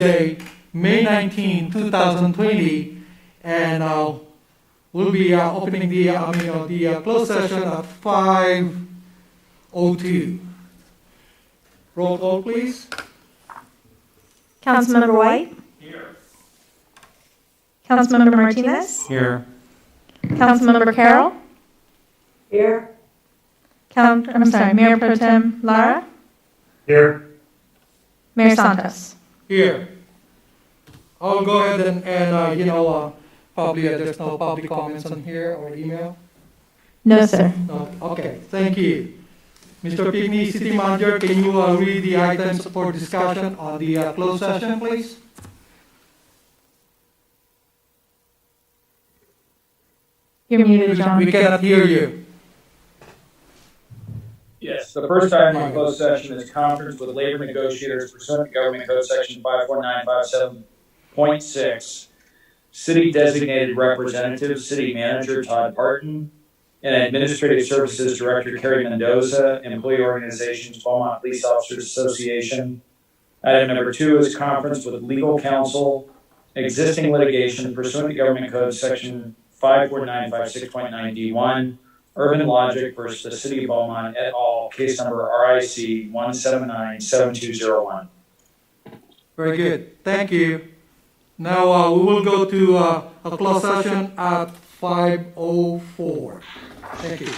Tuesday, May 19, 2020, and we'll be opening the closed session at 5:02. Roll call, please. Councilmember White? Here. Councilmember Martinez? Here. Councilmember Carroll? Here. Mayor Pro Tem Lara? Here. Mayor Santos? Here. I'll go ahead and probably there's no public comments on here or email. No, sir. No. Okay, thank you. Mr. Pigney, City Manager, can you read the items for discussion on the closed session, please? You're muted, John. We cannot hear you. Yes, the first item on closed session is conference with labor negotiators pursuant to Government Code Section 54957.6. City designated representative, City Manager Todd Parton, and Administrative Services Director Kerry Mendoza, Employee Organizations, Beaumont Police Officers Association. Item number 2 is conference with legal counsel, existing litigation pursuant to Government Code Section 54956.9D1. Urban Logic versus the City of Beaumont et al. Case number RIC 1797201. Very good. Thank you. Now we will go to a closed session at 5:04. Thank you.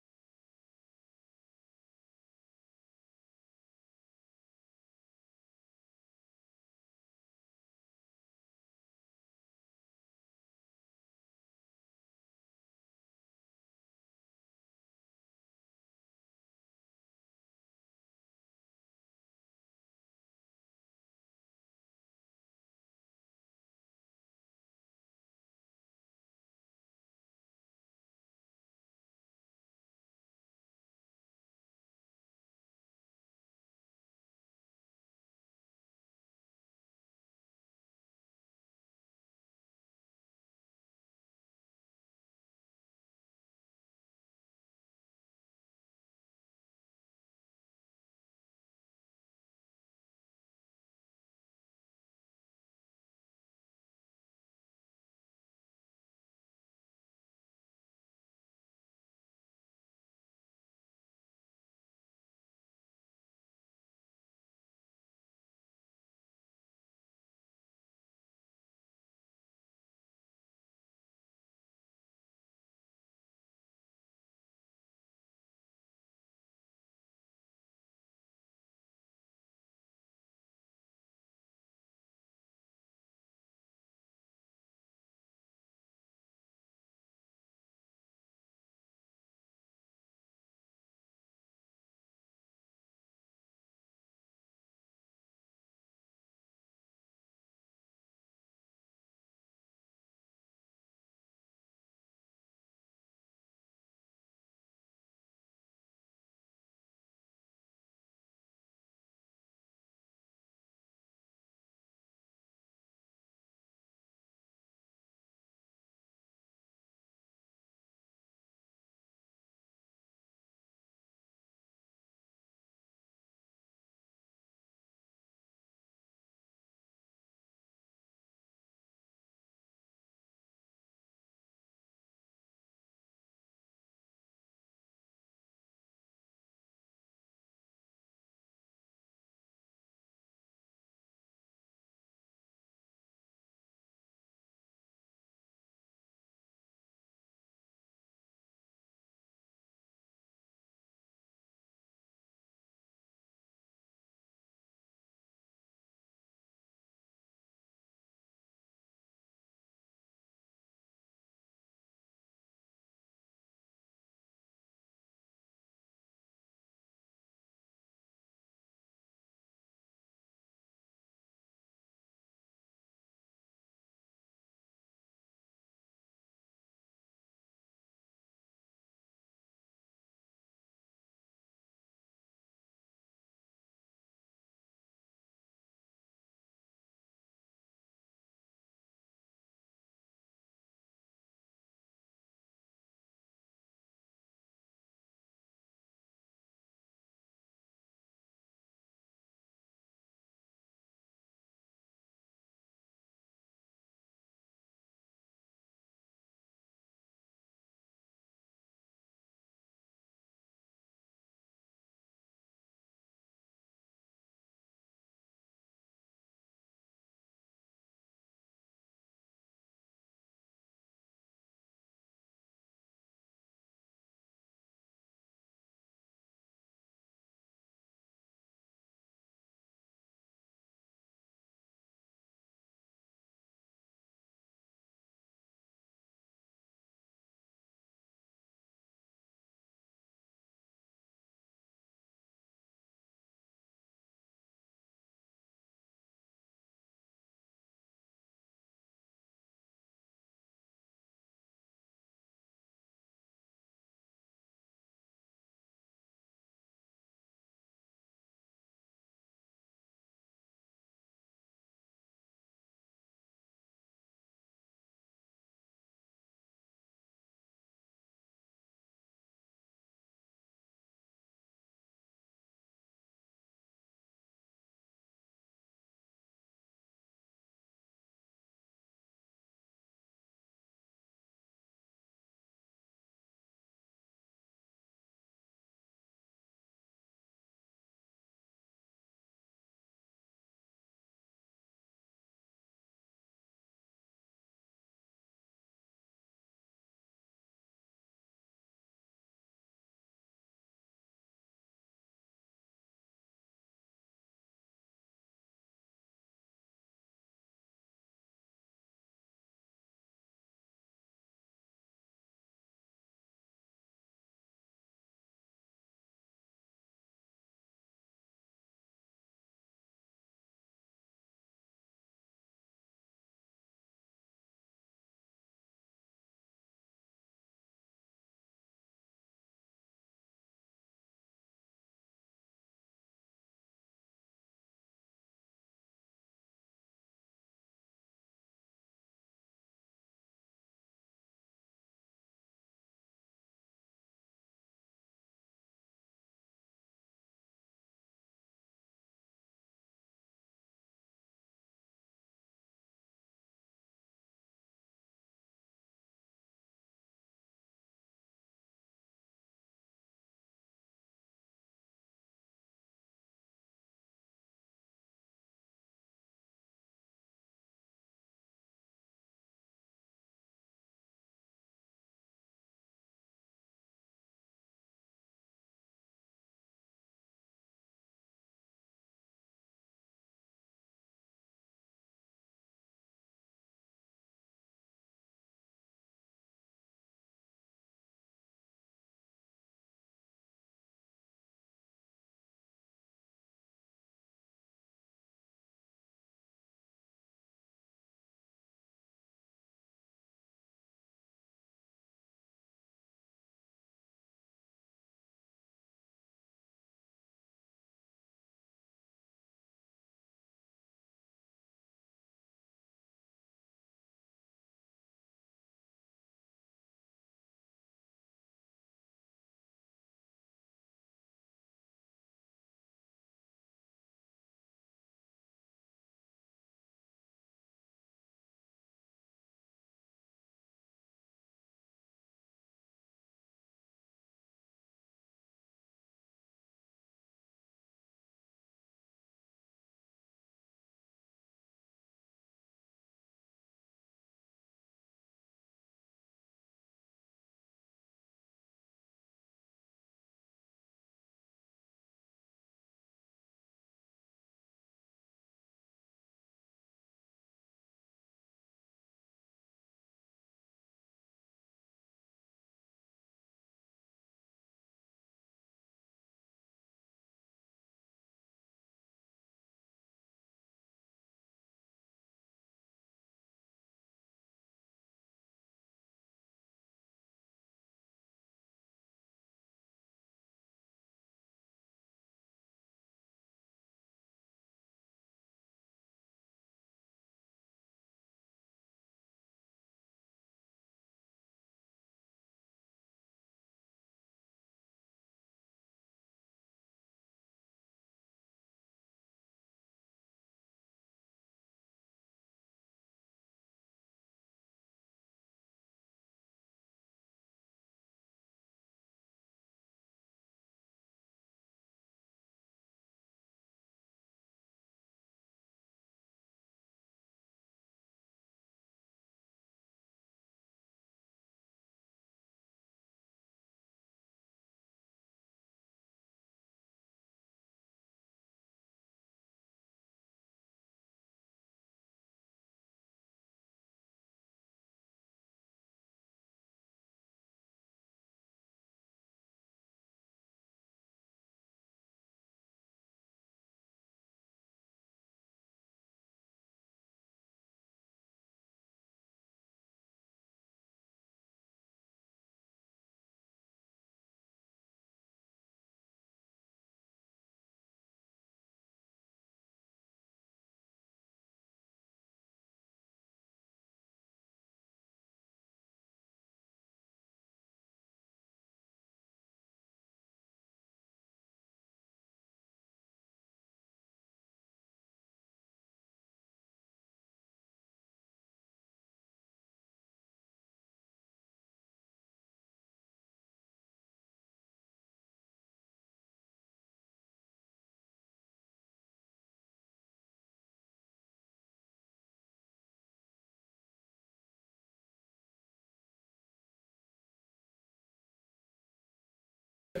Yeah,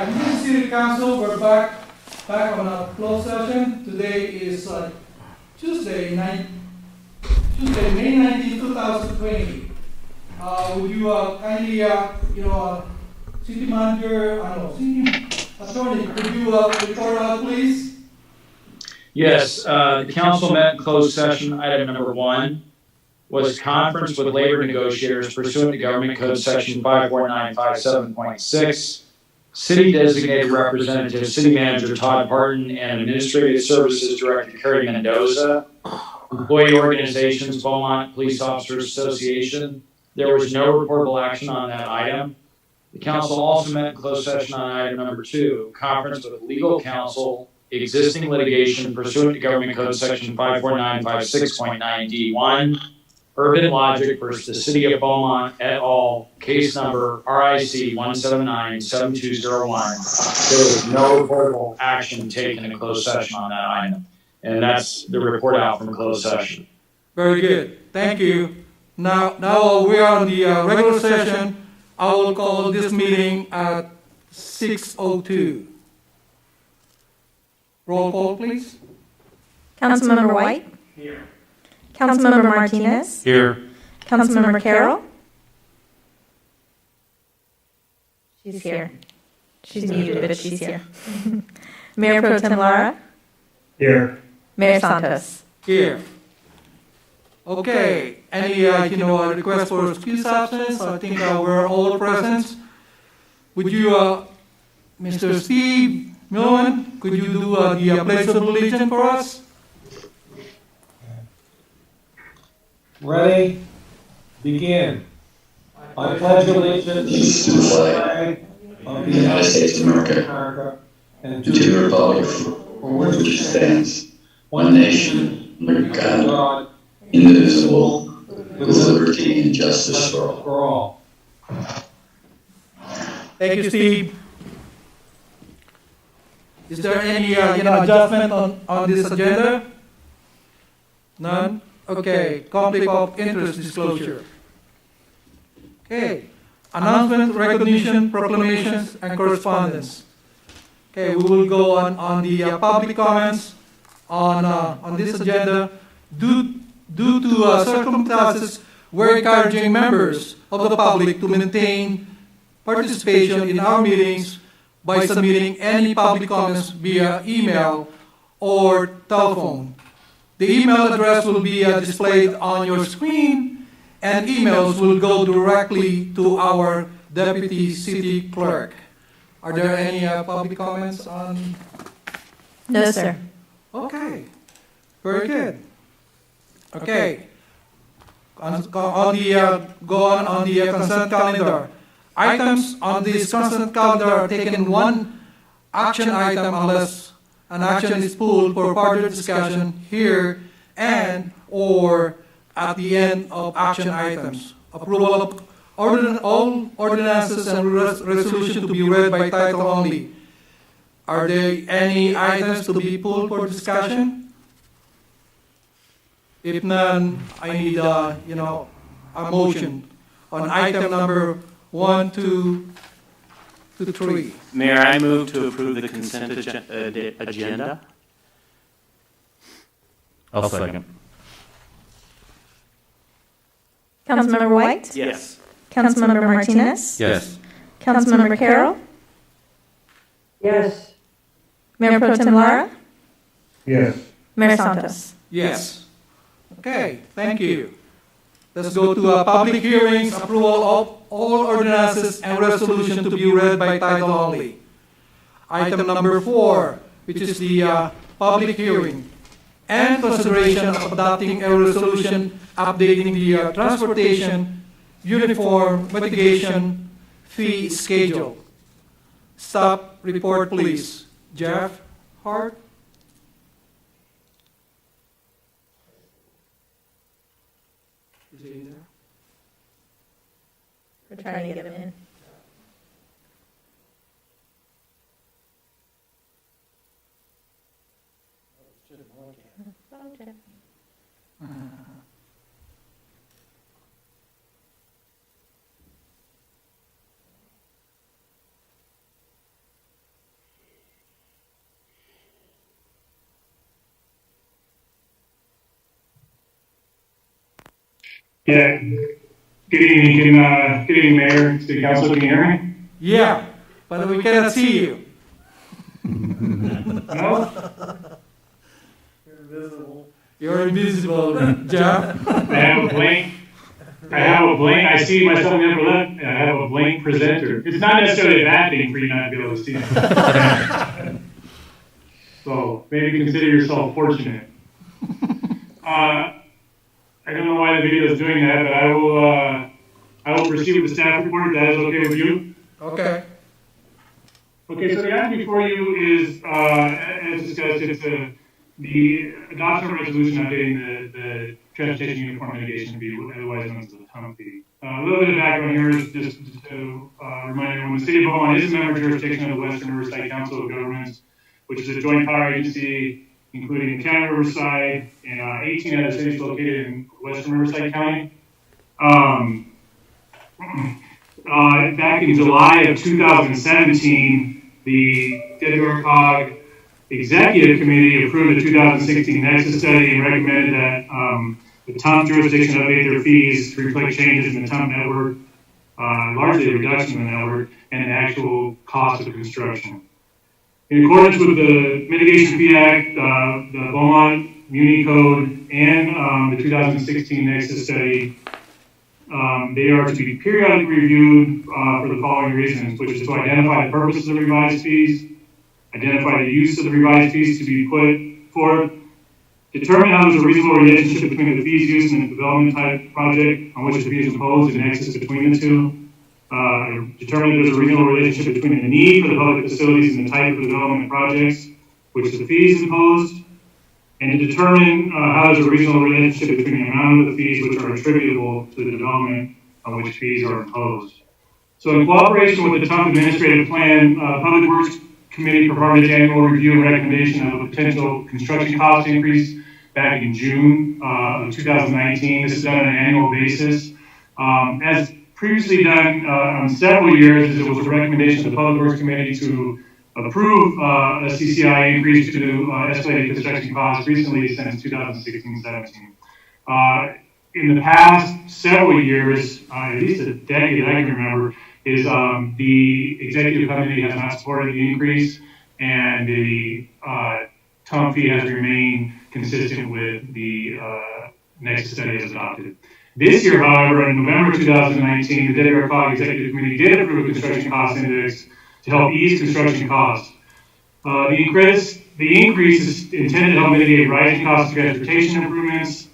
this is City Council. We're back on a closed session. Today is Tuesday, May 19, 2020. Would you kindly, City Manager, City Attorney, could you report out, please? Yes, the council met in closed session. Item number 1 was conference with labor negotiators pursuant to Government Code Section 54957.6. City designated representative, City Manager Todd Parton, and Administrative Services Director Kerry Mendoza. Employee organizations, Beaumont Police Officers Association. There was no reportable action on that item. The council also met in closed session on item number 2, conference with legal counsel, existing litigation pursuant to Government Code Section 54956.9D1, Urban Logic versus the City of Beaumont et al., case number RIC 1797201. There was no reportable action taken in closed session on that item. And that's the report out from closed session. Very good. Thank you. Now we are on the regular session. I will call this meeting at 6:02. Roll call, please. Councilmember White? Here. Councilmember Martinez? Here. Councilmember Carroll? She's here. She's muted, but she's here. Mayor Pro Tem Lara? Here. Mayor Santos? Here. Okay. Any request for excuse absence? I think we're all present. Would you, Mr. Steve Millen, could you do the pledge of allegiance for us? Ready? Begin. I pledge allegiance to the flag of the United States of America and to the republic for which it stands, one nation, under God, indivisible, with liberty and justice for all. Thank you, Steve. Is there any adjustment on this agenda? None? Okay. Conflict of interest disclosure. Okay. Announcement, recognition, proclamations, and correspondence. Okay, we will go on the public comments on this agenda. Due to circumstances, we're encouraging members of the public to maintain participation in our meetings by submitting any public comments via email or telephone. The email address will be displayed on your screen, and emails will go directly to our Deputy City Clerk. Are there any public comments on? No, sir. Okay, very good. Okay, on the consent calendar. Items on this consent calendar are taken one action item unless an action is pulled for further discussion here and or at the end of action items. Approval of all ordinances and resolution to be read by title only. Are there any items to be pulled for discussion? If none, I need a motion on item number 1, 2 to 3. Mayor, I move to approve the consent agenda. I'll second. Councilmember White? Yes. Councilmember Martinez? Yes. Councilmember Carroll? Yes. Mayor Pro Tem Lara? Yes. Mayor Santos? Yes. Okay, thank you. Let's go to public hearings, approval of all ordinances and resolution to be read by title only. Item number 4, which is the public hearing and consideration of adopting a resolution updating the transportation uniform mitigation fee schedule. Stop report, please. Jeff Hart? Is he in there? We're trying to get him in. Yeah. Good evening, good evening, Mayor, City Council. Can you hear me? Yeah, but we cannot see you. No? You're invisible, Jeff. I have a blank. I see myself in the upper left. I have a blank presenter. It's not necessarily a bad thing for you not to be able to see it. So maybe consider yourself fortunate. I don't know why the video is doing that, but I will proceed with the staff report. If that is okay with you. Okay. Okay, so the item before you is, as discussed, it's the adoption of resolution updating the transportation uniform mitigation fee, otherwise known as the TUM fee. A little bit of background here is just to remind everyone, the city of Beaumont is a member jurisdiction of the Western Riverside Council of Governments, which is a joint power agency including the County of Riverside and 18 other cities located in Western Riverside County. Back in July of 2017, the WRCOG Executive Committee approved the 2016 Nexus study and recommended that the TUM jurisdiction update their fees to reflect changes in the TUM network, largely a reduction in the network, and the actual cost of construction. In accordance with the Mitigation Fee Act, the Beaumont Muni Code, and the 2016 Nexus study, they are to be periodically reviewed for the following reasons, which is to identify the purposes of revised fees, identify the use of the revised fees to be put forth, determine how there's a reasonable relationship between the fees used in the development type project on which the fee is imposed and nexus between the two, determine if there's a reasonable relationship between the need for the public facilities and the type of development projects which the fees imposed, and to determine how there's a reasonable relationship between the amount of the fees which are attributable to the development on which fees are imposed. So in cooperation with the TUM Administrative Plan, Public Works Committee performed its annual review and recommendation of a potential construction cost increase back in June of 2019. This is done on an annual basis. As previously done on several years, it was a recommendation of the Public Works Committee to approve a CCI increase to escalated construction costs recently since 2016-17. In the past several years, at least a decade I can remember, is the executive committee has not supported the increase, and the TUM fee has remained consistent with the Nexus study as adopted. This year, however, in November 2019, the WRCOG Executive Committee did approve a construction cost index to help ease construction costs. The increase is intended to help mitigate rising costs of transportation improvements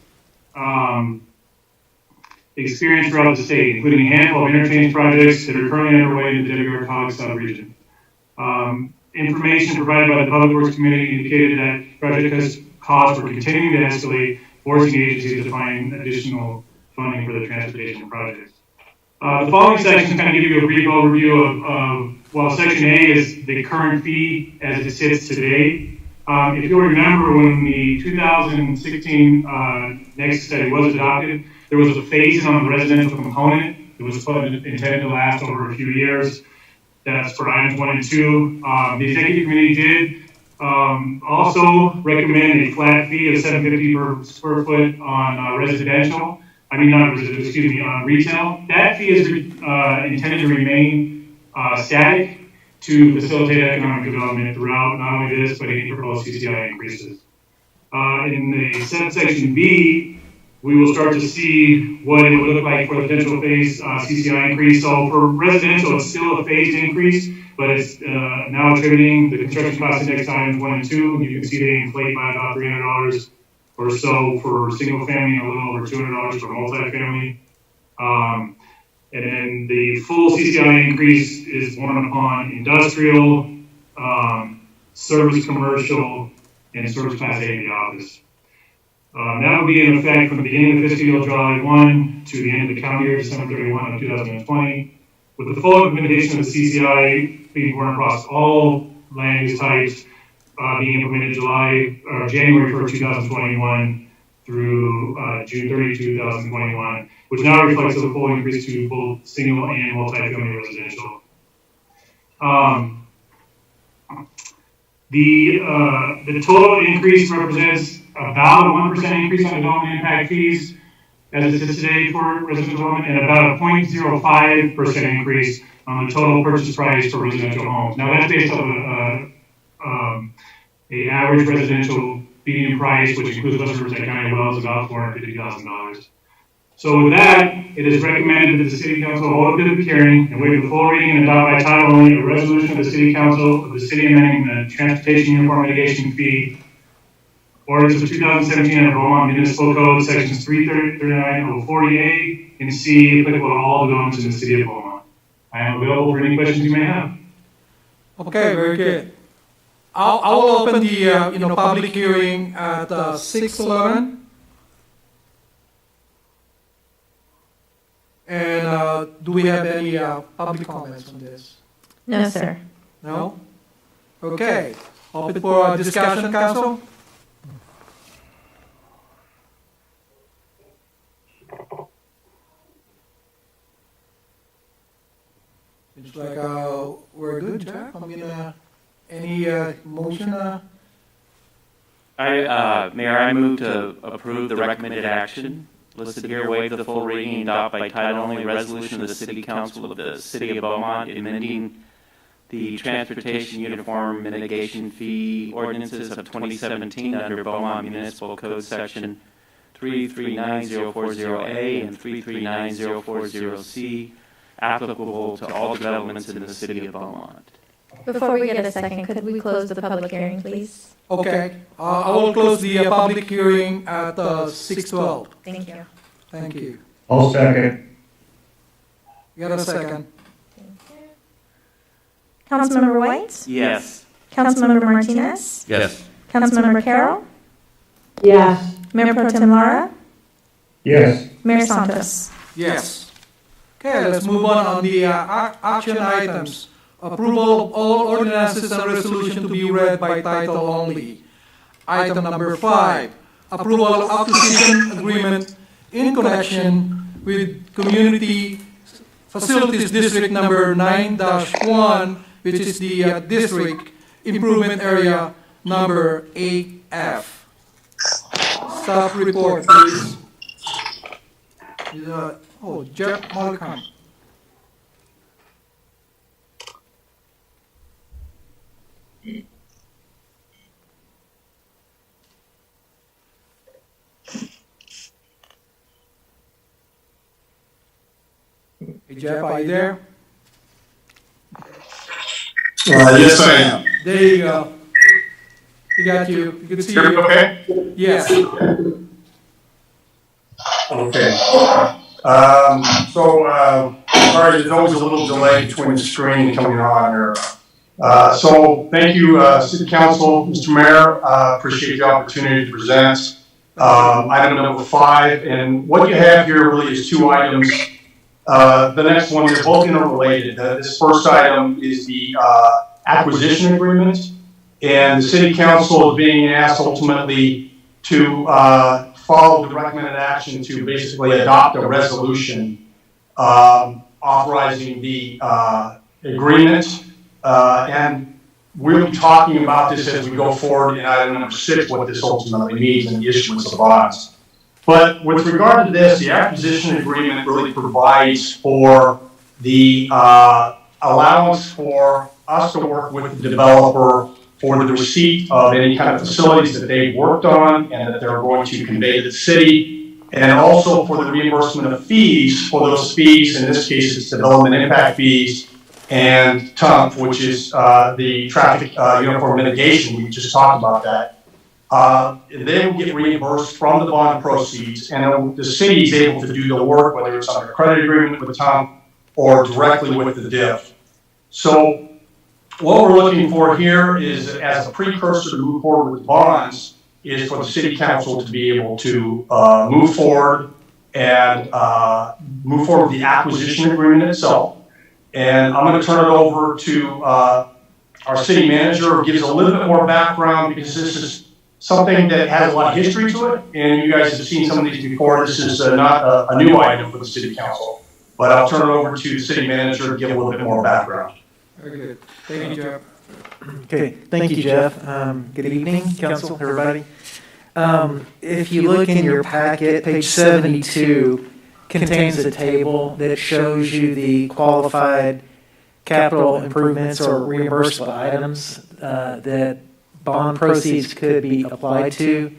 experienced throughout the state, including a handful of interchange projects that are currently underway in the WRCOG sub-region. Information provided by the Public Works Committee indicated that project costs were continuing to escalate, forcing the agency to find additional funding for the transportation projects. The following sections kind of give you a brief overview of well, Section A is the current fee as it sits today. If you'll remember, when the 2016 Nexus study was adopted, there was a phase-in on the residential component. It was intended to last over a few years. That's for items 1 and 2. The Executive Committee did also recommend a flat fee of $7.50 per square foot on residential. On retail. That fee is intended to remain static to facilitate economic development throughout not only this, but any proposed CCI increases. In the subsection B, we will start to see what it would look like for the potential phase CCI increase. So for residential, it's still a phased increase, but it's now attributing the construction cost index items 1 and 2. You can see they inflate by about $300 or so for single family, and a little over $200 for multifamily. And then the full CCI increase is borne upon industrial, service commercial, and service class A in the office. That will be in effect from the beginning of fiscal year July 1 to the end of the calendar year, December 31 of 2020, with the full implementation of the CCI being borne across all land use types being implemented January 1st, 2021 through June 30, 2021, which now reflects the full increase to both single and multifamily residential. The total increase represents about a 1% increase on development impact fees. as it is today for residential development, and about a 0.05% increase on the total purchase price for residential homes. Now that's based on a average residential median price, which includes Western Riverside County wells, about $450,000. So with that, it is recommended that the City Council hold a public hearing and waive the full reading and adopt by title only a resolution of the City Council of the City amending the Transportation Uniform Mitigation Fee Ordinance of 2017 under Beaumont Municipal Code, sections 339.040A and C, applicable to all developments in the City of Beaumont. I am available for any questions you may have. Okay, very good. I will open the public hearing at 6:11. And do we have any public comments on this? No, sir. No? Okay. Open for discussion, Council. It's like we're good, Jeff. I mean, any motion? Mayor, I move to approve the recommended action listed here, waive the full reading, and adopt by title only resolution of the City Council of the City of Beaumont amending the Transportation Uniform Mitigation Fee Ordinances of 2017 under Beaumont Municipal Code Section 339040A and 339040C, applicable to all developments in the City of Beaumont. Before we get a second, could we close the public hearing, please? Okay. I will close the public hearing at 6:12. Thank you. Thank you. I'll second. You got a second? Councilmember White? Yes. Councilmember Martinez? Yes. Councilmember Carroll? Yes. Mayor Pro Tem Lara? Yes. Mayor Santos? Yes. Okay, let's move on the action items. Approval of all ordinances and resolution to be read by title only. Item number 5, approval of acquisition agreement in connection with Community Facilities District number 9-1, which is the District Improvement Area number 8F. Staff report, please. Jeff Mullican. Hey Jeff, are you there? Yes, I am. There you go. You got you. You can see Hear me you. okay? Yes. Okay. Sorry, there's always a little delay between the screen coming on here. So thank you, City Council, Mr. Mayor. Appreciate the opportunity to present item number 5. And what you have here really is 2 items. The next one, they're both interrelated. This first item is the acquisition agreement, and the City Council is being asked ultimately to follow the recommended action to basically adopt a resolution authorizing the agreement, and we'll be talking about this as we go forward in item number 6, what this ultimately means in the issuance of bonds. But with regard to this, the acquisition agreement really provides for the allowance for us to work with the developer for the receipt of any kind of facilities that they've worked on and that they're going to convey to the city, and also for the reimbursement of fees for those fees. In this case, it's development impact fees and TUMP, which is the traffic uniform mitigation. We just talked about that. They will get reimbursed from the bond proceeds, and the city is able to do the work, whether it's under a credit agreement with TUMP or directly with the DIF. So what we're looking for here is, as a precursor to move forward with bonds, is for the City Council to be able to move forward and move forward with the acquisition agreement itself. And I'm going to turn it over to our city manager, who gives a little bit more background, because this is something that has a lot of history to it, and you guys have seen some of these before. This is not a new item for the City Council, but I'll turn it over to the city manager to give a little bit more background. Very good. Thank you, Jeff. Okay, thank you, Jeff. Good evening, council, everybody. If you look in your packet, page 72 contains a table that shows you the qualified capital improvements or reimbursable items that bond proceeds could be applied to.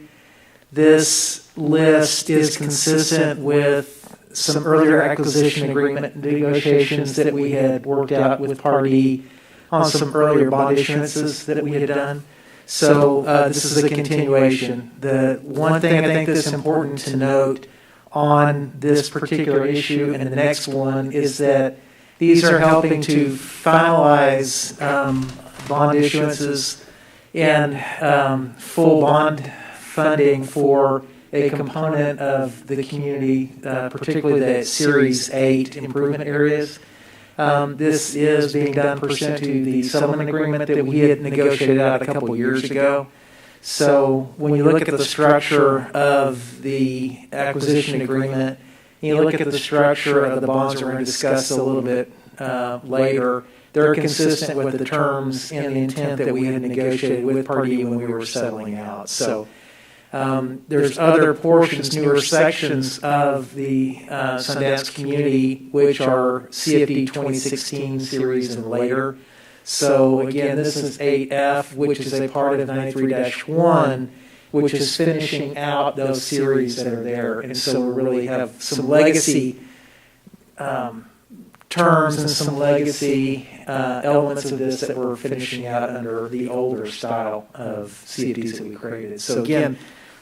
This list is consistent with some earlier acquisition agreement negotiations that we had worked out with Party on some earlier bond issuances that we had done. So this is a continuation. The one thing I think that's important to note on this particular issue and the next one is that these are helping to finalize bond issuances and full bond funding for a component of the community, particularly the Series 8 improvement areas. This is being done pursuant to the settlement agreement that we had negotiated out a couple years ago. So when you look at the structure of the acquisition agreement, you look at the structure of the bonds we're going to discuss a little bit later, they're consistent with the terms and the intent that we had negotiated with Party when we were settling out. So there's other portions, newer sections of the Sundance community, which are CFD 2016 series and later. So again, this is 8F, which is a part of 93-1, which is finishing out those series that are there. And so we really have some legacy terms and some legacy elements of this that we're finishing out under the older style of CFDs that we created. So again,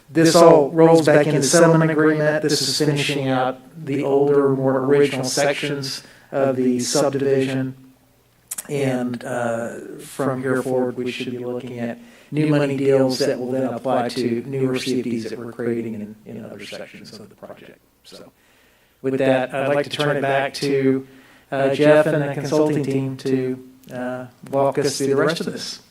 this all rolls back into the settlement agreement. This is finishing out the older, more original sections of the subdivision. And from here forward, we should be looking at new money deals that will then apply to newer CFDs that we're creating in other sections of the project. So with that, I'd like to turn it back to Jeff and the consulting team to walk us through the rest of this.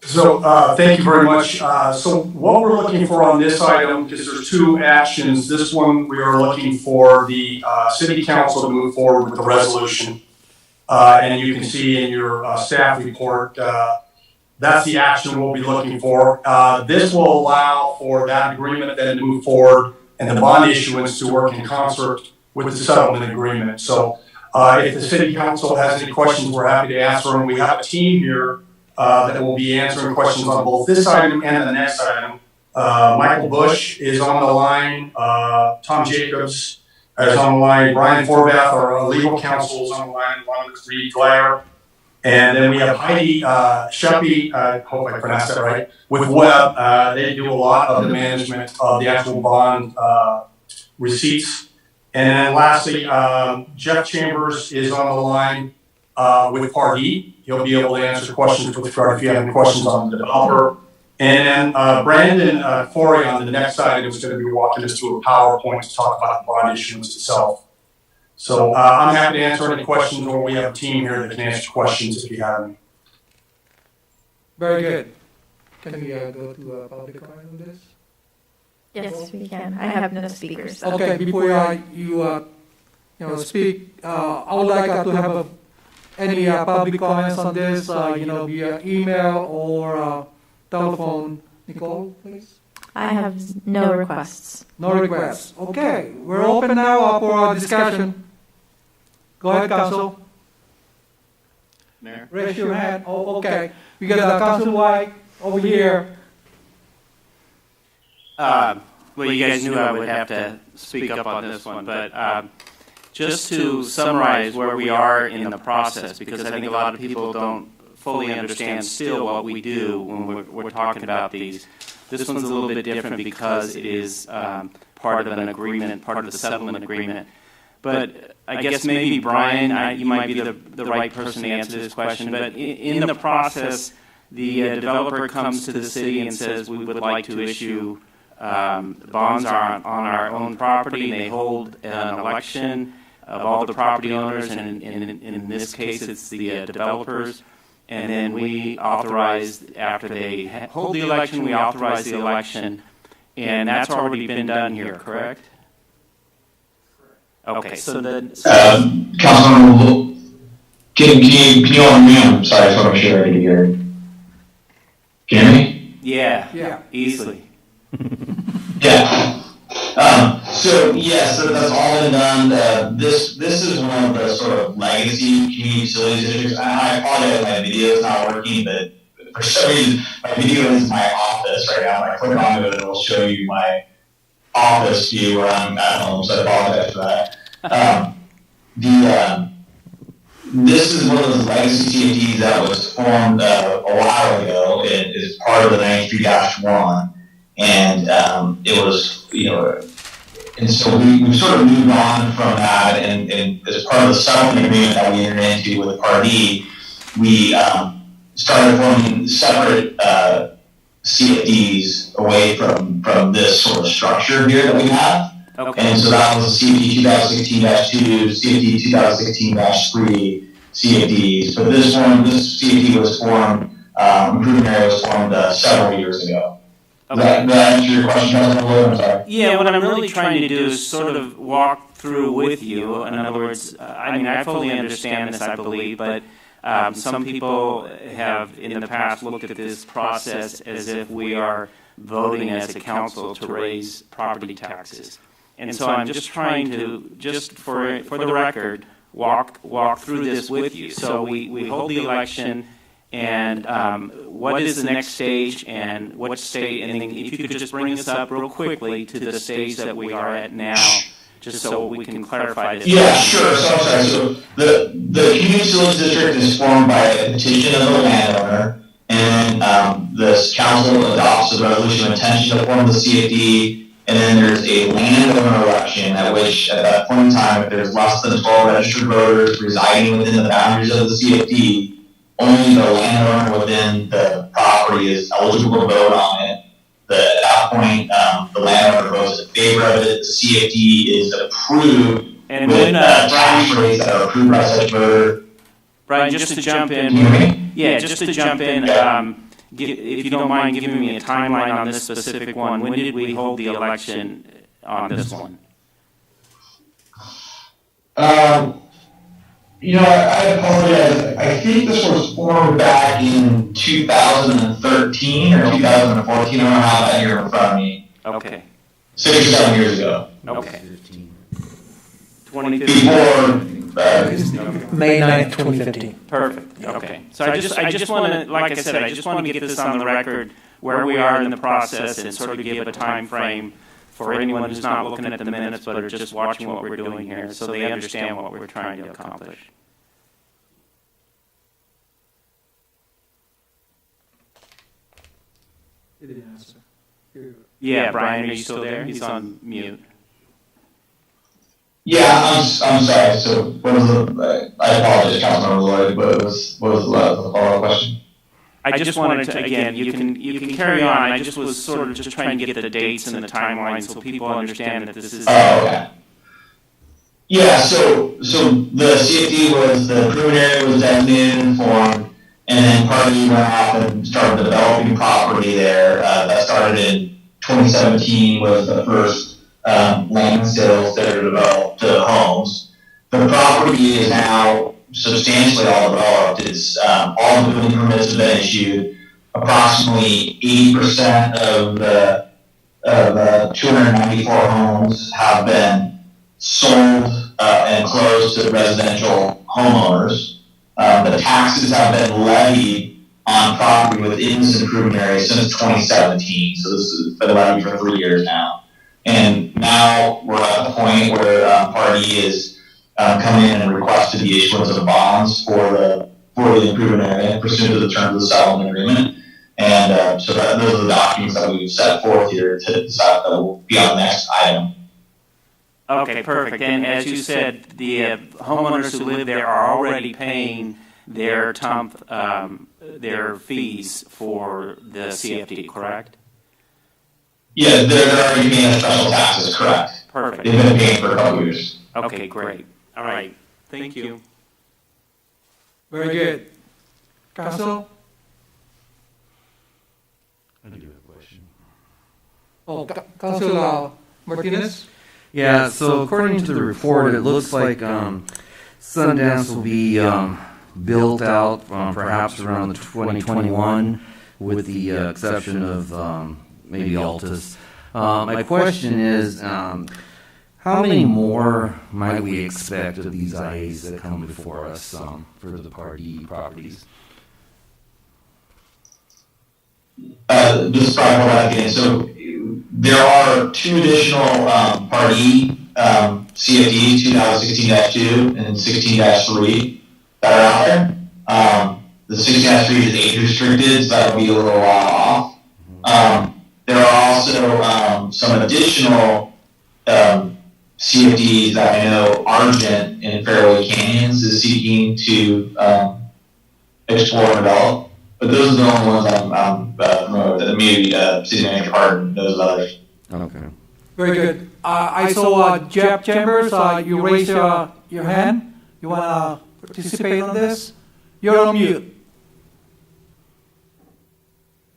So thank you very much. So what we're looking for on this item, because there's two actions. This one, we are looking for the city council to move forward with the resolution. And you can see in your staff report, that's the action we'll be looking for. This will allow for that agreement then to move forward and the bond issuance to work in concert with the settlement agreement. So if the city council has any questions, we're happy to answer them. We have a team here that will be answering questions on both this item and the next item. Michael Bush is on the line. Tom Jacobs is on the line. Brian Forbath, our legal counsel, is on the line, along with Reed Glare. And then we have Heidi Sheppy, I hope I pronounced that right, with Webb. They do a lot of the management of the actual bond receipts. And then lastly, Jeff Chambers is on the line with Part E. He'll be able to answer questions with regard if you have any questions on the developer. And then Brandon Forey on the next item is going to be walking us through a PowerPoint to talk about the bond issuance itself. So I'm happy to answer any questions, or we have a team here that can answer questions if you have any. Very good. Can we go to public comment on this? Yes, we can. I have no speakers. So. Okay, before you speak, I would like to have any public comments on this, via email or telephone. Nicole, please. I have no requests. No requests. Okay, we're open now for our discussion. Go ahead, Council. Mayor. Raise your hand. Oh, okay. We got Council White over here. Well, you guys knew I would have to speak up on this one, but just to summarize where we are in the process, because I think a lot of people don't fully understand still what we do when we're talking about these. This one's a little bit different because it is part of an agreement, part of the settlement agreement. But I guess maybe, Brian, you might be the right person to answer this question, but in the process, the developer comes to the city and says, we would like to issue bonds on our own property. They hold an election of all the property owners, and in this case, it's the developers. And then we authorize, after they hold the election, we authorize the election. And that's already been done here, correct? Okay, so then... Councilman, can you on me? I'm sorry, I just want to make sure I can hear. Can you hear me? Yeah, easily. Yeah. So that's all been done. This is one of the sort of legacy community facilities districts. I apologize, my video is not working, but for some reason, my video is my office right now. If I click on it, it will show you my office view where I'm at home, so I apologize for that. This is one of those legacy CFDs that was formed a while ago. It is part of the 93-1, and it was, and so we've sort of moved on from that, and as part of the settlement agreement that we entered into with Party, we started forming separate CFDs away from this sort of structure here that we have. Okay. And so that was CFD 2016-2, CFD 2016-3 CFDs. But this CFD was formed, improvement area was formed several years ago. Okay. Does that answer your question? I'm sorry. Yeah, what I'm really trying to do is sort of walk through with you. In other words, I fully understand this, I believe, but some people have in the past looked at this process as if we are voting as a council to raise property taxes. And so I'm just trying to, just for the record, walk through this with you. So we hold the election, and what is the next stage, and what stage, and then if you could just bring us up real quickly to the stage that we are at now, just so we can clarify this. Yeah, sure. So I'm sorry. So the community facilities district is formed by a petition of the landowner, and this council adopts a resolution of intention to form the CFD. And then there's a landowner election at which, at that point in time, if there's less than 12 registered voters residing within the boundaries of the CFD, only the landowner within the property is eligible to vote on it. At that point, the landowner votes in favor of it. The CFD is approved And with when, tax rates that are approved by such voter. Brian, just to jump in. Can you hear me? Yeah, just to jump in. If you don't mind giving me a timeline on this specific one, when did we hold the election on this one? I apologize. I think this was formed back in 2013 or 2014. I don't have that here in front of me. Okay. 6 or 7 years ago. Okay. 2015. Before May 9th, 2015. Perfect. Okay. So I just want to, like I said, I just want to get this on the record where we are in the process and sort of give a time frame for anyone who's not looking at the minutes but are just watching what we're doing here, so they understand what we're trying to accomplish. He didn't answer. Yeah, Brian, are you still there? He's on mute. Yeah, I'm sorry. So what was I apologize, Councilmember Lloyd, but what was the follow-up question? I just wanted to, again, you can carry on. I just was sort of just trying to get the dates and the timeline so people understand that this is... Oh, okay. Yeah, so the CFD was, the improvement area was designated and formed, and then Party went off and started developing property there. That started in 2017 was the first land sales that are developed to homes. The property is now substantially all developed. It's all the building permits have been issued. Approximately 80% of the 294 homes have been sold and closed to residential homeowners. The taxes have been levied on property within this improvement area since 2017. So this has been levied for 3 years now. And now we're at the point where Party is coming in and requested the issuance of bonds for the improvement area pursuant to the terms of the settlement agreement. And so those are the documents that we've set forth here to decide that will be on the next item. Okay, perfect. And as you said, the homeowners who live there are already paying their their fees for the CFD, correct? Yeah, they're already paying the special taxes, correct. Perfect. They've been paying for a couple years. Okay, great. All right. Thank you. Very good. Council? I do have a question. Oh, Council Martinez? Yeah, so according to the report, it looks like Sundance will be built out perhaps around the 2021 with the exception of maybe Altus. My question is, how many more might we expect of these IAs that come before us for the Part E properties? This is probably back again. So there are 2 additional Part E CFDs, 2016-2 and 16-3 that are out there. The 16-3 is age restricted, so that'll be a little while off. There are also some additional CFDs that I know Argent in Fairway Canyons is seeking to explore and develop. But those are the only ones I'm familiar with. Maybe City Manager Hart knows others. Okay. Very good. I saw Jeff Chambers. You raised your hand. You want to participate on this? You're on mute.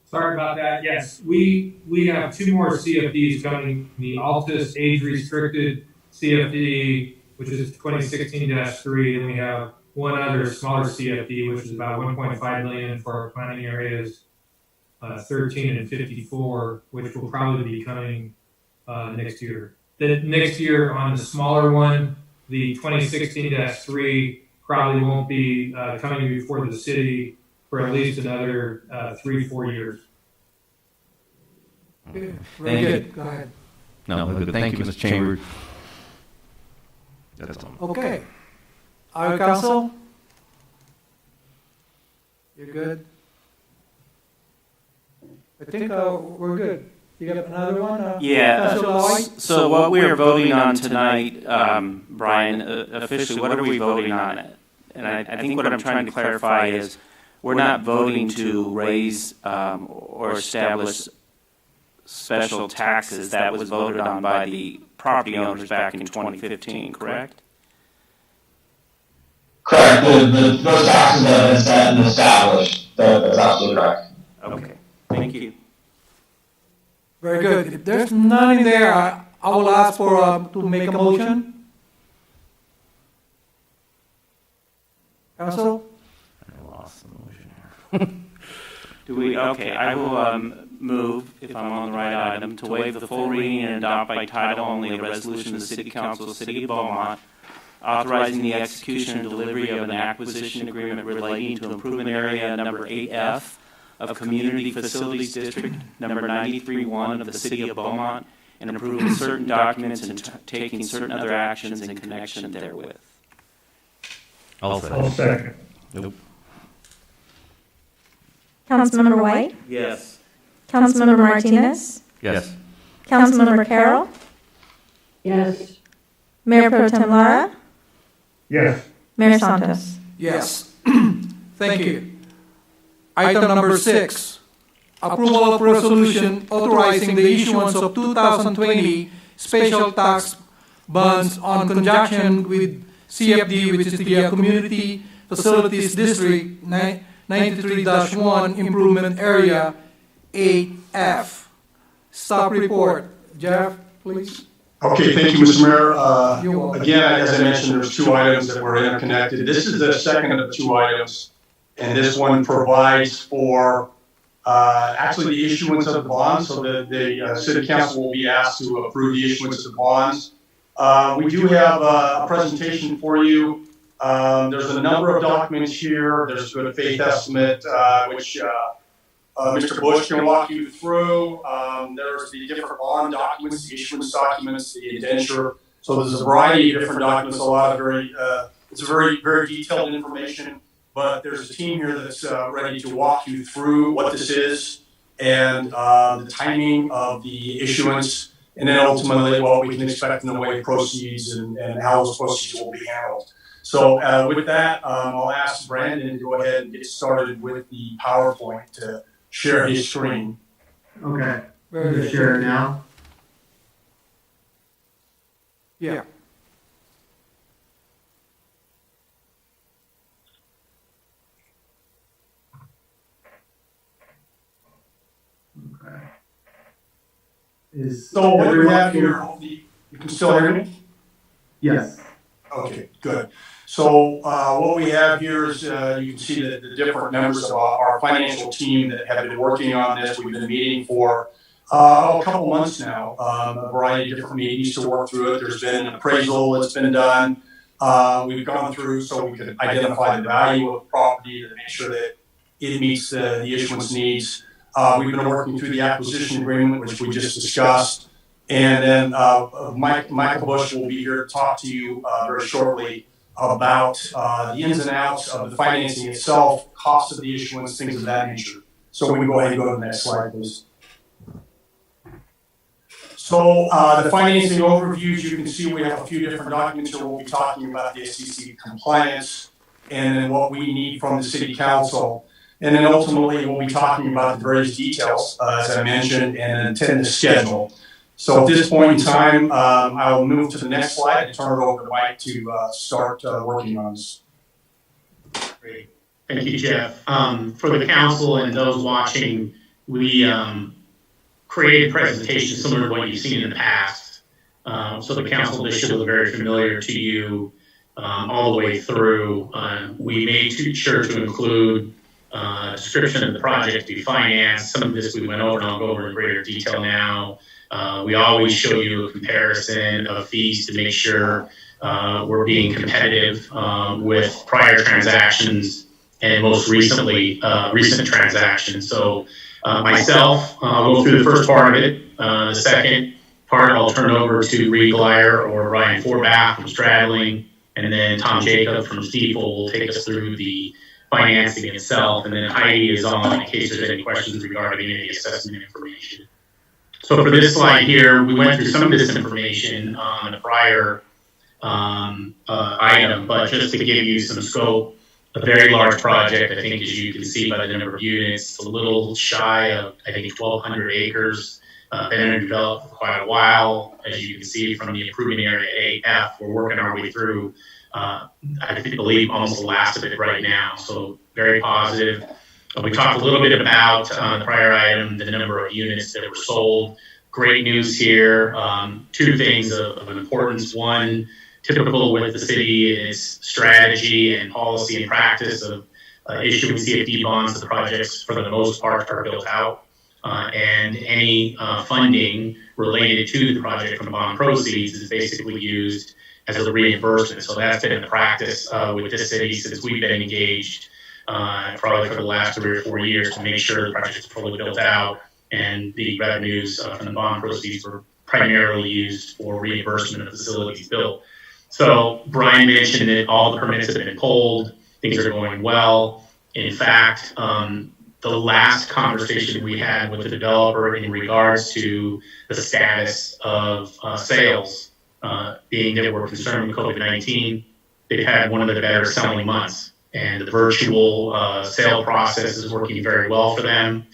Sorry about that. Yes, we have 2 more CFDs coming. The Altus age restricted CFD, which is 2016-3, and we have one other smaller CFD, which is about 1.5 million for our planning areas 13 and 54, which will probably be coming next year. The next year on the smaller one, the 2016-3 probably won't be coming before the city for at least another 3-4 years. Okay. Very good. Go ahead. No, good. Thank you, Mr. Chambers. That's all. Okay. Our council? You're good? I think we're good. You got another one? Yeah. Councilor Lloyd? So what we are voting on tonight, Brian, officially, what are we voting on? And I think what I'm trying to clarify is we're not voting to raise or establish special taxes. That was voted on by the property owners back in 2015, correct? Correct. Those taxes have been set and established. That's absolutely correct. Okay. Thank you. Very good. If there's none in there, I will ask for to make a motion. Council? I lost the motion here. Do we? Okay, I will move, if I'm on the right item, to waive the full reading and adopt by title only a resolution of the City Council of the City of Beaumont authorizing the execution and delivery of an acquisition agreement relating to improvement area number 8F of Community Facilities District number 93-1 of the City of Beaumont and approving certain documents and taking certain other actions in connection therewith. I'll second. Nope. Councilmember White? Yes. Councilmember Martinez? Yes. Councilmember Carroll? Yes. Mayor Pro Tem Lara? Yes. Mayor Santos? Yes. Thank you. Item number 6, approval of resolution authorizing the issuance of 2020 special tax bonds on conjunction with CFD, which is the Community Facilities District 93-1 Improvement Area 8F. Staff report. Jeff, please. Okay, thank you, Mr. Mayor. You're welcome. Again, as I mentioned, there's 2 items that were interconnected. This is the second of the 2 items, and this one provides for actually the issuance of the bonds, so that the City Council will be asked to approve the issuance of the bonds. We do have a presentation for you. There's a number of documents here. There's a good faith estimate, which Mr. Bush can walk you through. There's the different bond documents, the issuance documents, the indenture. So there's a variety of different documents, a lot of it's very, very detailed information. But there's a team here that's ready to walk you through what this is and the timing of the issuance, and then ultimately what we can expect in the way of proceeds and how those proceeds will be handled. So with that, I'll ask Brandon to go ahead and get started with the PowerPoint to share his screen. Okay. Very I'm good. gonna share it now. Yeah. Okay. Is So what we everyone have here? here, you can still hear me? Yes. Okay, good. So what we have here is you can see the different members of our financial team that have been working on this. We've been meeting for a couple months now, a variety of different meetings to work through it. There's been an appraisal that's been done. We've gone through so we can identify the value of the property to make sure that it meets the issuance needs. We've been working through the acquisition agreement, which we just discussed. And then Michael Bush will be here to talk to you very shortly about the ins and outs of the financing itself, cost of the issuance, things of that nature. So we can go ahead and go to the next slide, please. So the financing overviews, you can see we have a few different documents here. We'll be talking about the SEC compliance and then what we need from the City Council. And then ultimately we'll be talking about the various details, as I mentioned, and then the schedule. So at this point in time, I will move to the next slide and turn it over to Mike to start working on this. Great. Thank you, Jeff. For the council and those watching, we created presentations similar to what you've seen in the past. So the council, this should look very familiar to you all the way through. We made sure to include a description of the project to be financed. Some of this we went over, and I'll go over in greater detail now. We always show you a comparison of fees to make sure we're being competitive with prior transactions and most recently recent transactions. So myself, I'll go through the first part of it. The second part, I'll turn over to Reed Glyer or Ryan Forbath from Straddling, and then Tom Jacob from Stiefel will take us through the financing itself, and then Heidi is on in case there's any questions regarding any assessment information. So for this slide here, we went through some of this information on the prior item, but just to give you some scope, a very large project, I think, as you can see by the number of units, a little shy of, I think, 1,200 acres, been developed for quite a while. As you can see from the improvement area AF, we're working our way through, I believe, almost the last of it right now, so very positive. We talked a little bit about the prior item, the number of units that were sold. Great news here. Two things of importance. One, typical with the city is strategy and policy and practice of issuing CFD bonds. The projects, for the most part, are built out. And any funding related to the project from bond proceeds is basically used as a reimbursement. So that's been the practice with this city since we've been engaged. Probably for the last 3 or 4 years to make sure the project is fully built out and the revenues from the bond proceeds were primarily used for reimbursement of facilities built. So Brian mentioned that all the permits have been pulled, things are going well. In fact, the last conversation we had with the developer in regards to the status of sales, being that we're concerned with COVID-19, they've had one of the better selling months. And the virtual sale process is working very well for them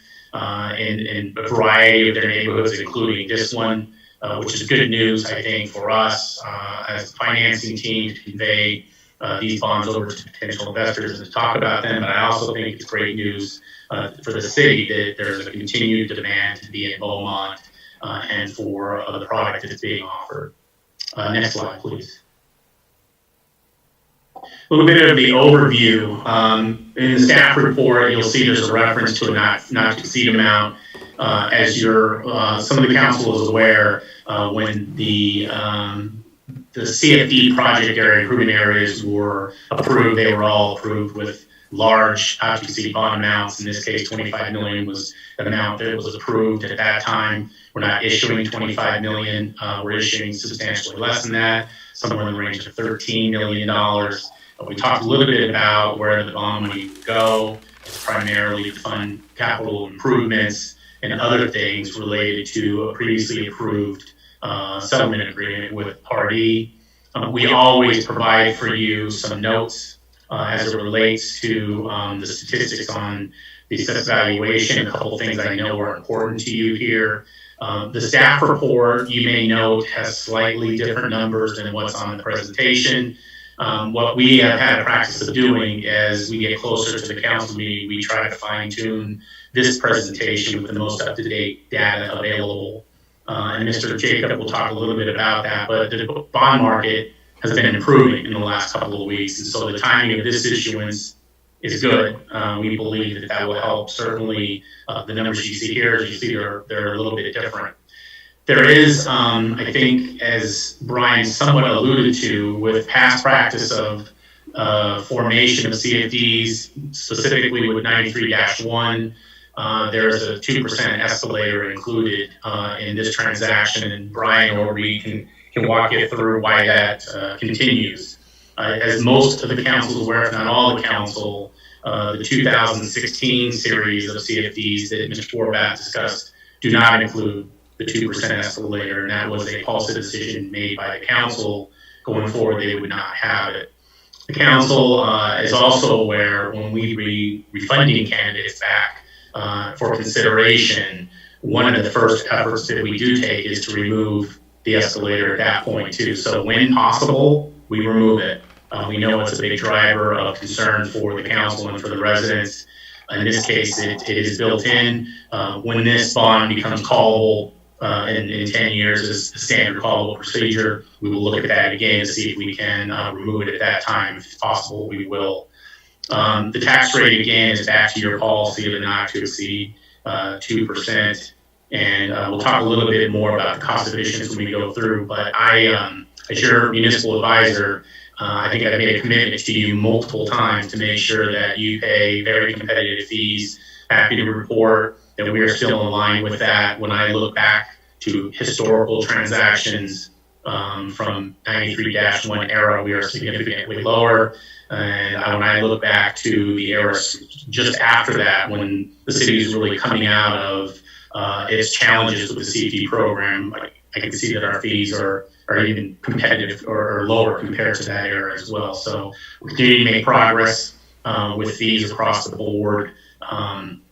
in a variety of their neighborhoods, including this one, which is good news, I think, for us as a financing team to convey these bonds over to potential investors and to talk about them. But I also think it's great news for the city that there's a continued demand to be in Beaumont and for the product that's being offered. Next slide, please. A little bit of the overview. In the staff report, you'll see there's a reference to a not to exceed amount. As some of the council is aware, when the CFD project area improvement areas were approved, they were all approved with large not to exceed bond amounts. In this case, $25 million was the amount that was approved at that time. We're not issuing $25 million. We're issuing substantially less than that, somewhere in the range of $13 million. We talked a little bit about where the bond money would go. It's primarily to fund capital improvements and other things related to a previously approved settlement agreement with Party. We always provide for you some notes as it relates to the statistics on the assessed valuation. A couple of things I know are important to you here. The staff report, you may note, has slightly different numbers than what's on the presentation. What we have had a practice of doing as we get closer to the council meeting, we try to fine tune this presentation with the most up-to-date data available. And Mr. Jacob will talk a little bit about that, but the bond market has been improving in the last couple of weeks. And so the timing of this issuance is good. We believe that that will help. Certainly, the numbers you see here, as you see, they're a little bit different. There is, I think, as Brian somewhat alluded to, with past practice of formation of CFDs, specifically with 93-1, there's a 2% escalator included in this transaction, and Brian or we can walk you through why that continues. As most of the council is aware, if not all the council, the 2016 series of CFDs that Mr. Forbath discussed do not include the 2% escalator, and that was a policy decision made by the council. Going forward, they would not have it. The council is also aware when we refunding candidates back for consideration, one of the first efforts that we do take is to remove the escalator at that point too. So when possible, we remove it. We know it's a big driver of concern for the council and for the residents. In this case, it is built in. When this bond becomes callable in 10 years as a standard callable procedure, we will look at that again to see if we can remove it at that time. If it's possible, we will. The tax rate, again, is back to your policy of not to exceed 2%. And we'll talk a little bit more about the cost of issuance when we go through. But I, as your municipal advisor, I think I've made a commitment to you multiple times to make sure that you pay very competitive fees. Happy to report that we are still in line with that. When I look back to historical transactions from 93-1 era, we are significantly lower. And when I look back to the era just after that, when the city is really coming out of its challenges with the CFD program, I can see that our fees are even competitive or lower compared to that era as well. So we continue to make progress with fees across the board.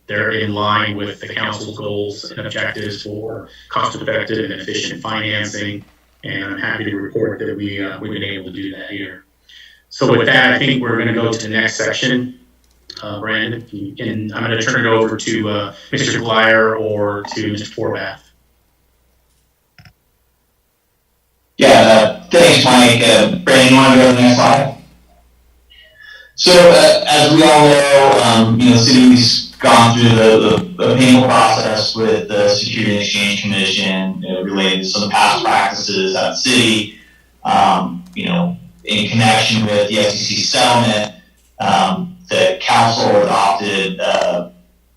They're in line with the council's goals and objectives for cost-effective and efficient financing, and I'm happy to report that we've been able to do that here. So with that, I think we're going to go to the next section. Brandon, and I'm going to turn it over to Mr. Glyer or to Mr. Forbath. Yeah, thanks, Mike. Brandon, you want to go to the next slide? So, as we all know, the city's gone through the painful process with the Security and Exchange Commission related to some past practices at the city. In connection with the SEC settlement, the council adopted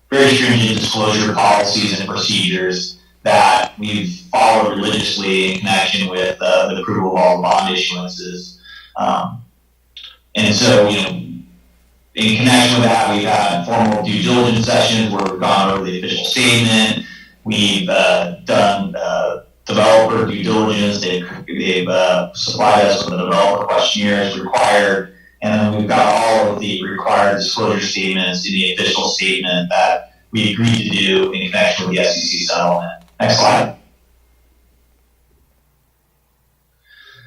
very stringent disclosure policies and procedures that we've followed religiously in connection with the approval of all the bond issuances. And so, in connection with that, we've had formal due diligence sessions where we've gone over the official statement. We've done developer due diligence. They've supplied us with a developer questionnaire as required. And then we've got all of the required disclosure statements in the official statement that we agreed to do in connection with the SEC settlement. Next slide.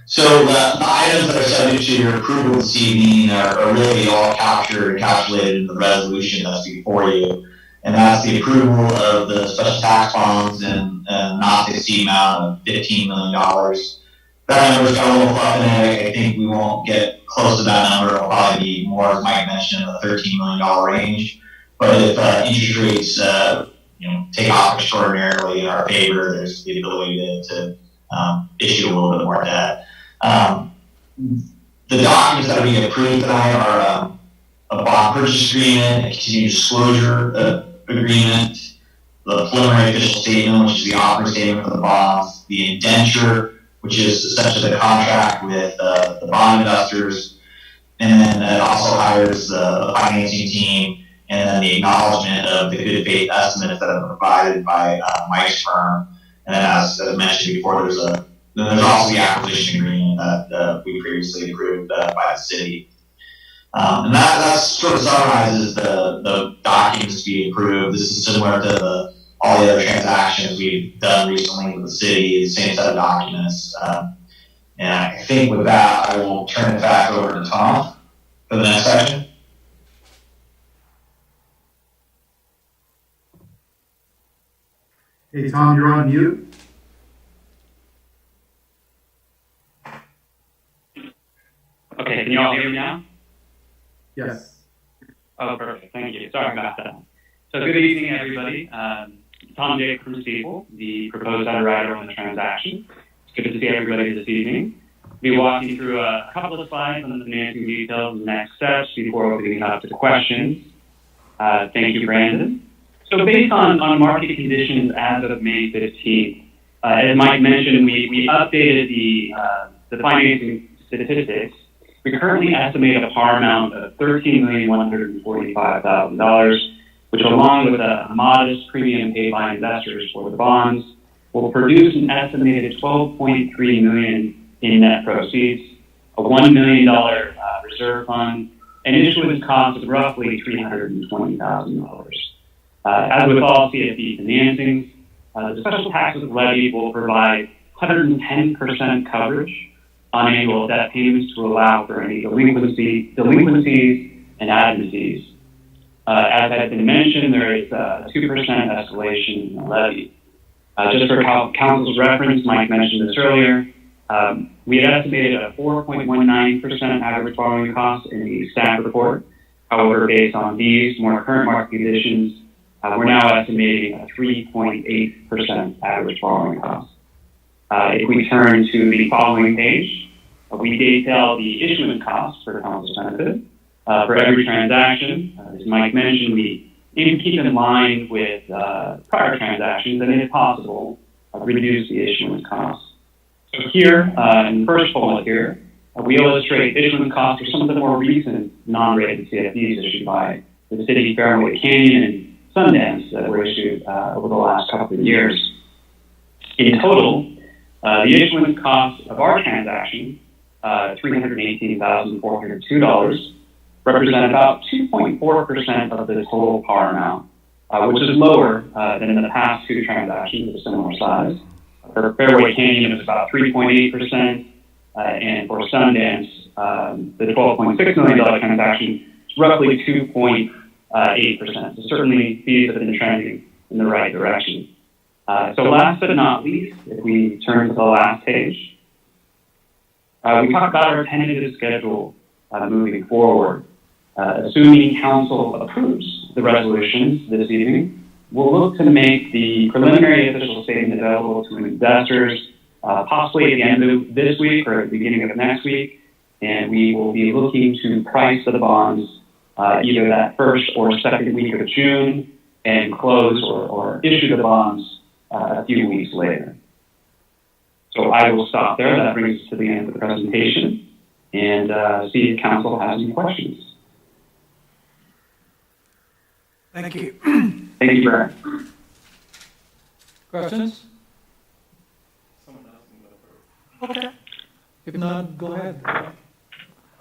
So the items that are subject to your approval this evening are really all captured and calculated in the resolution that's before you. And that's the approval of the special tax bonds and not to exceed amount of $15 million. That number's got a little fluff in it. I think we won't get close to that number. It'll probably be more, as Mike mentioned, in the $13 million range. But if interest rates take off extraordinarily in our favor, there's the ability to issue a little bit more debt. The documents that we approved tonight are a bond purchase agreement, a continued disclosure agreement, the preliminary official statement, which is the offering statement for the bonds, the indenture, which is essentially the contract with the bond investors, and then it also hires the financing team, and then the acknowledgement of the good faith estimates that have been provided by Mike's firm. And then, as mentioned before, there's also the acquisition agreement that we previously approved by the city. And that sort of summarizes the documents to be approved. This is similar to all the other transactions we've done recently with the city, the same set of documents. And I think with that, I will turn it back over to Tom for the next section. Hey, Tom, you're on mute. can you all hear me now? Yes. Oh, perfect. Thank you. Sorry about that. So good evening, everybody. Tom Jake from Steeple, the proposed underwriter on the transaction. It's good to see everybody this evening. We'll be walking through a couple of slides on the financing details and next steps before opening up to questions. Thank you, Brandon. So based on market conditions as of May 15th, as Mike mentioned, we updated the financing statistics. We currently estimate a par amount of $13,145,000, which, along with a modest premium paid by investors for the bonds, will produce an estimated $12.3 million in net proceeds, a $1 million reserve fund, and issuance costs of roughly $320,000. As with all CFD financings, the special taxes levy will provide 110% coverage on annual debt payments to allow for any delinquencies and admin fees. As has been mentioned, there is a 2% escalation in the levy. Just for council's reference, Mike mentioned this earlier, we had estimated a 4.19% average borrowing cost in the staff report. However, based on these more current market conditions, we're now estimating a 3.8% average borrowing cost. If we turn to the following page, we detail the issuance costs for council's benefit. For every transaction, as Mike mentioned, we aim to keep in line with prior transactions and, if possible, reduce the issuance costs. So here, in the first bullet here, we illustrate issuance costs for some of the more recent non-rated CFDs issued by the City, Fairway Canyon, and Sundance that were issued over the last couple of years. In total, the issuance cost of our transaction, $318,402, represent about 2.4% of the total par amount, which is lower than in the past two transactions of similar size. For Fairway Canyon, it was about 3.8%, and for Sundance, the $12.6 million transaction is roughly 2.8%. So certainly, fees have been trending in the right direction. So last but not least, if we turn to the last page, we talk about our tentative schedule moving forward. Assuming council approves the resolutions this evening, we'll look to make the preliminary official statement available to investors possibly at the end of this week or at the beginning of next week, and we will be looking to price the bonds either that first or second week of June and close or issue the bonds a few weeks later. So I will stop there. That brings us to the end of the presentation, and see if council has any questions. Thank you. Thank you, Brad. Questions? Okay. If not, go ahead.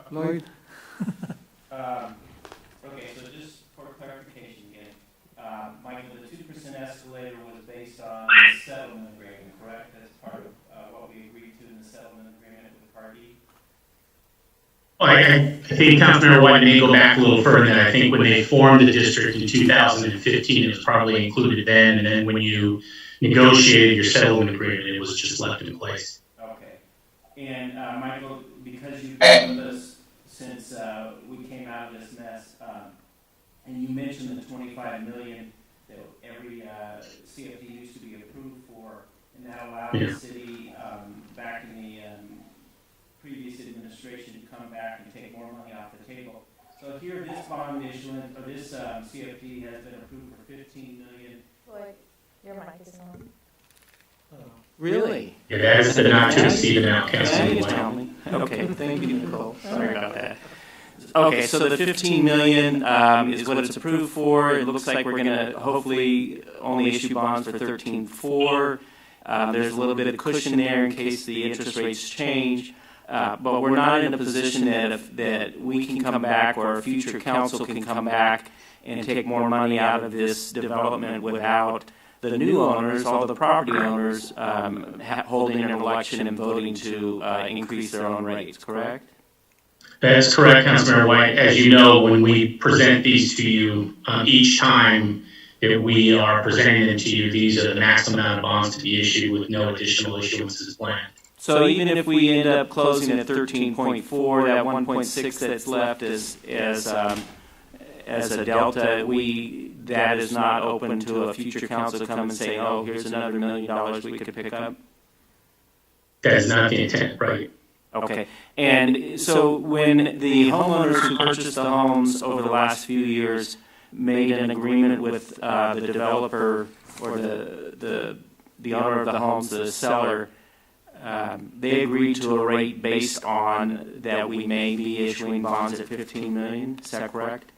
Lloyd. Okay, so just for clarification again, Michael, the 2% escalator was based on the settlement agreement, correct? That's part of what we agreed to in the settlement agreement with Party? Well, I think Councilmember White may go back a little further than that. I think when they formed the district in 2015, it was probably included then, and then when you negotiated your settlement agreement, it was just left in place. Okay. And Michael, because you've been with us since we came out of this mess, and you mentioned the $25 million that every CFD used to be approved for, and that allowed the city back in the previous administration to come back and take more money off the table. So here, this bond issuance, or this CFD has been approved for $15 million. Lloyd, your mic is on. Really? Yeah, that is the not to exceed amount, Councilman White. Okay, thank you, Nicole. Sorry about that. Okay, so the $15 million is what it's approved for. It looks like we're going to hopefully only issue bonds for $13.4. There's a little bit of cushion there in case the interest rates change. But we're not in a position that we can come back or our future council can come back and take more money out of this development without the new owners, all the property owners, holding an election and voting to increase their own rates, correct? That's correct, Councilmember White. As you know, when we present these to you each time that we are presenting them to you, these are the maximum amount of bonds to be issued with no additional issuances planned. So even if we end up closing at 13.4, that 1.6 that's left as a delta, that is not open to a future council to come and say, oh, here's another $1 million we could pick up? That is not the intent, right? Okay. And so when the homeowners who purchased the homes over the last few years made an agreement with the developer or the owner of the homes, the seller, they agreed to a rate based on that we may be issuing bonds at $15 million. Is that correct?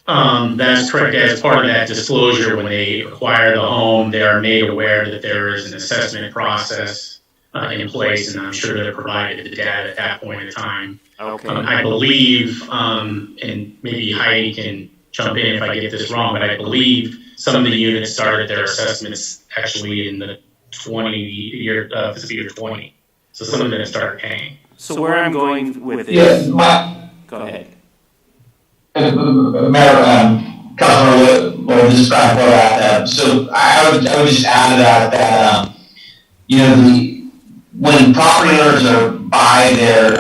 That's correct. As part of that disclosure, when they acquire the home, they are made aware that there is an assessment process in place, and I'm sure they're provided the data at that point in time. Okay. I believe, and maybe Heidi can jump in if I get this wrong, but I believe some of the units started their assessments actually in the fiscal year 20. So some of them started paying. So where I'm going with this, go ahead. Mayor, Councilor, this is Brian Borat. So I would just add to that, when property owners buy their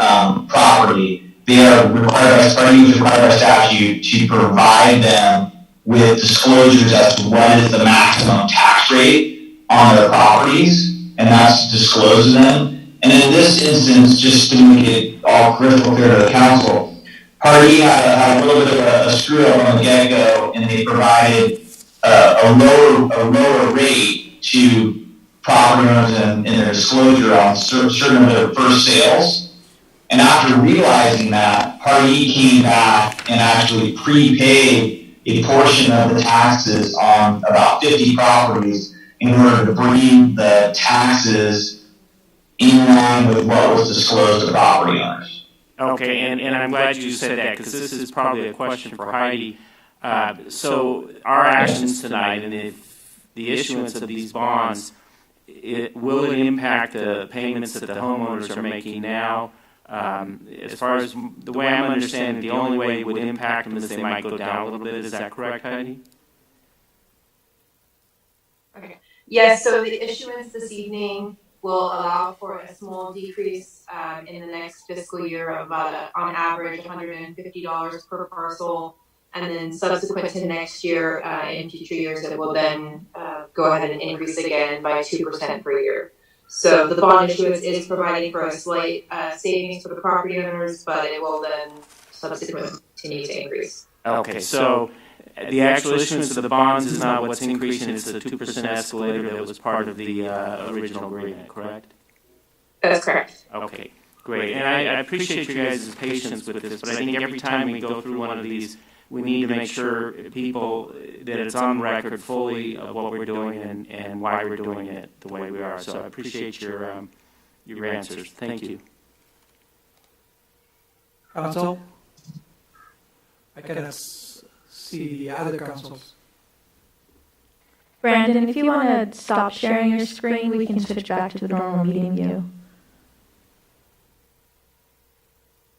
property, they are required by statute to provide them with disclosures as to what is the maximum tax rate on their properties, and that's disclosed to them. And in this instance, just to make it all crystal clear to the council, Party had a little bit of a screw up on the get-go, and they provided a lower rate to property owners in their disclosure on certain of their first sales. And after realizing that, Party came back and actually prepaid a portion of the taxes on about 50 properties in order to bring the taxes in line with what was disclosed to property owners. Okay, and I'm glad you said that, because this is probably a question for Heidi. So our actions tonight, and if the issuance of these bonds, will it impact the payments that the homeowners are making now? As far as the way I'm understanding, the only way it would impact them is they might go down a little bit. Is that correct, Heidi? Okay. Yes, so the issuance this evening will allow for a small decrease in the next fiscal year of about, on average, $150 per parcel. And then subsequent to next year, in future years, it will then go ahead and increase again by 2% per year. So the bond issuance is providing for a slight savings for the property owners, but it will then subsequently continue to increase. Okay, so the actual issuance of the bonds is not what's increasing, it's the 2% escalator that was part of the original agreement, correct? That's correct. Okay, great. And I appreciate your guys' patience with this, but I think every time we go through one of these, we need to make sure people that it's on record fully of what we're doing and why we're doing it the way we are. So I appreciate your answers. Thank you. Council? I cannot see the other councils. Brandon, if you want to stop sharing your screen, we can switch back to the normal meeting view.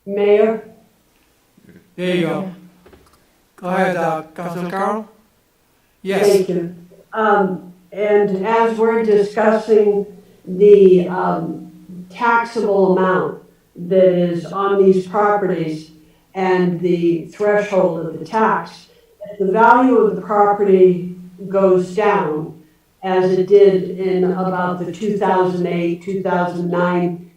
Mayor? There you go. Go ahead, Councilor Carroll. Yes. Thank you. And as we're discussing the taxable amount that is on these properties and the threshold of the tax, if the value of the property goes down, as it did in about the 2008, 2009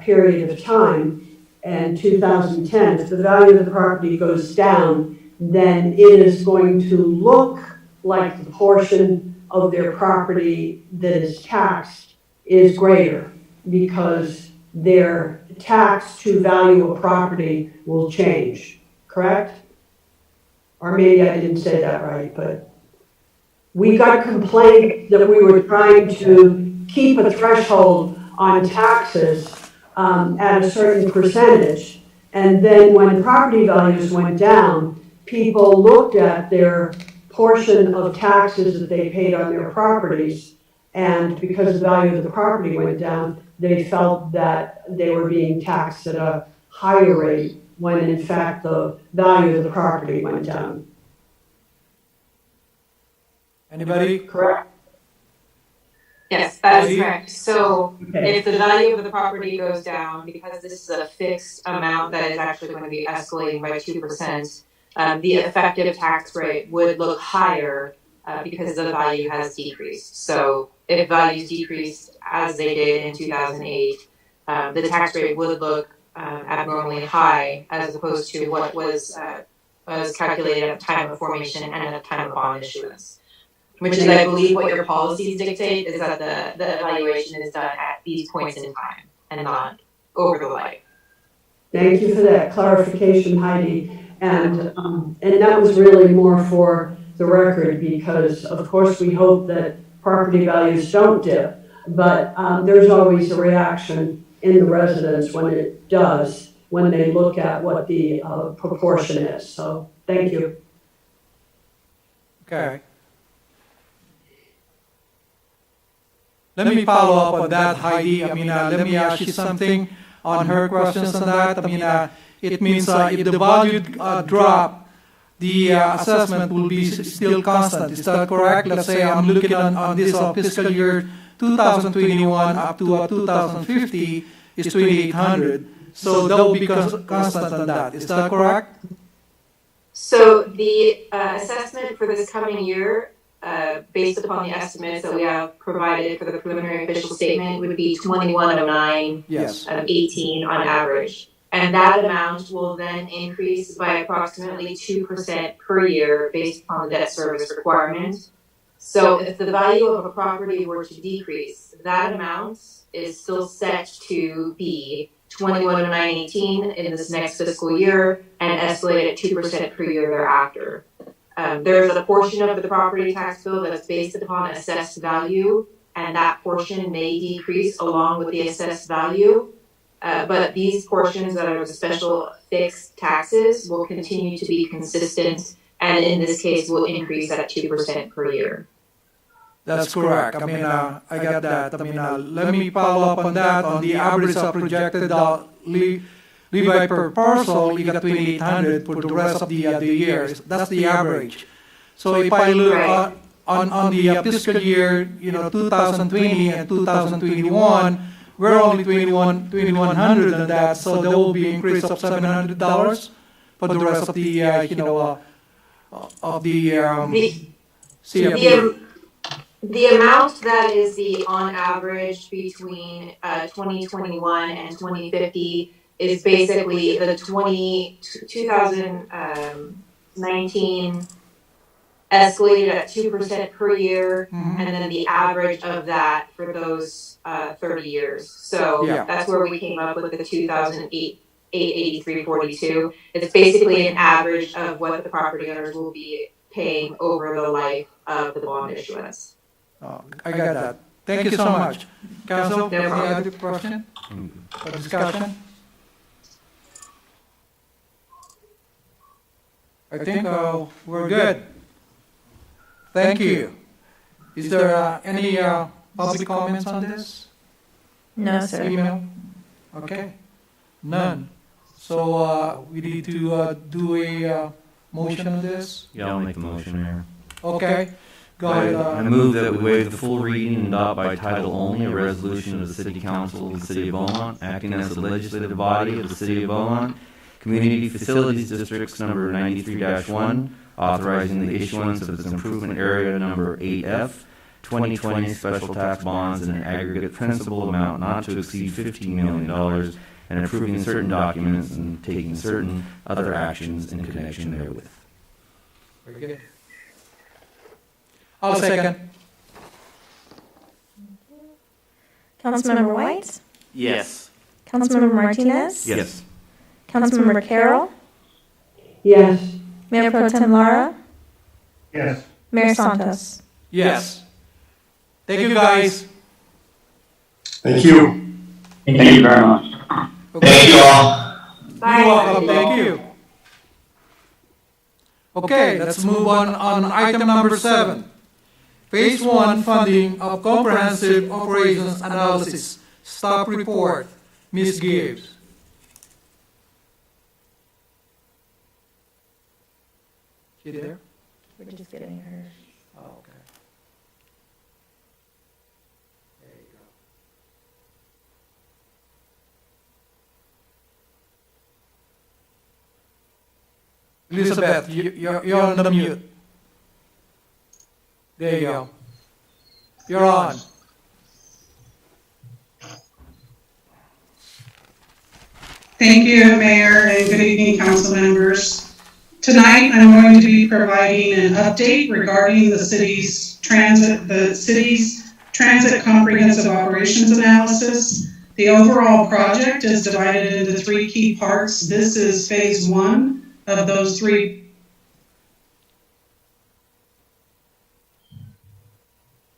period of time, and 2010, if the value of the property goes down, then it is going to look like the portion of their property that is taxed is greater, because their tax to value of property will change, correct? Or maybe I didn't say that right, but we got complaint that we were trying to keep a threshold on taxes at a certain percentage, and then when property values went down, people looked at their portion of taxes that they paid on their properties, and because the value of the property went down, they felt that they were being taxed at a higher rate when in fact the value of the property went down. Anybody? Correct. Yes, that is correct. So Okay. if the value of the property goes down, because this is a fixed amount that is actually going to be escalating by 2%, the effective tax rate would look higher because the value has decreased. So if values decreased as they did in 2008, the tax rate would look abnormally high as opposed to what was calculated at the time of formation and at the time of bond issuance. Which is, I believe, what your policies dictate is that the evaluation is done at these points in time and not over the life. Thank you for that clarification, Heidi. And that was really more for the record because, of course, we hope that property values don't dip, but there's always a reaction in the residents when it does, when they look at what the proportion is. So thank you. Okay. Let me follow up on that, Heidi. I mean, let me ask you something on her questions on that. I mean, it means if the value drop, the assessment will be still constant. Is that correct? Let's say I'm looking on this fiscal year 2021 up to 2050 is 2,800. So that will be constant on that. Is that correct? So the assessment for this coming year, based upon the estimates that we have provided for the preliminary official statement, would be 2109, Yes. 18 on average. And that amount will then increase by approximately 2% per year based upon the debt service requirement. So if the value of a property were to decrease, that amount is still set to be 21,918 in this next fiscal year and escalate at 2% per year thereafter. There's a portion of the property tax bill that's based upon assessed value, and that portion may decrease along with the assessed value. But these portions that are the special fixed taxes will continue to be consistent, and in this case will increase at 2% per year. That's correct. I mean, I got that. I mean, let me follow up on that. On the average of projected levy per parcel, you got 2,800 for the rest of the years. That's the average. So if I look on the fiscal year, 2020 and 2021, we're only 2,100 on that. So there will be an increase of $700 for the rest of the CFD. The amount that is the on average between 2021 and 2050 is basically the 2019 escalated at 2% per year, and then the average of that for those 30 years. So that's where we came up with the 2008 883.42. It's basically an average of what the property owners will be paying over the life of the bond issuance. Oh, I got that. Thank you so much. Council, any other question or discussion? I think we're good. Thank you. Is there any public comments on this? No, sir. Email? Okay. None. So we need to do a motion on this? Yeah, I'll make the motion, Mayor. Okay. Go ahead. I move that we waive the full reading and adopt by title only a resolution of the City Council of the City of Beaumont, acting as the legislative body of the City of Beaumont, Community Facilities Districts number 93-1, authorizing the issuance of its improvement area number 8F, 2020 special tax bonds in an aggregate principal amount not to exceed $15 million, and approving certain documents and taking certain other actions in connection therewith. Very good. I'll second. Councilmember White? Yes. Councilmember Martinez? Yes. Councilmember Carroll? Yes. Mayor Pro Tem Lara? Yes. Mayor Santos? Yes. Thank you, guys. Thank you. Thank you very much. Okay. Thank you all. Bye. You're welcome. Thank you. Okay, let's move on item number 7. Phase 1 funding of comprehensive operations analysis. Staff report. Ms. Gibbs. She there? We're just getting her. Oh, okay. Elizabeth, you're on the mute. There you go. You're on. Thank you, Mayor, and good evening, council members. Tonight, I'm going to be providing an update regarding the city's transit comprehensive operations analysis. The overall project is divided into 3 key parts. This is phase 1 of those 3.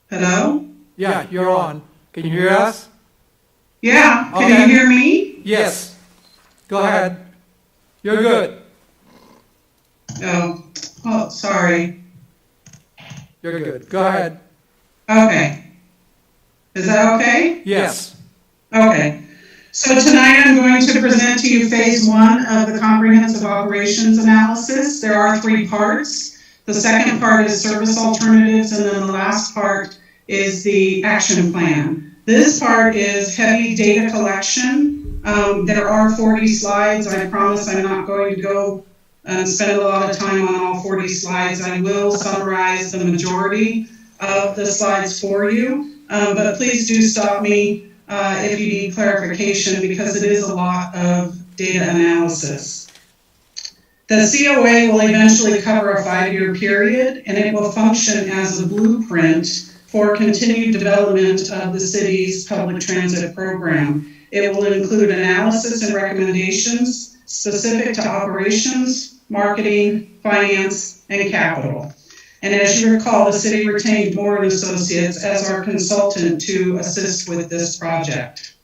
Hello? Yeah, you're on. Can you hear us? Yeah, can you hear me? Yes. Go ahead. You're good. Oh, sorry. You're good. Go ahead. Okay. Is that okay? Yes. Okay. So tonight I'm going to present to you phase 1 of the comprehensive operations analysis. There are 3 parts. The second part is service alternatives, and then the last part is the action plan. This part is heavy data collection. There are 40 slides. I promise I'm not going to go spend a lot of time on all 40 slides. I will summarize the majority of the slides for you, but please do stop me if you need clarification, because it is a lot of data analysis. The COA will eventually cover a 5-year period, and it will function as a blueprint for continued development of the city's public transit program. It will include analysis and recommendations specific to operations, marketing, finance, and capital. And as you recall, the city retained Moore & Associates as our consultant to assist with this project.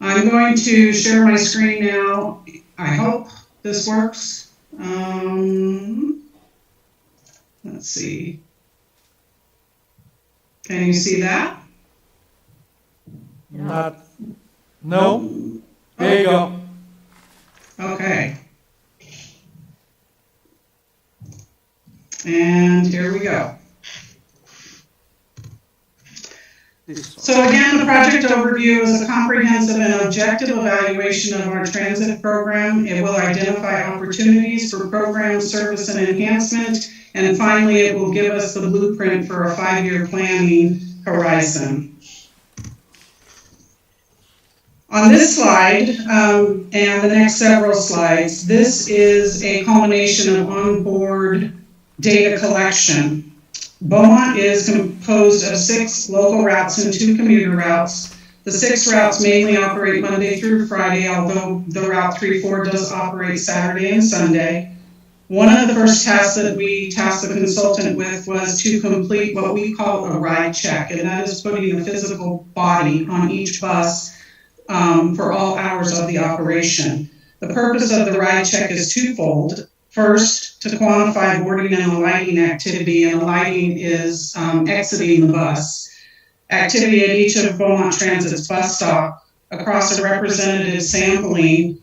I'm going to share my screen now. I hope this works. Let's see. Can you see that? No. There you go. Okay. And here we go. So again, the project overview is a comprehensive and objective evaluation of our transit program. It will identify opportunities for program service and enhancement. And finally, it will give us the blueprint for a 5-year planning horizon. On this slide, and the next several slides, this is a culmination of onboard data collection. Beaumont is composed of 6 local routes and 2 commuter routes. The 6 routes mainly operate Monday through Friday, although the Route 34 does operate Saturday and Sunday. One of the first tasks that we tasked the consultant with was to complete what we call a ride check, and that is putting a physical body on each bus for all hours of the operation. The purpose of the ride check is twofold. First, to quantify boarding and alighting activity, and alighting is exiting the bus. Activity at each of Beaumont Transit's bus stop across a representative sampling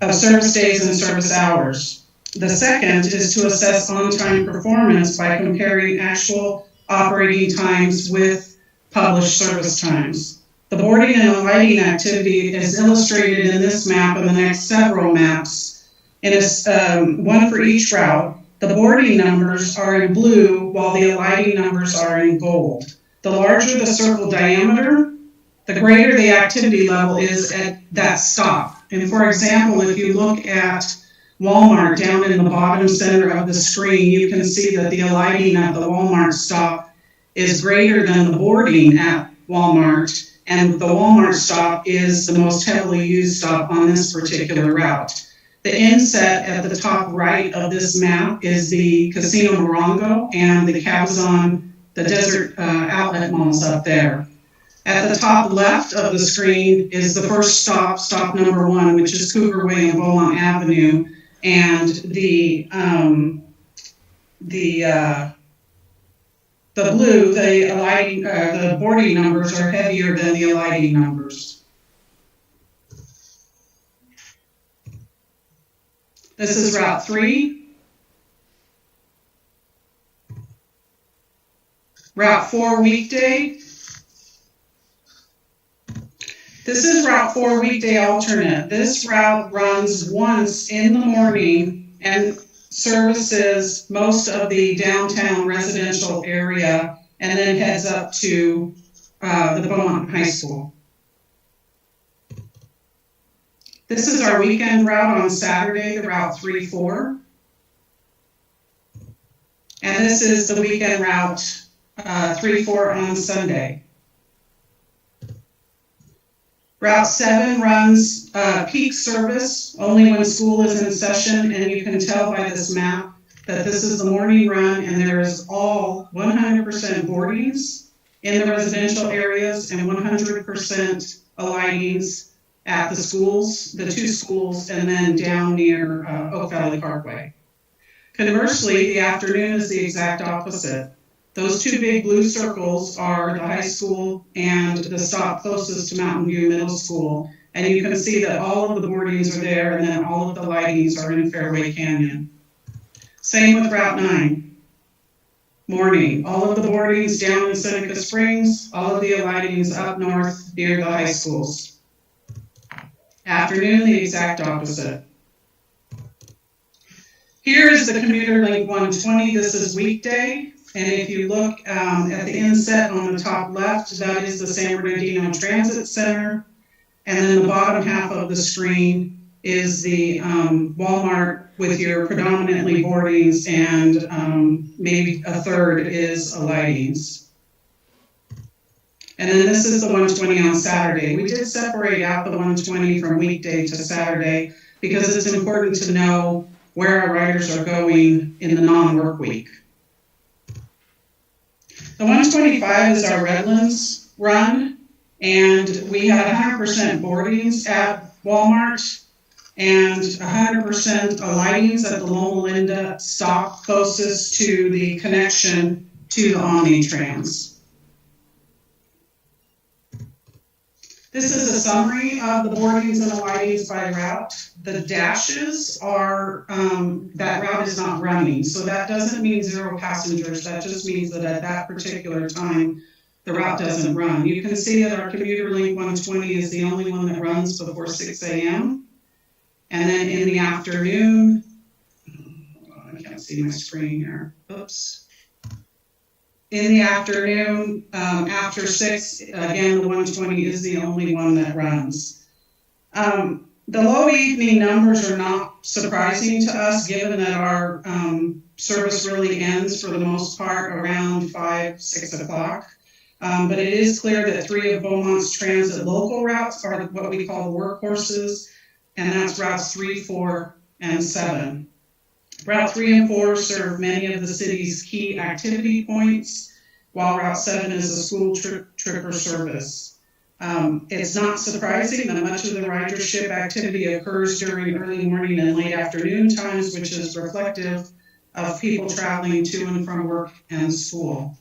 of service days and service hours. The second is to assess on-time performance by comparing actual operating times with published service times. The boarding and alighting activity is illustrated in this map and the next several maps. And it's one for each route. The boarding numbers are in blue, while the alighting numbers are in gold. The larger the circle diameter, the greater the activity level is at that stop. And for example, if you look at Walmart down in the bottom center of the screen, you can see that the alighting at the Walmart stop is greater than the boarding at Walmart, and the Walmart stop is the most heavily used stop on this particular route. The inset at the top right of this map is the Casino Morongo and the Cabazon, the Desert Outlet malls up there. At the top left of the screen is the first stop, stop number 1, which is Cougar Way and Beaumont Avenue, and the blue, the alighting, the boarding numbers are heavier than the alighting numbers. This is Route 3. Route 4 weekday. This is Route 4 weekday alternate. This route runs once in the morning and services most of the downtown residential area and then heads up to the Beaumont High School. This is our weekend route on Saturday, the Route 34. And this is the weekend route 34 on Sunday. Route 7 runs peak service only when school is in session, and you can tell by this map that this is the morning run, and there is all 100% boardings in the residential areas and 100% alightings at the schools, the two schools, and then down near Oak Valley Parkway. Conversely, the afternoon is the exact opposite. Those two big blue circles are the high school and the stop closest to Mountain View Middle School. And you can see that all of the boardings are there, and then all of the lightings are in Fairway Canyon. Same with Route 9. Morning, all of the boardings down in Seneca Springs, all of the lightings up north near the high schools. Afternoon, the exact opposite. Here is the Commuter Link 120. This is weekday. And if you look at the inset on the top left, that is the San Bernardino Transit Center. And then the bottom half of the screen is the Walmart with your predominantly boardings, and maybe a third is lightings. And then this is the 120 on Saturday. We did separate out the 120 from weekday to Saturday because it's important to know where our riders are going in the non-work week. The 125 is our Redlands run, and we have 100% boardings at Walmart and 100% alightings at the Loma Linda stop closest to the connection to the Omnitrans. This is a summary of the boardings and alightings by route. The dashes are, that route is not running, so that doesn't mean 0 passengers. That just means that at that particular time, the route doesn't run. You can see that our Commuter Link 120 is the only one that runs before 6 a.m. And then in the afternoon, I can't see my screen here, oops. In the afternoon, after 6, again, the 120 is the only one that runs. The low evening numbers are not surprising to us, given that our service really ends for the most part around 5, 6 o'clock. But it is clear that 3 of Beaumont's transit local routes are what we call workhorses, and that's routes 3, 4, and 7. Route 3 and 4 serve many of the city's key activity points, while Route 7 is a school tripper service. It's not surprising that much of the ridership activity occurs during early morning and late afternoon times, which is reflective of people traveling to and from work and school.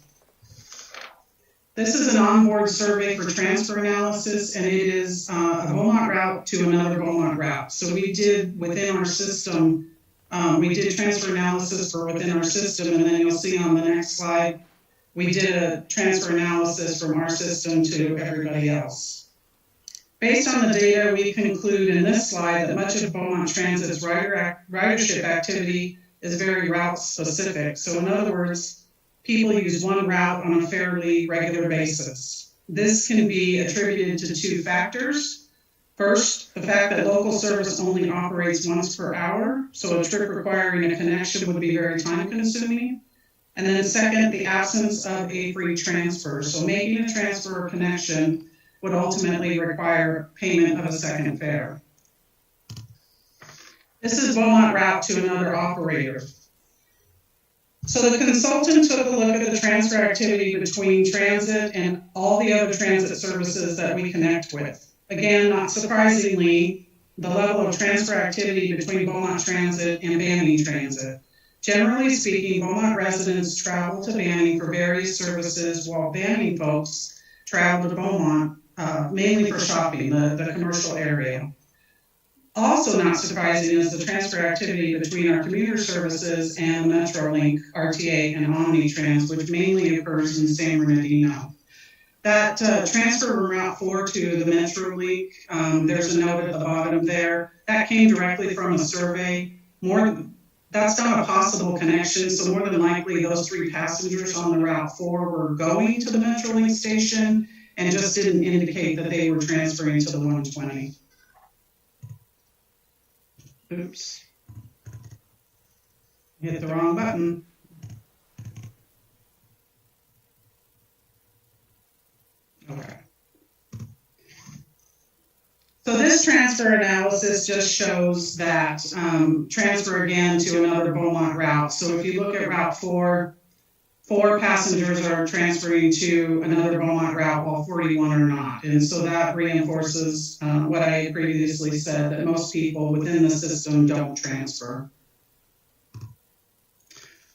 This is an onboard survey for transfer analysis, and it is a Beaumont route to another Beaumont route. So we did within our system, we did transfer analysis for within our system, and then you'll see on the next slide, we did a transfer analysis from our system to everybody else. Based on the data, we conclude in this slide that much of Beaumont Transit's ridership activity is very route specific. So in other words, people use one route on a fairly regular basis. This can be attributed to 2 factors. First, the fact that local service only operates once per hour, so a trip requiring a connection would be very time consuming. And then second, the absence of a free transfer. So making a transfer or connection would ultimately require payment of a second fare. This is Beaumont route to another operator. So the consultant took a look at the transfer activity between transit and all the other transit services that we connect with. Again, not surprisingly, the level of transfer activity between Beaumont Transit and Banning Transit. Generally speaking, Beaumont residents travel to Banning for various services, while Banning folks travel to Beaumont mainly for shopping, the commercial area. Also not surprising is the transfer activity between our commuter services and Metrolink, RTA, and Omnitrans, which mainly occurs in San Bernardino. That transfer from Route 4 to the Metrolink, there's a note at the bottom there, that came directly from a survey. that's not a possible connection, so more than likely those 3 passengers on the Route 4 were going to the Metrolink station and just didn't indicate that they were transferring to the 120. Oops. Hit the wrong button. Okay. So this transfer analysis just shows that transfer again to another Beaumont route. So if you look at Route 4, 4 passengers are transferring to another Beaumont route while 41 are not. And so that reinforces what I had previously said, that most people within the system don't transfer.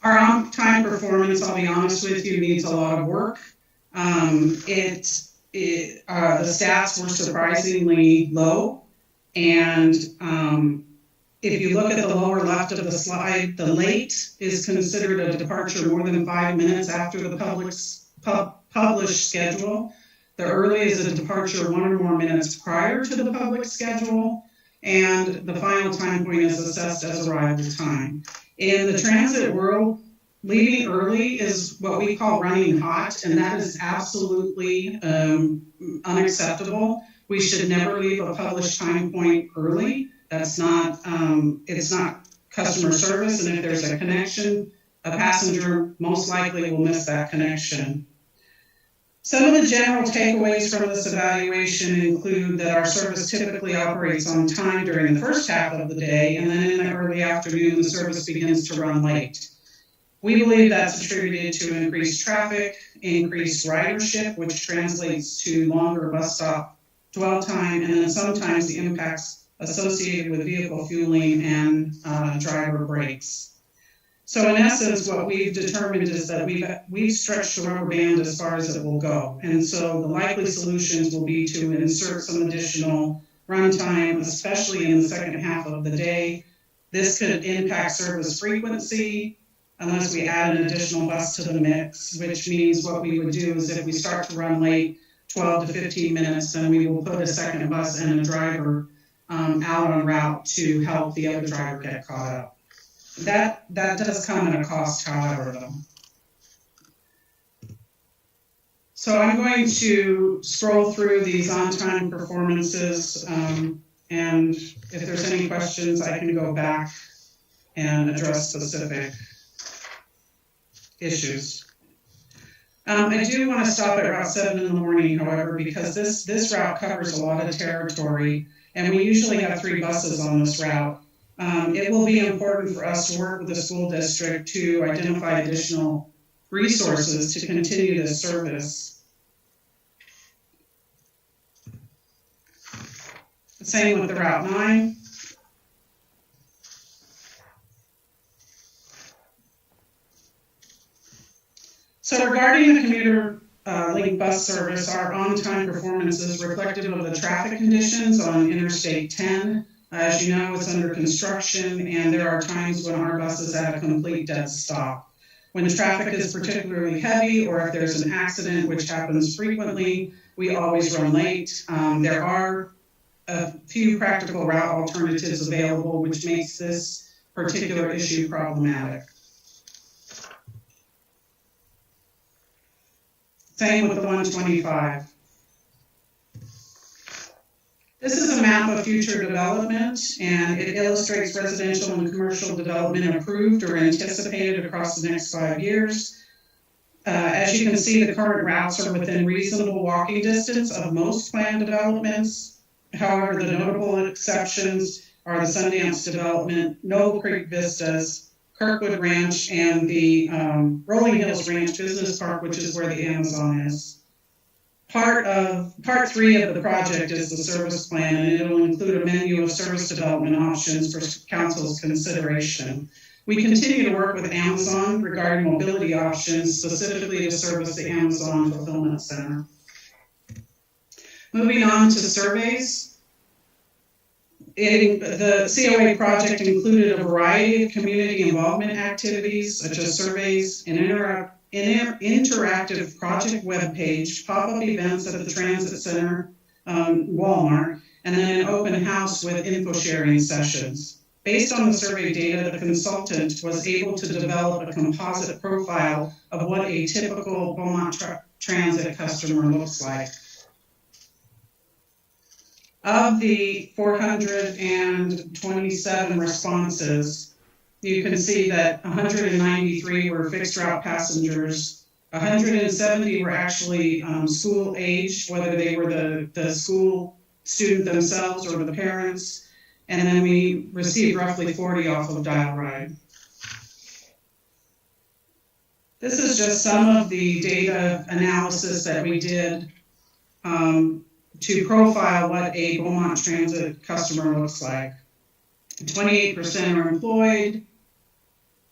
Our on-time performance, I'll be honest with you, needs a lot of work. The stats were surprisingly low, and if you look at the lower left of the slide, the late is considered a departure more than 5 minutes after the published schedule. The early is a departure 1 or more minutes prior to the public schedule, and the final time point is assessed as arrival time. In the transit world, leaving early is what we call running hot, and that is absolutely unacceptable. We should never leave a published time point early. That's not, it's not customer service, and if there's a connection, a passenger most likely will miss that connection. Some of the general takeaways from this evaluation include that our service typically operates on time during the first half of the day, and then in the early afternoon, the service begins to run late. We believe that's attributed to increased traffic, increased ridership, which translates to longer bus stop dwell time, and then sometimes the impacts associated with vehicle fueling and driver breaks. So in essence, what we've determined is that we've stretched the rubber band as far as it will go. And so the likely solutions will be to insert some additional runtime, especially in the second half of the day. This could impact service frequency unless we add an additional bus to the mix, which means what we would do is if we start to run late 12 to 15 minutes, then we will put a second bus and a driver out on route to help the other driver get caught up. That does come at a cost, however, though. So I'm going to scroll through these on-time performances, and if there's any questions, I can go back and address specific issues. I do want to stop at Route 7 in the morning, however, because this route covers a lot of territory, and we usually have 3 buses on this route. It will be important for us to work with the school district to identify additional resources to continue this service. Same with the Route 9. So regarding the commuter link bus service, our on-time performance is reflective of the traffic conditions on Interstate 10. As you know, it's under construction, and there are times when our bus is at a complete dead stop. When traffic is particularly heavy, or if there's an accident, which happens frequently, we always run late. There are a few practical route alternatives available, which makes this particular issue problematic. Same with the 125. This is a map of future development, and it illustrates residential and commercial development approved or anticipated across the next 5 years. As you can see, the current routes are within reasonable walking distance of most planned developments. However, the notable exceptions are the Sundance development, Noble Creek Vistas, Kirkwood Ranch, and the Rolling Hills Ranch Business Park, which is where the Amazon is. Part 3 of the project is the service plan, and it will include a menu of service development options for council's consideration. We continue to work with Amazon regarding mobility options, specifically to service the Amazon Fulfillment Center. Moving on to surveys. The COA project included a variety of community involvement activities, such as surveys, an interactive project webpage, pop-up events at the Transit Center, Walmart, and then an open house with info sharing sessions. Based on the survey data, the consultant was able to develop a composite profile of what a typical Beaumont Transit customer looks like. Of the 427 responses, you can see that 193 were fixed route passengers, 170 were actually school age, whether they were the school student themselves or the parents, and then we received roughly 40 off of dial ride. This is just some of the data analysis that we did to profile what a Beaumont Transit customer looks like. 28% are employed,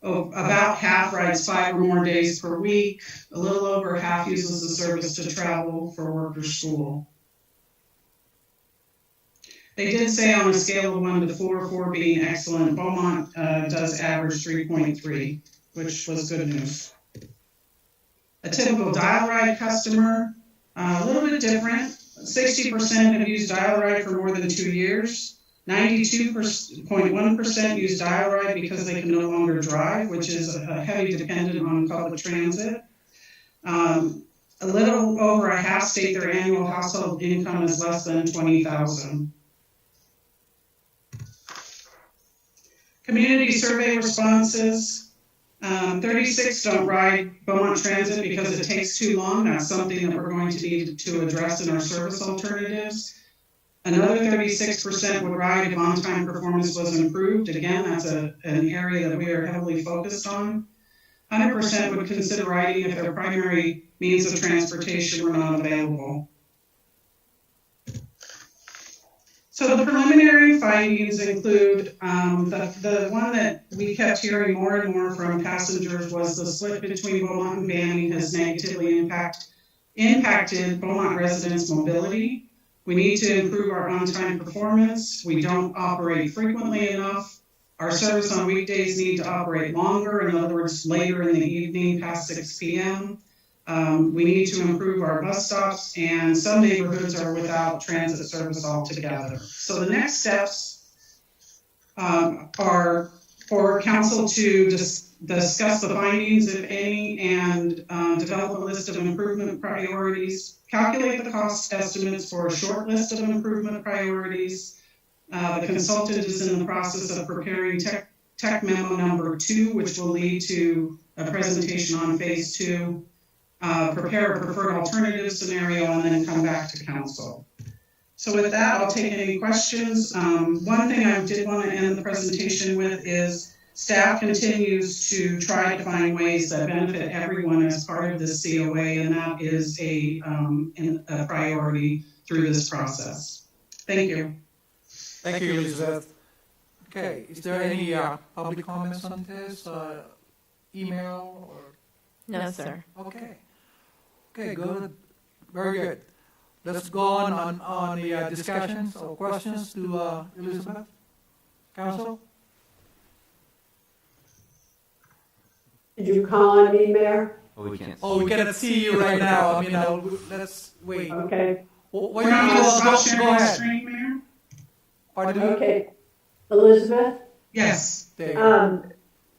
about half rides 5 or more days per week, a little over half uses the service to travel for work or school. They did say on a scale of 1 to 4, 4 being excellent, Beaumont does average 3.3, which was good news. A typical dial ride customer, a little bit different. 60% have used dial ride for more than 2 years. 92.1% use dial ride because they can no longer drive, which is heavy dependent on public transit. A little over a half state their annual household income is less than $20,000. Community survey responses. 36 don't ride Beaumont Transit because it takes too long. That's something that we're going to need to address in our service alternatives. Another 36% would ride if on-time performance was improved. Again, that's an area that we are heavily focused on. 100% would consider riding if their primary means of transportation were not available. So the preliminary findings include the one that we kept hearing more and more from passengers was the split between Beaumont and Banning has negatively impacted Beaumont residents' mobility. We need to improve our on-time performance. We don't operate frequently enough. Our service on weekdays need to operate longer, in other words, later in the evening past 6 p.m. We need to improve our bus stops, and some neighborhoods are without transit service altogether. So the next steps are for council to discuss the findings, if any, and develop a list of improvement priorities, calculate the cost estimates for a short list of improvement priorities. The consultant is in the process of preparing tech memo number 2, which will lead to a presentation on phase 2. Prepare a preferred alternative scenario, and then come back to council. So with that, I'll take any questions. One thing I did want to end the presentation with is staff continues to try to find ways that benefit everyone as part of this COA, and that is a priority through this process. Thank you. Thank you, Elizabeth. Okay, is there any public comments on this? Email or? No, sir. Okay. Okay, good. Very good. Let's go on the discussions or questions to Elizabeth. Council? Did you call on me, Mayor? Oh, we can't. Oh, we cannot see you right now. I mean, let's wait. Okay. Wait, go ahead. Mayor? Pardon me? Okay. Elizabeth? Yes.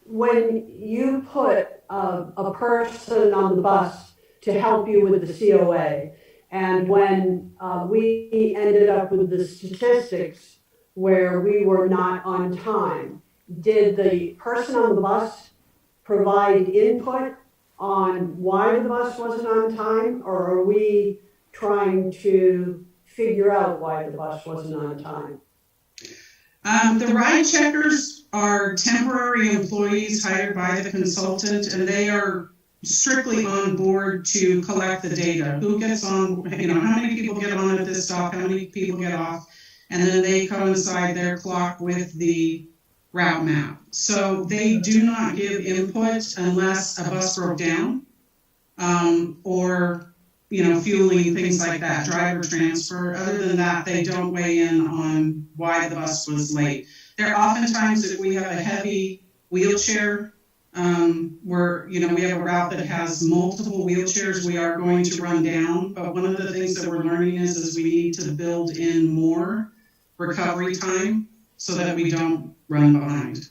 When you put a person on the bus to help you with the COA, and when we ended up with the statistics where we were not on time, did the person on the bus provide input on why the bus wasn't on time, or are we trying to figure out why the bus wasn't on time? The ride checkers are temporary employees hired by the consultant, and they are strictly on board to collect the data. Who gets on, how many people get on at this stop, how many people get off, and then they coincide their clock with the route map. So they do not give input unless a bus broke down, or fueling, things like that, driver transfer. Other than that, they don't weigh in on why the bus was late. There are oftentimes if we have a heavy wheelchair, where, we have a route that has multiple wheelchairs, we are going to run down. But one of the things that we're learning is we need to build in more recovery time so that we don't run behind.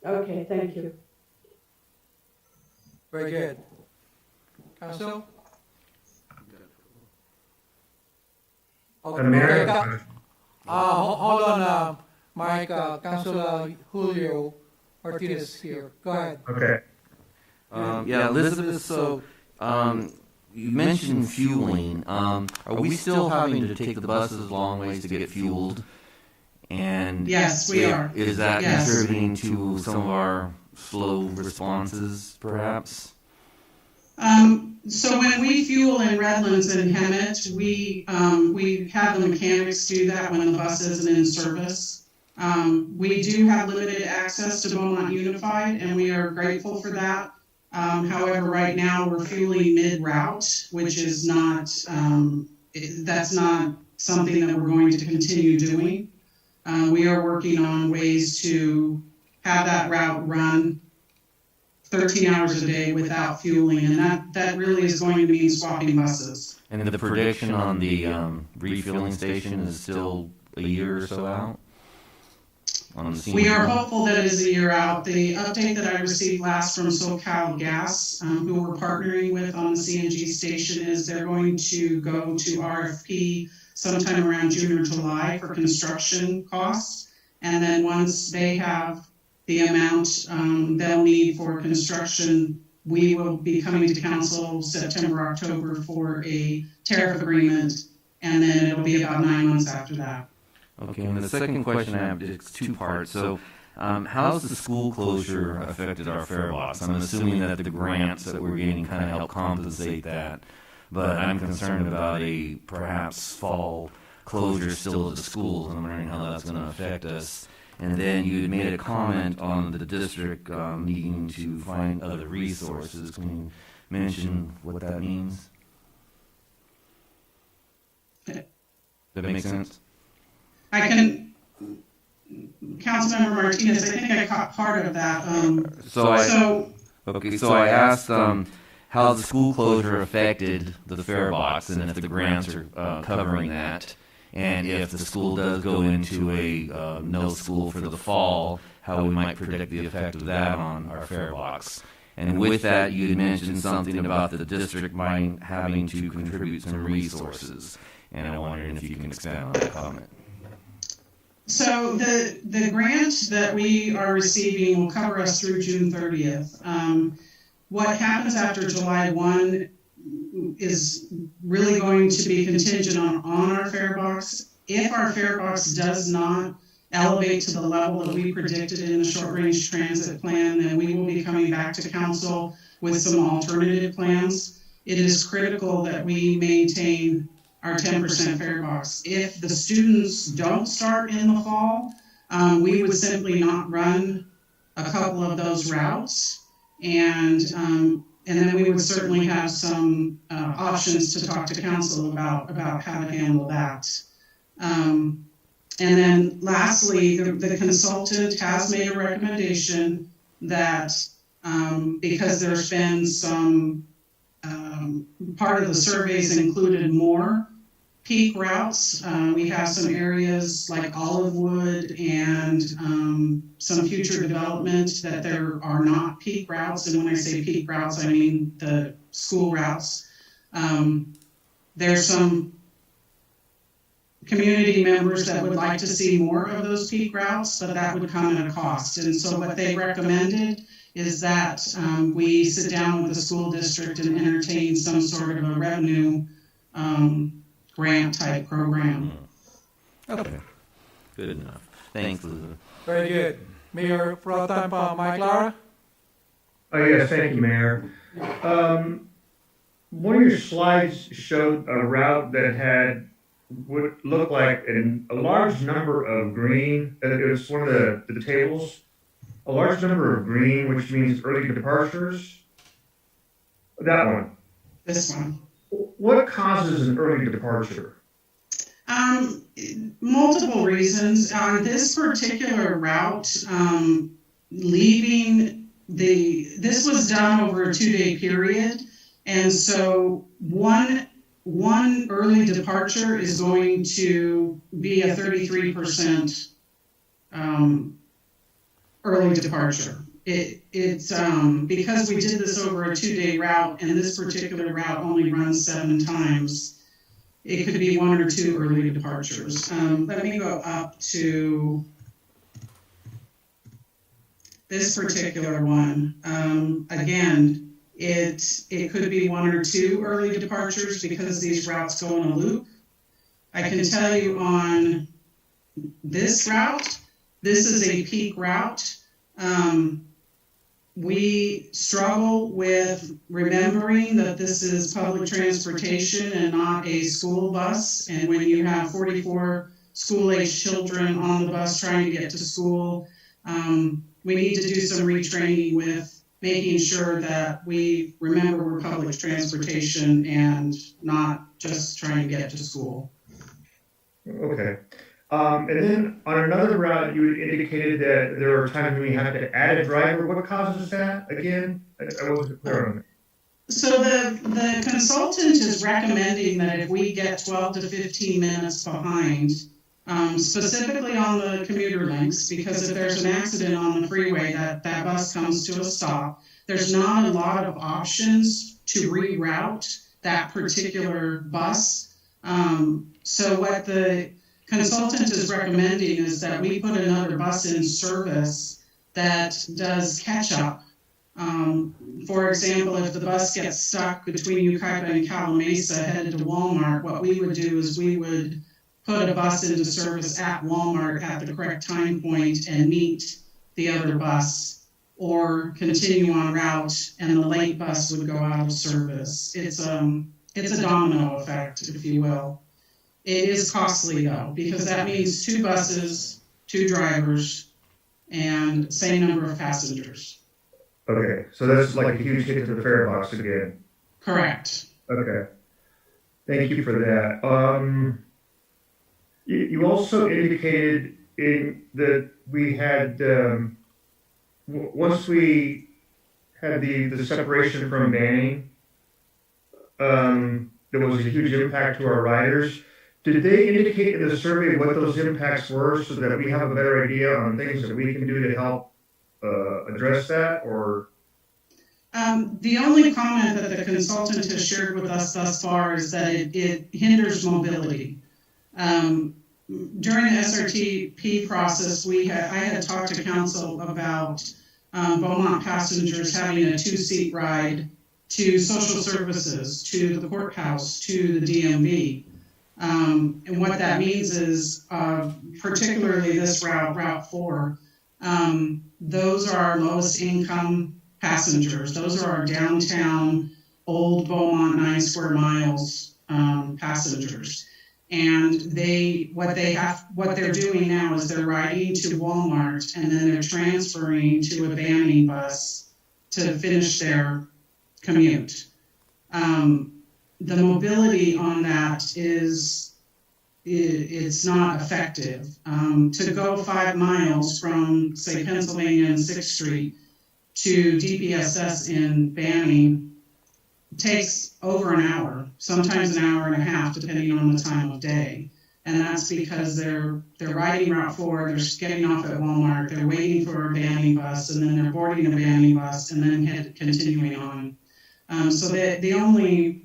Okay, thank you. Very good. Council? Mayor? Hold on, Mike, Councilor Julio Martinez here. Go ahead. Okay. Yeah, Elizabeth, so you mentioned fueling. Are we still having to take the buses a long ways to get fueled? And Yes, we are. Is that Yes. contributing to some of our slow responses, perhaps? So when we fuel in Redlands and Hemet, we have the mechanics do that when the bus isn't in service. We do have limited access to Beaumont Unified, and we are grateful for that. However, right now we're fueling mid-route, which is not, that's not something that we're going to continue doing. We are working on ways to have that route run 13 hours a day without fueling, and that really is going to mean swapping buses. And the prediction on the refueling station is still a year or so out? On the We are hopeful that it is a year out. The update that I received last from SoCal Gas, who we're partnering with on the CNG station, is they're going to go to RFP sometime around June or July for construction costs. And then once they have the amount they'll need for construction, we will be coming to council September, October for a tariff agreement, and then it'll be about 9 months after that. Okay, and the second question I have is two parts. So, how's the school closure affected our fare box? I'm assuming that the grants that we're getting kind of help compensate that, but I'm concerned about a perhaps fall closure still of the schools, and I'm wondering how that's going to affect us. And then you had made a comment on the district needing to find other resources. Can you mention what that means? Does that make sense? I can, Councilmember Martinez, I think I caught part of that. So I asked how the school closure affected the fare box, and if the grants are covering that. And if the school does go into a no school for the fall, how we might predict the effect of that on our fare box. And with that, you had mentioned something about the district might having to contribute some resources. And I'm wondering if you can expand on that comment. So the grant that we are receiving will cover us through June 30th. What happens after July 1 is really going to be contingent on our fare box. If our fare box does not elevate to the level that we predicted in the short range transit plan, then we will be coming back to council with some alternative plans. It is critical that we maintain our 10% fare box. If the students don't start in the fall, we would simply not run a couple of those routes, and then we would certainly have some options to talk to council about how to handle that. And then lastly, the consultant has made a recommendation that because there's been some, part of the surveys included more peak routes. We have some areas like Olivewood and some future development that there are not peak routes. And when I say peak routes, I mean the school routes. There's some community members that would like to see more of those peak routes, but that would come at a cost. And so what they recommended is that we sit down with the school district and entertain some sort of a revenue grant type program. Okay, good enough. Thanks, Elizabeth. Very good. Mayor Pro Tem Mike Lara? Oh, yes, thank you, Mayor. One of your slides showed a route that had what looked like a large number of green. It was one of the tables. A large number of green, which means early departures. That one. This one. What causes an early departure? Multiple reasons. On this particular route, this was done over a 2-day period, and so one early departure is going to be a 33% early departure. It's because we did this over a 2-day route, and this particular route only runs 7 times. It could be 1 or 2 early departures. Let me go up to this particular one. Again, it could be 1 or 2 early departures because these routes go in a loop. I can tell you on this route, this is a peak route. We struggle with remembering that this is public transportation and not a school bus. And when you have 44 school-age children on the bus trying to get to school, we need to do some retraining with making sure that we remember we're public transportation and not just trying to get to school. Okay. And then on another route, you indicated that there are times when you have to add a driver. What causes that again? I wasn't clear on it. So the consultant is recommending that if we get 12 to 15 minutes behind, specifically on the commuter links, because if there's an accident on the freeway, that bus comes to a stop. There's not a lot of options to reroute that particular bus. So what the consultant is recommending is that we put another bus in service that does catch up. For example, if the bus gets stuck between Yucaipa and Calamasa headed to Walmart, what we would do is we would put a bus into service at Walmart at the correct time point and meet the other bus, or continue on route and the late bus would go out of service. It's a domino effect, if you will. It is costly though, because that means 2 buses, 2 drivers, and same number of passengers. Okay, so that's like a huge hit to the fare box again. Correct. Okay, thank you for that. You also indicated that we had, once we had the separation from Banning, there was a huge impact to our riders. Did they indicate in the survey what those impacts were so that we have a better idea on things that we can do to help address that, or? The only comment that the consultant has shared with us thus far is that it hinders mobility. During the SRTP process, I had talked to council about Beaumont passengers having a 2-seat ride to social services, to the courthouse, to the DMV. And what that means is, particularly this route, Route 4, those are our lowest income passengers. Those are our downtown, old Beaumont 9 square miles passengers. And what they're doing now is they're riding to Walmart and then they're transferring to a Banning bus to finish their commute. The mobility on that it's not effective. To go 5 miles from, say, Pennsylvania and 6th Street to DPSS in Banning takes over an hour, sometimes an hour and a half, depending on the time of day. And that's because they're riding Route 4, they're getting off at Walmart, they're waiting for a Banning bus, and then they're boarding a Banning bus, and then continuing on. So the only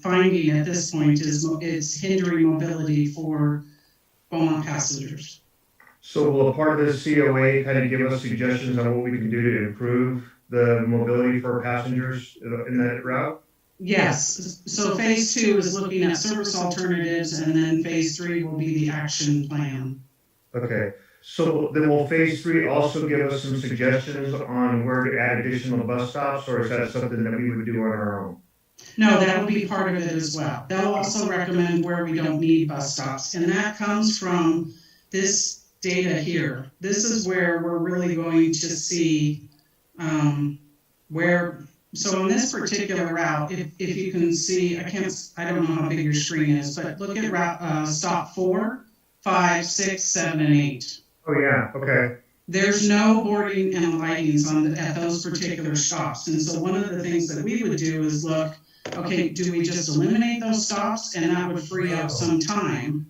finding at this point is hindering mobility for Beaumont passengers. So will a part of this COA kind of give us suggestions on what we can do to improve the mobility for passengers in that route? Yes. So phase 2 is looking at service alternatives, and then phase 3 will be the action plan. Okay. So then will phase 3 also give us some suggestions on where to add additional bus stops, or is that something that we would do on our own? No, that will be part of it as well. They'll also recommend where we don't need bus stops, and that comes from this data here. This is where we're really going to see so on this particular route, if you can see, I don't know how big your screen is, but look at route stop 4, 5, 6, 7, and 8. Oh yeah, okay. There's no boarding and lightings at those particular stops. And so one of the things that we would do is look, okay, do we just eliminate those stops? And that would free up some time.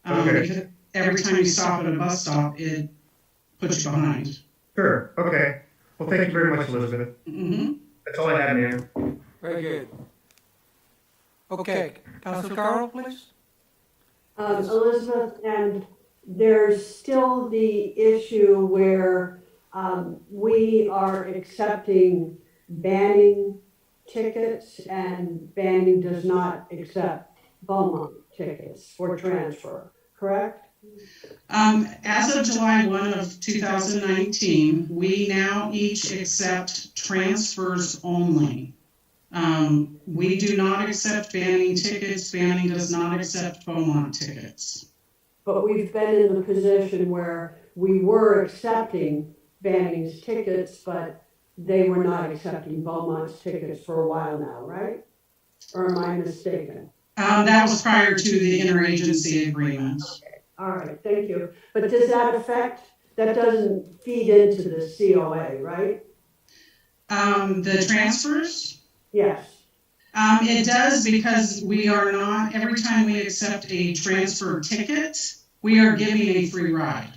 Okay. every time you stop at a bus stop, it puts you behind. Sure, okay. Well, thank you very much, Elizabeth. Mm-hmm. That's all I have, Mayor. Very good. Okay, Councilor Carroll, please. Elizabeth, and there's still the issue where we are accepting banning tickets and banning does not accept Beaumont tickets for transfer, correct? As of July 1 of 2019, we now each accept transfers only. We do not accept banning tickets. Banning does not accept Beaumont tickets. But we've been in the position where we were accepting Banning's tickets, but they were not accepting Beaumont's tickets for a while now, right? Or am I mistaken? That was prior to the interagency agreement. All right, thank you. But does that affect, that doesn't feed into the COA, right? The transfers? Yes. It does, because we are not, every time we accept a transfer ticket, we are giving a free ride.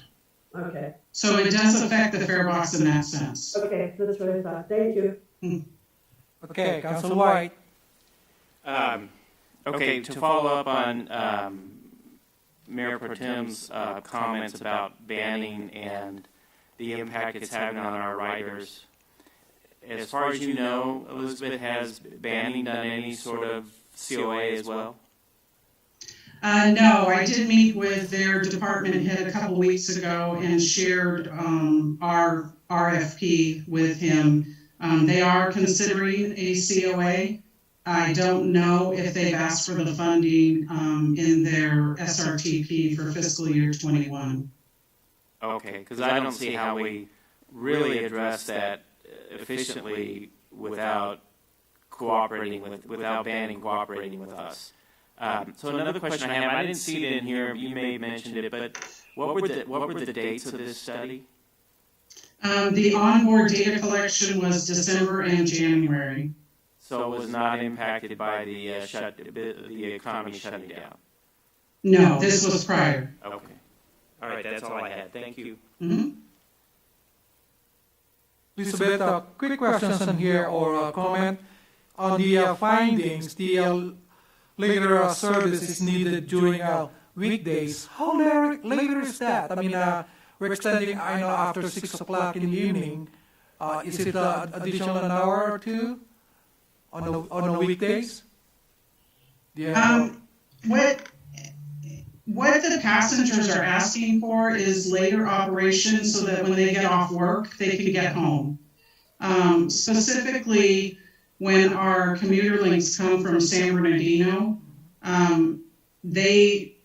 Okay. So it does affect the fare box in that sense. Okay, that's what I thought. Thank you. Okay, Councilor White. Okay, to follow up on Mayor Pro Tem's comments about banning and the impact it's having on our riders. As far as you know, Elizabeth, has banning done any sort of COA as well? No, I did meet with their department head a couple weeks ago and shared our RFP with him. They are considering a COA. I don't know if they've asked for the funding in their SRTP for fiscal year 21. Okay, because I don't see how we really address that efficiently without without banning cooperating with us. So another question I have, I didn't see it in here, you may have mentioned it, but what were the dates of this study? The onboard data collection was December and January. So it was not impacted by the economy shutting down? No, this was prior. Okay. All right, that's all I had. Thank you. Mm-hmm. Elizabeth, quick questions on here or a comment on the findings. The later service is needed during weekdays. How later is that? I mean, we're extending, I know, after 6 o'clock in the evening. Is it additional an hour or two on the weekdays? Yeah. What the passengers are asking for is later operation so that when they get off work, they can get home. Specifically, when our commuter links come from San Bernardino, they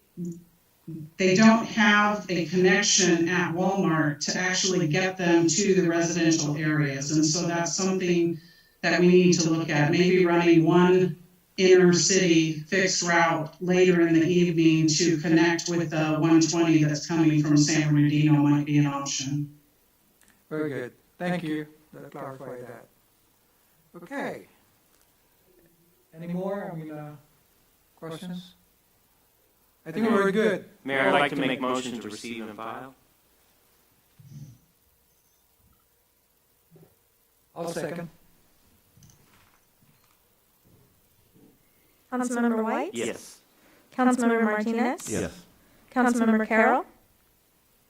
don't have a connection at Walmart to actually get them to the residential areas. And so that's something that we need to look at. Maybe running one inner city fixed route later in the evening to connect with the 120 that's coming from San Bernardino might be an option. Very good. Thank you. That clarified that. Okay. Any more? Questions? I think we're very good. Mayor, I'd like to make motion to receive and file. I'll second. Councilmember White? Yes. Councilmember Martinez? Yes. Councilmember Carroll?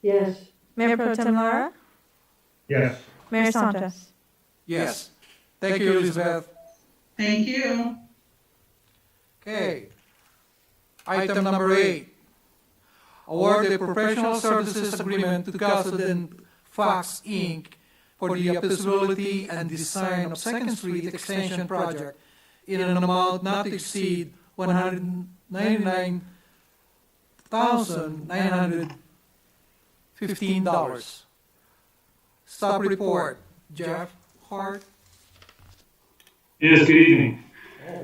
Yes. Mayor Pro Tem Lara? Yes. Mayor Santos? Yes. Thank you, Elizabeth. Thank you. Okay. Item number 8. Award the professional services agreement to Gazette and Fox, Inc. for the feasibility and design of Second Street Extension Project in an amount not to exceed $199,915. Staff report. Jeff Hart. Yes, good evening. I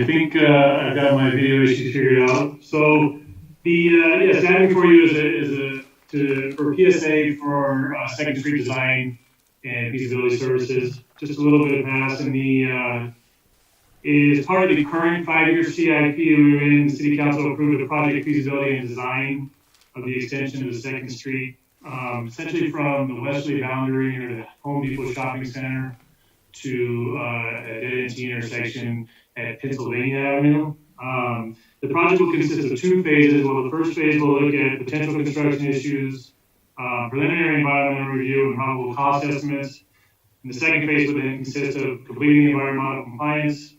think I've got my video issues figured out. So the standing for you for PSA for Second Street Design and Feasibility Services. Just a little bit of past in the is part of the current 5-year CIP we were in. The City Council approved the project feasibility and design of the extension of the Second Street, essentially from the westerly boundary near the Home Depot Shopping Center to a dead-end T intersection at Pennsylvania Avenue. The project will consist of two phases. Well, the first phase will look at potential construction issues, preliminary environmental review, and probable cost estimates. And the second phase would then consist of completing the environmental compliance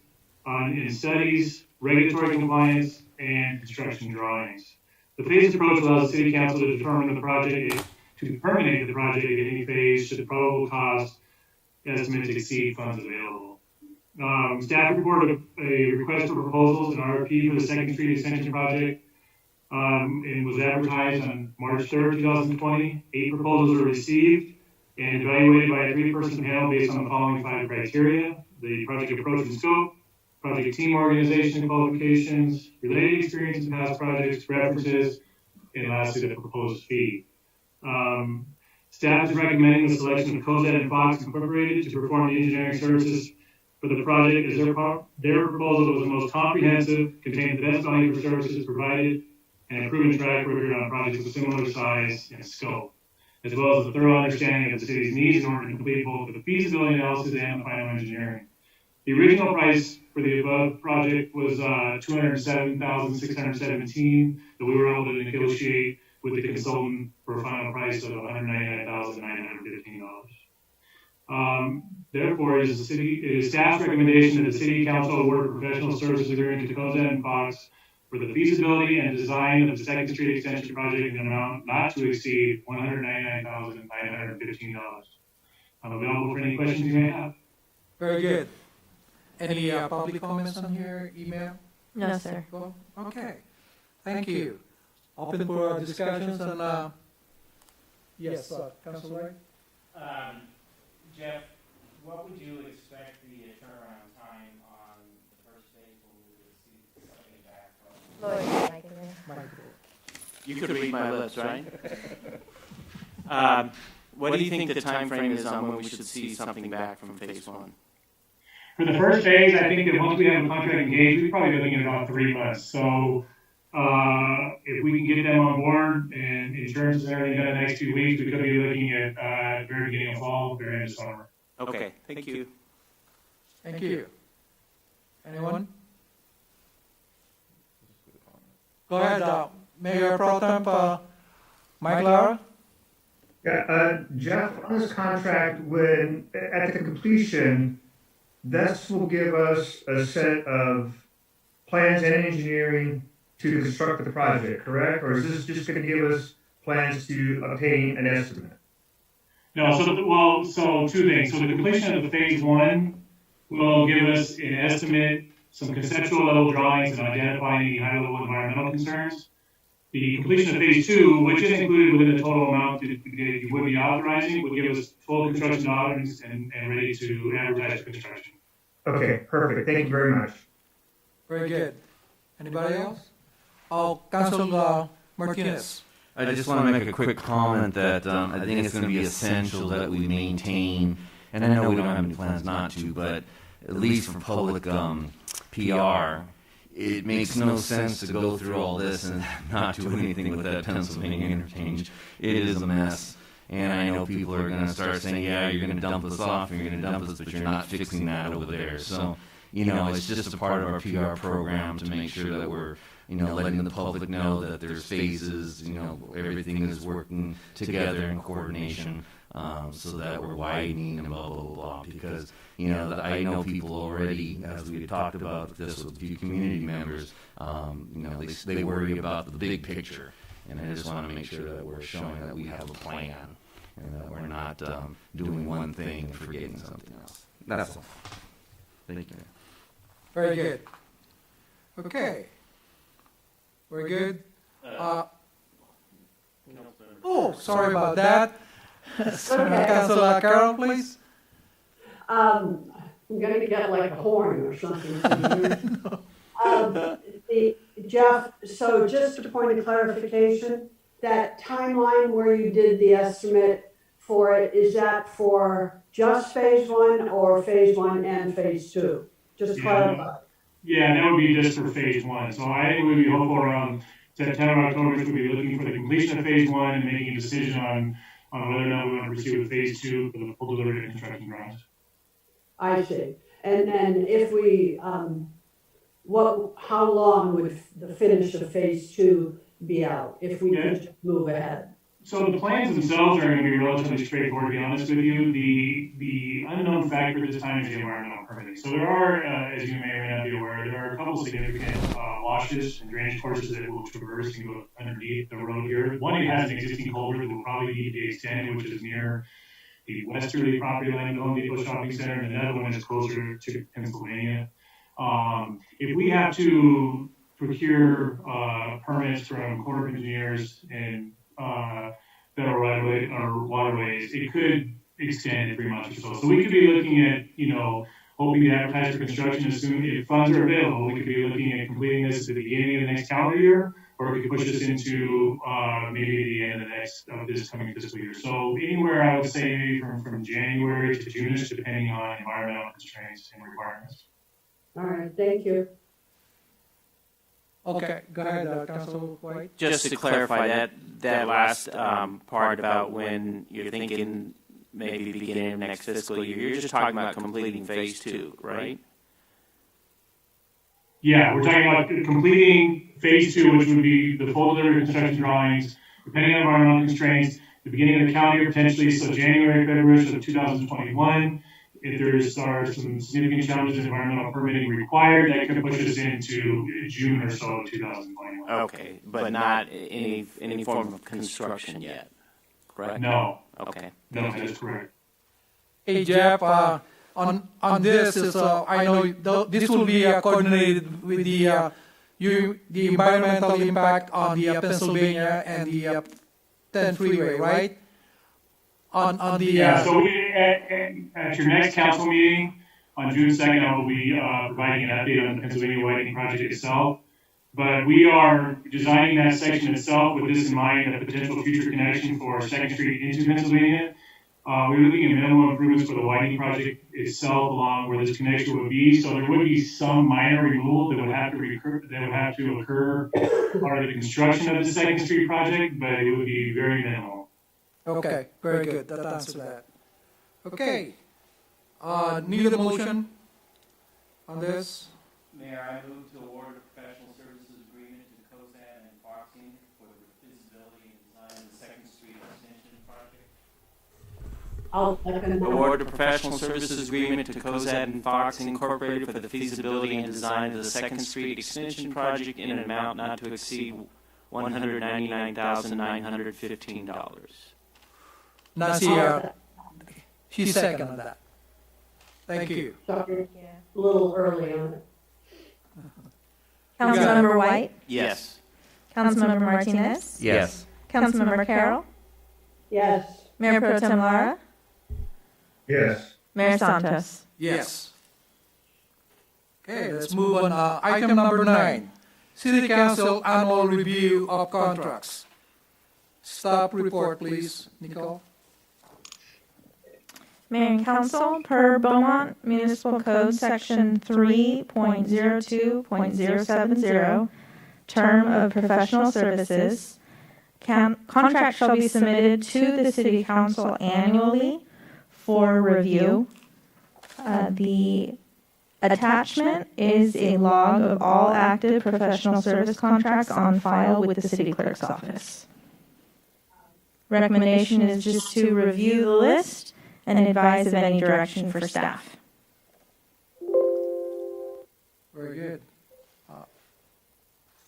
in studies, regulatory compliance, and construction drawings. The phased approach allows the City Council to determine the project, to terminate the project at any phase should the probable cost estimates exceed funds available. Staff reported a request for proposals, an RFP for the Second Street Extension project, and was advertised on March 3rd, 2020. 8 proposals were received and evaluated by a 3-person panel based on the following 5 criteria: the project approach and scope, project team organization and qualifications, related experience in past projects, references, and lastly, the proposed fee. Staff is recommending the selection of Cosette and Fox Incorporated to perform the engineering services for the project, as their proposal was the most comprehensive, contained the best value for services provided, and a proven track record on projects of similar size and scope, as well as a thorough understanding of the city's needs in order to complete both the feasibility analysis and the final engineering. The original price for the above project was $207,617 that we were able to negotiate with the consultant for a final price of $199,915. Therefore, it is staff's recommendation that the City Council award a professional services agreement to Cosette and Fox for the feasibility and design of the Second Street Extension project in an amount not to exceed $199,915. I'm available for any questions you may have. Very good. Any public comments on here, email? No, sir. Okay. Thank you. Open for discussions on, yes, Councilor. Jeff, what would you expect the turnaround time on the first phase when we would see something back from? You could read my lips, right? What do you think the time frame is on when we should see something back from phase 1? For the first phase, I think that once we have a contract engaged, we're probably looking at about 3 months. So if we can get them on board and insurance and everything done in the next 2 weeks, we could be looking at very beginning of fall, very end of summer. Okay, thank you. Thank you. Anyone? Go ahead, Mayor Pro Temp Mike Lara. Yeah, Jeff, on this contract, when at the completion, this will give us a set of plans and engineering to construct the project, correct? Or is this just going to give us plans to obtain an estimate? No, so 2 things. So the completion of the phase 1 will give us an estimate, some conceptual level drawings, and identify any high-level environmental concerns. The completion of phase 2, which is included within the total amount that you would be authorizing, would give us full construction documents and ready to advertise for construction. Okay, perfect. Thank you very much. Very good. Anybody else? Oh, Councilor Martinez. I just want to make a quick comment that I think it's going to be essential that we maintain, and I know we don't have any plans not to, but at least for public PR, it makes no sense to go through all this and not do anything with that Pennsylvania interchange. It is a mess. And I know people are going to start saying, yeah, you're going to dump us off, and you're going to dump us, but you're not fixing that over there. So, it's just a part of our PR program to make sure that we're, letting the public know that there's phases, everything is working together in coordination, so that we're widening and blah, blah, blah, blah. Because, I know people already, as we talked about this with a few community members, they worry about the big picture. And I just want to make sure that we're showing that we have a plan and that we're not doing one thing and forgetting something else. That's all. Thank you. Very good. Okay. Very good. Sorry about that. Councilor Carroll, please. I'm going to get like a horn or something. Jeff, so just a point of clarification, that timeline where you did the estimate for it, is that for just phase 1 or phase 1 and phase 2? Just clarify. Yeah, that would be just for phase 1. So I think we'd be hopeful around September, October, we'll be looking for the completion of phase one and making a decision on whether or not we want to proceed with phase two for the full delivery of construction drawings. I see. And if we, how long would the finish of phase two be out if we could just move ahead? So the plans themselves are going to be relatively straightforward, to be honest with you. The unknown factor at this time is the environmental permitting. So there are, as you may or may not be aware, there are a couple significant washes and drainage courses that will traverse and go underneath the road here. One has an existing culvert that will probably need to be extended, which is near the westerly property line of the Home Depot Shopping Center, and another one is closer to Pennsylvania. If we have to procure permits from Corps of Engineers and federal right-of-way or waterways, it could extend 3 months or so. So we could be looking at, hoping to advertise for construction as soon if funds are available. We could be looking at completing this at the beginning of the next calendar year, or we could push this into maybe the end of this coming fiscal year. So anywhere I would say maybe from January to June, depending on environmental constraints and requirements. All right, thank you. Okay, go ahead, Council White. Just to clarify that last part about when you're thinking maybe beginning of next fiscal year, you're just talking about completing phase two, right? Yeah, we're talking about completing phase two, which would be the full delivery of construction drawings, depending on environmental constraints, the beginning of the calendar year potentially, so January, February of 2021. If there are some significant challenges in environmental permitting required, that could push us into June or so of 2021. Okay, but not any form of construction yet, correct? No. Okay. No, that is correct. Hey, Jeff, on this, I know this will be coordinated with the environmental impact on the Pennsylvania and the 10 freeway, right? On the so at your next council meeting on June 2nd, I will be providing an update on the Pennsylvania widening project itself. But we are designing that section itself with this in mind, a potential future connection for 2nd Street into Pennsylvania. We're looking at minimal improvements for the widening project itself along where this connection would be. So there would be some minor removal that would have to occur part of the construction of the 2nd Street project, but it would be very minimal. Okay, very good. That answers that. Okay. Need a motion on this? Mayor, I move to award a professional services agreement to COSAT and Foxing for the feasibility and design of the 2nd Street Extension project. I'll second that. Award a professional services agreement to COSAT and Fox Incorporated for the feasibility and design of the 2nd Street Extension project in an amount not to exceed $199,915. Nancy, she's second on that. Thank you. Sorry, a little early on it. Councilmember White? Yes. Councilmember Martinez? Yes. Councilmember Carroll? Yes. Mayor Pro Tem Lara? Yes. Mayor Santos? Yes. Okay, let's move on. Item number 9, City Council Annual Review of Contracts. Staff report, please, Nicole. Mayor and Council, per Beaumont Municipal Code Section 3.02.070, Term of Professional Services, contract shall be submitted to the City Council annually for review. The attachment is a log of all active professional service contracts on file with the City Clerk's office. Recommendation is just to review the list and advise of any direction for staff. Very good.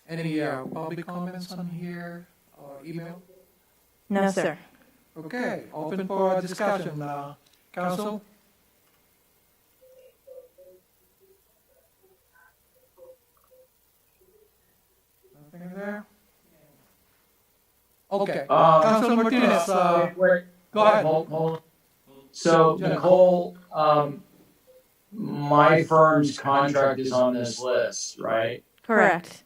Any public comments on here or email? No, sir. Okay, open for discussion. Council? Nothing there? Okay. Councilor Martinez, wait, go ahead. Hold on. So, Nicole, my firm's contract is on this list, right? Correct.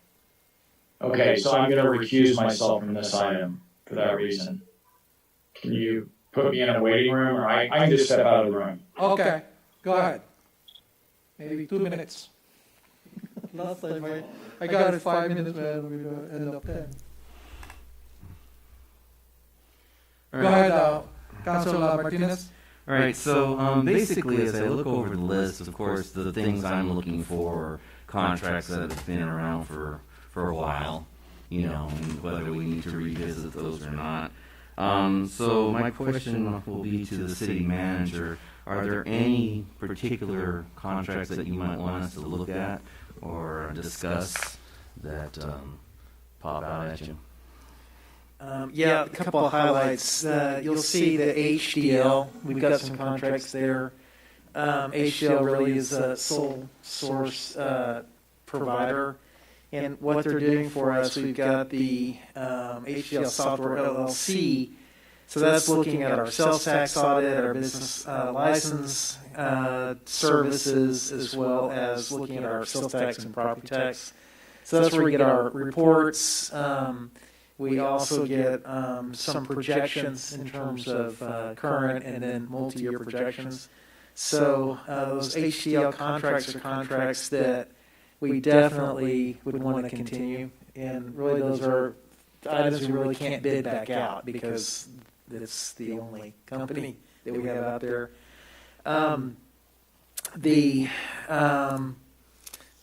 Okay, so I'm going to recuse myself from this item for that reason. Can you put me in a waiting room, or I can just step out of the room? Okay, go ahead. Maybe 2 minutes. Last time I got it 5 minutes, man. We ended up 10. Go ahead, Councilor Martinez. All right, so basically, as I look over the list, of course, the things I'm looking for are contracts that have been around for a while, you know, and whether we need to revisit those or not. So my question will be to the city manager: are there any particular contracts that you might want us to look at or discuss that pop out at you? Yeah, a couple of highlights. You'll see the HDL. We've got some contracts there. HDL really is a sole source provider. And what they're doing for us, we've got the HDL Software LLC. So that's looking at our sales tax audit, our business license services, as well as looking at our sales tax and property tax. So that's where we get our reports. We also get some projections in terms of current and then multi-year projections. So those HDL contracts are contracts that we definitely would want to continue. And really those are items we really can't bid back out because it's the only company that we have out there.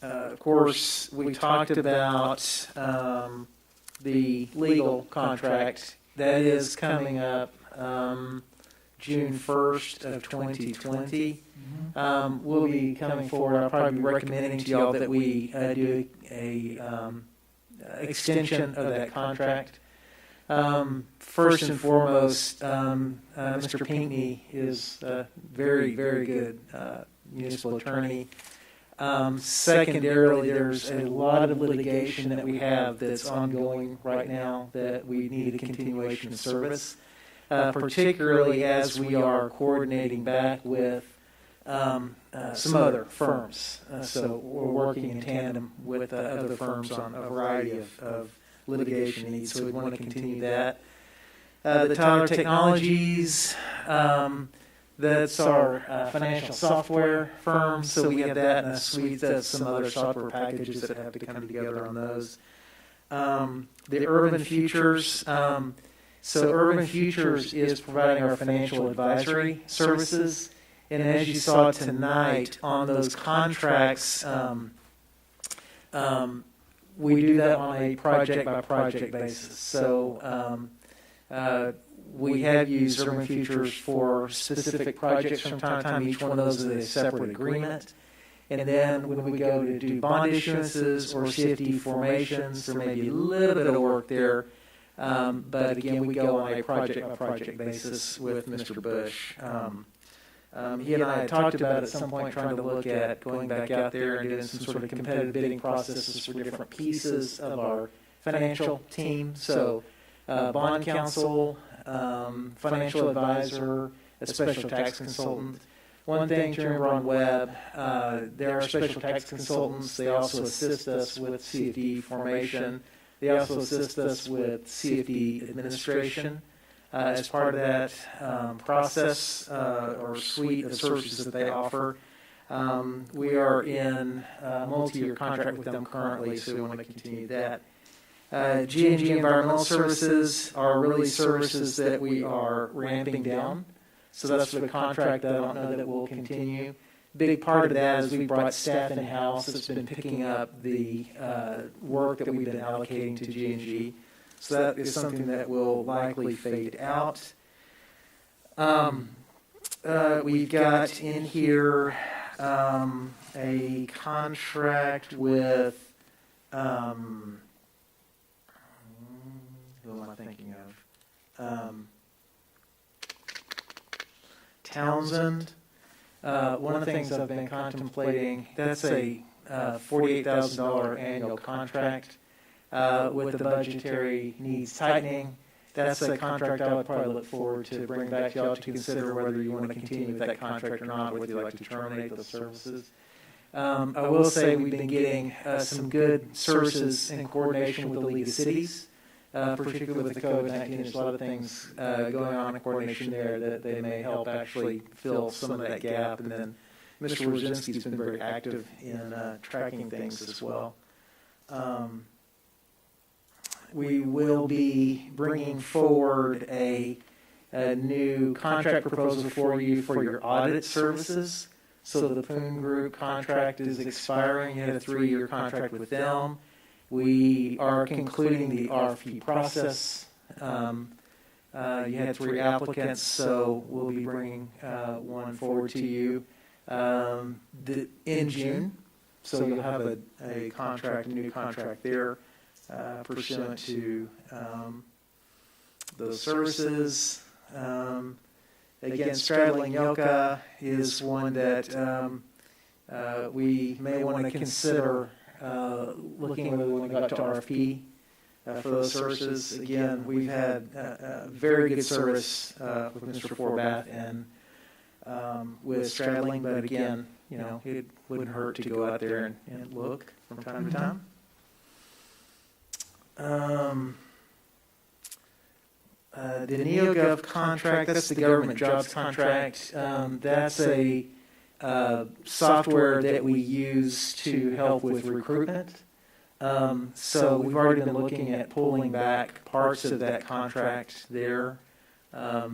Of course, we talked about the legal contract that is coming up June 1st of 2020. We'll be coming forward. I'll probably be recommending to y'all that we do a extension of that contract. First and foremost, Mr. Pinckney is a very, very good municipal attorney. Secondarily, there's a lot of litigation that we have that's ongoing right now that we need a continuation of service, particularly as we are coordinating back with some other firms. So we're working in tandem with other firms on a variety of litigation needs, so we want to continue that. The Tyler Technologies, that's our financial software firm, so we have that and a suite of some other software packages that have to come together on those. The Urban Futures, so Urban Futures is providing our financial advisory services, and as you saw tonight on those contracts, we do that on a project-by-project basis. So we have used Urban Futures for specific projects from time to time. Each one of those is a separate agreement. And then when we go to do bond issuances or CFD formations, there may be a little bit of work there. But again, we go on a project-by-project basis with Mr. Bush. He and I had talked about at some point trying to look at going back out there and doing some sort of competitive bidding processes for different pieces of our financial team. So bond counsel, financial advisor, a special tax consultant. One thing to remember on web, there are special tax consultants. They also assist us with CFD formation. They also assist us with CFD administration. As part of that process or suite of services that they offer, we are in a multi-year contract with them currently, so we want to continue that. G&G Environmental Services are really services that we are ramping down. So that's for the contract that I don't know that will continue. Big part of that is we brought staff in-house that's been picking up the work that we've been allocating to G&G. So that is something that will likely fade out. We've got in here a contract with who am I thinking of? Townsend. One of the things I've been contemplating, that's a $48,000 annual contract with the budgetary needs tightening. That's a contract I would probably look forward to bring back to y'all to consider whether you want to continue with that contract or not, whether you'd like to terminate those services. I will say we've been getting some good services in coordination with the League of Cities, particularly with the COVID-19. There's a lot of things going on in coordination there that they may help actually fill some of that gap. And then Mr. Wojcinski's been very active in tracking things as well. We will be bringing forward a new contract proposal for you for your audit services. So the Poon Group contract is expiring. You had a 3-year contract with them. We are concluding the RFP process. You had 3 applicants, so we'll be bringing one forward to you in June. So you'll have a new contract there pursuant to those services. Again, straddling Yoka is one that we may want to consider looking whether we got to RFP for those services. Again, we've had very good service with Mr. Forbath and with straddling, but again, it wouldn't hurt to go out there and look from time to time. The NeoGov contract, that's the government jobs contract. That's a software that we use to help with recruitment. So we've already been looking at pulling back parts of that contract there. I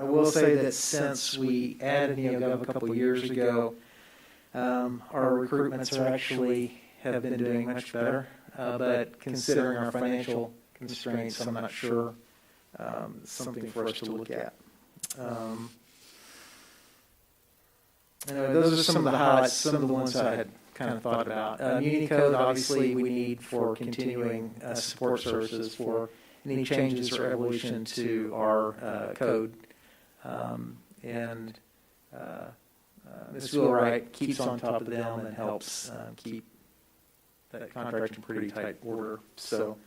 will say that since we added NeoGov a couple of years ago, our recruitments have been doing much better. But considering our financial constraints, I'm not sure something for us to look at. Those are some of the highlights, some of the ones I had kind of thought about. Unicode, obviously, we need for continuing support services for any changes or evolution to our code. Ms. Wheelwright keeps on top of them and helps keep that contract in pretty tight order. So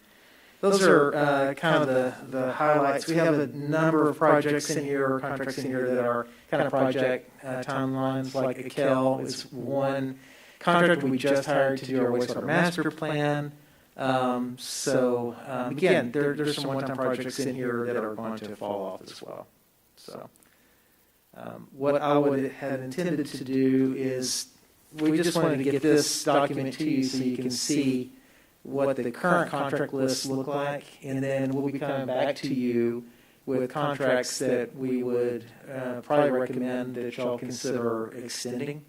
those are kind of the highlights. We have a number of projects in here, or contracts in here that are kind of project timelines, like ACEL is one contract we just hired to do our wastewater master plan. Again, there's some one-time projects in here that are going to fall off as well. So what I would have intended to do is we just wanted to get this document to you so you can see what the current contract lists look like, and then we'll be coming back to you with contracts that we would probably recommend that y'all consider extending,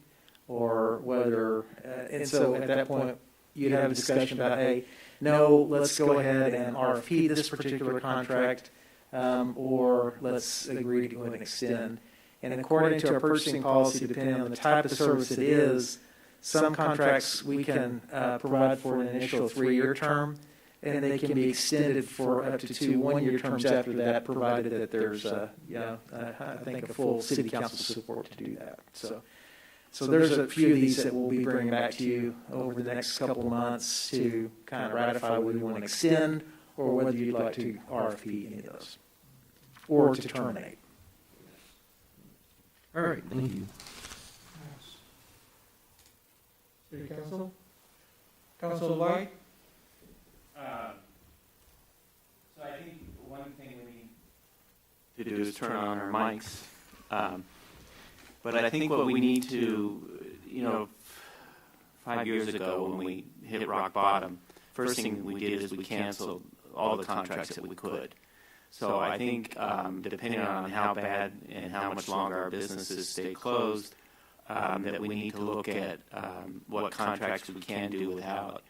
or whether, and so at that point you'd have a discussion about, hey, no, let's go ahead and RFP this particular contract, or let's agree to go ahead and extend. And according to our purchasing policy, depending on the type of service it is, some contracts we can provide for an initial 3-year term, and they can be extended for up to 2 1-year terms after that, provided that there's, I think, a full city council support to do that. So there's a few of these that we'll be bringing back to you over the next couple of months to kind of ratify whether you want to extend or whether you'd like to RFP any of those, or to terminate. All right, thank you. City Council? Council White? So I think one thing we need to do is turn on our mics. But I think what we need to, 5 years ago when we hit rock bottom, first thing we did is we canceled all the contracts that we could. So I think depending on how bad and how much longer our businesses stay closed, that we need to look at what contracts we can do without.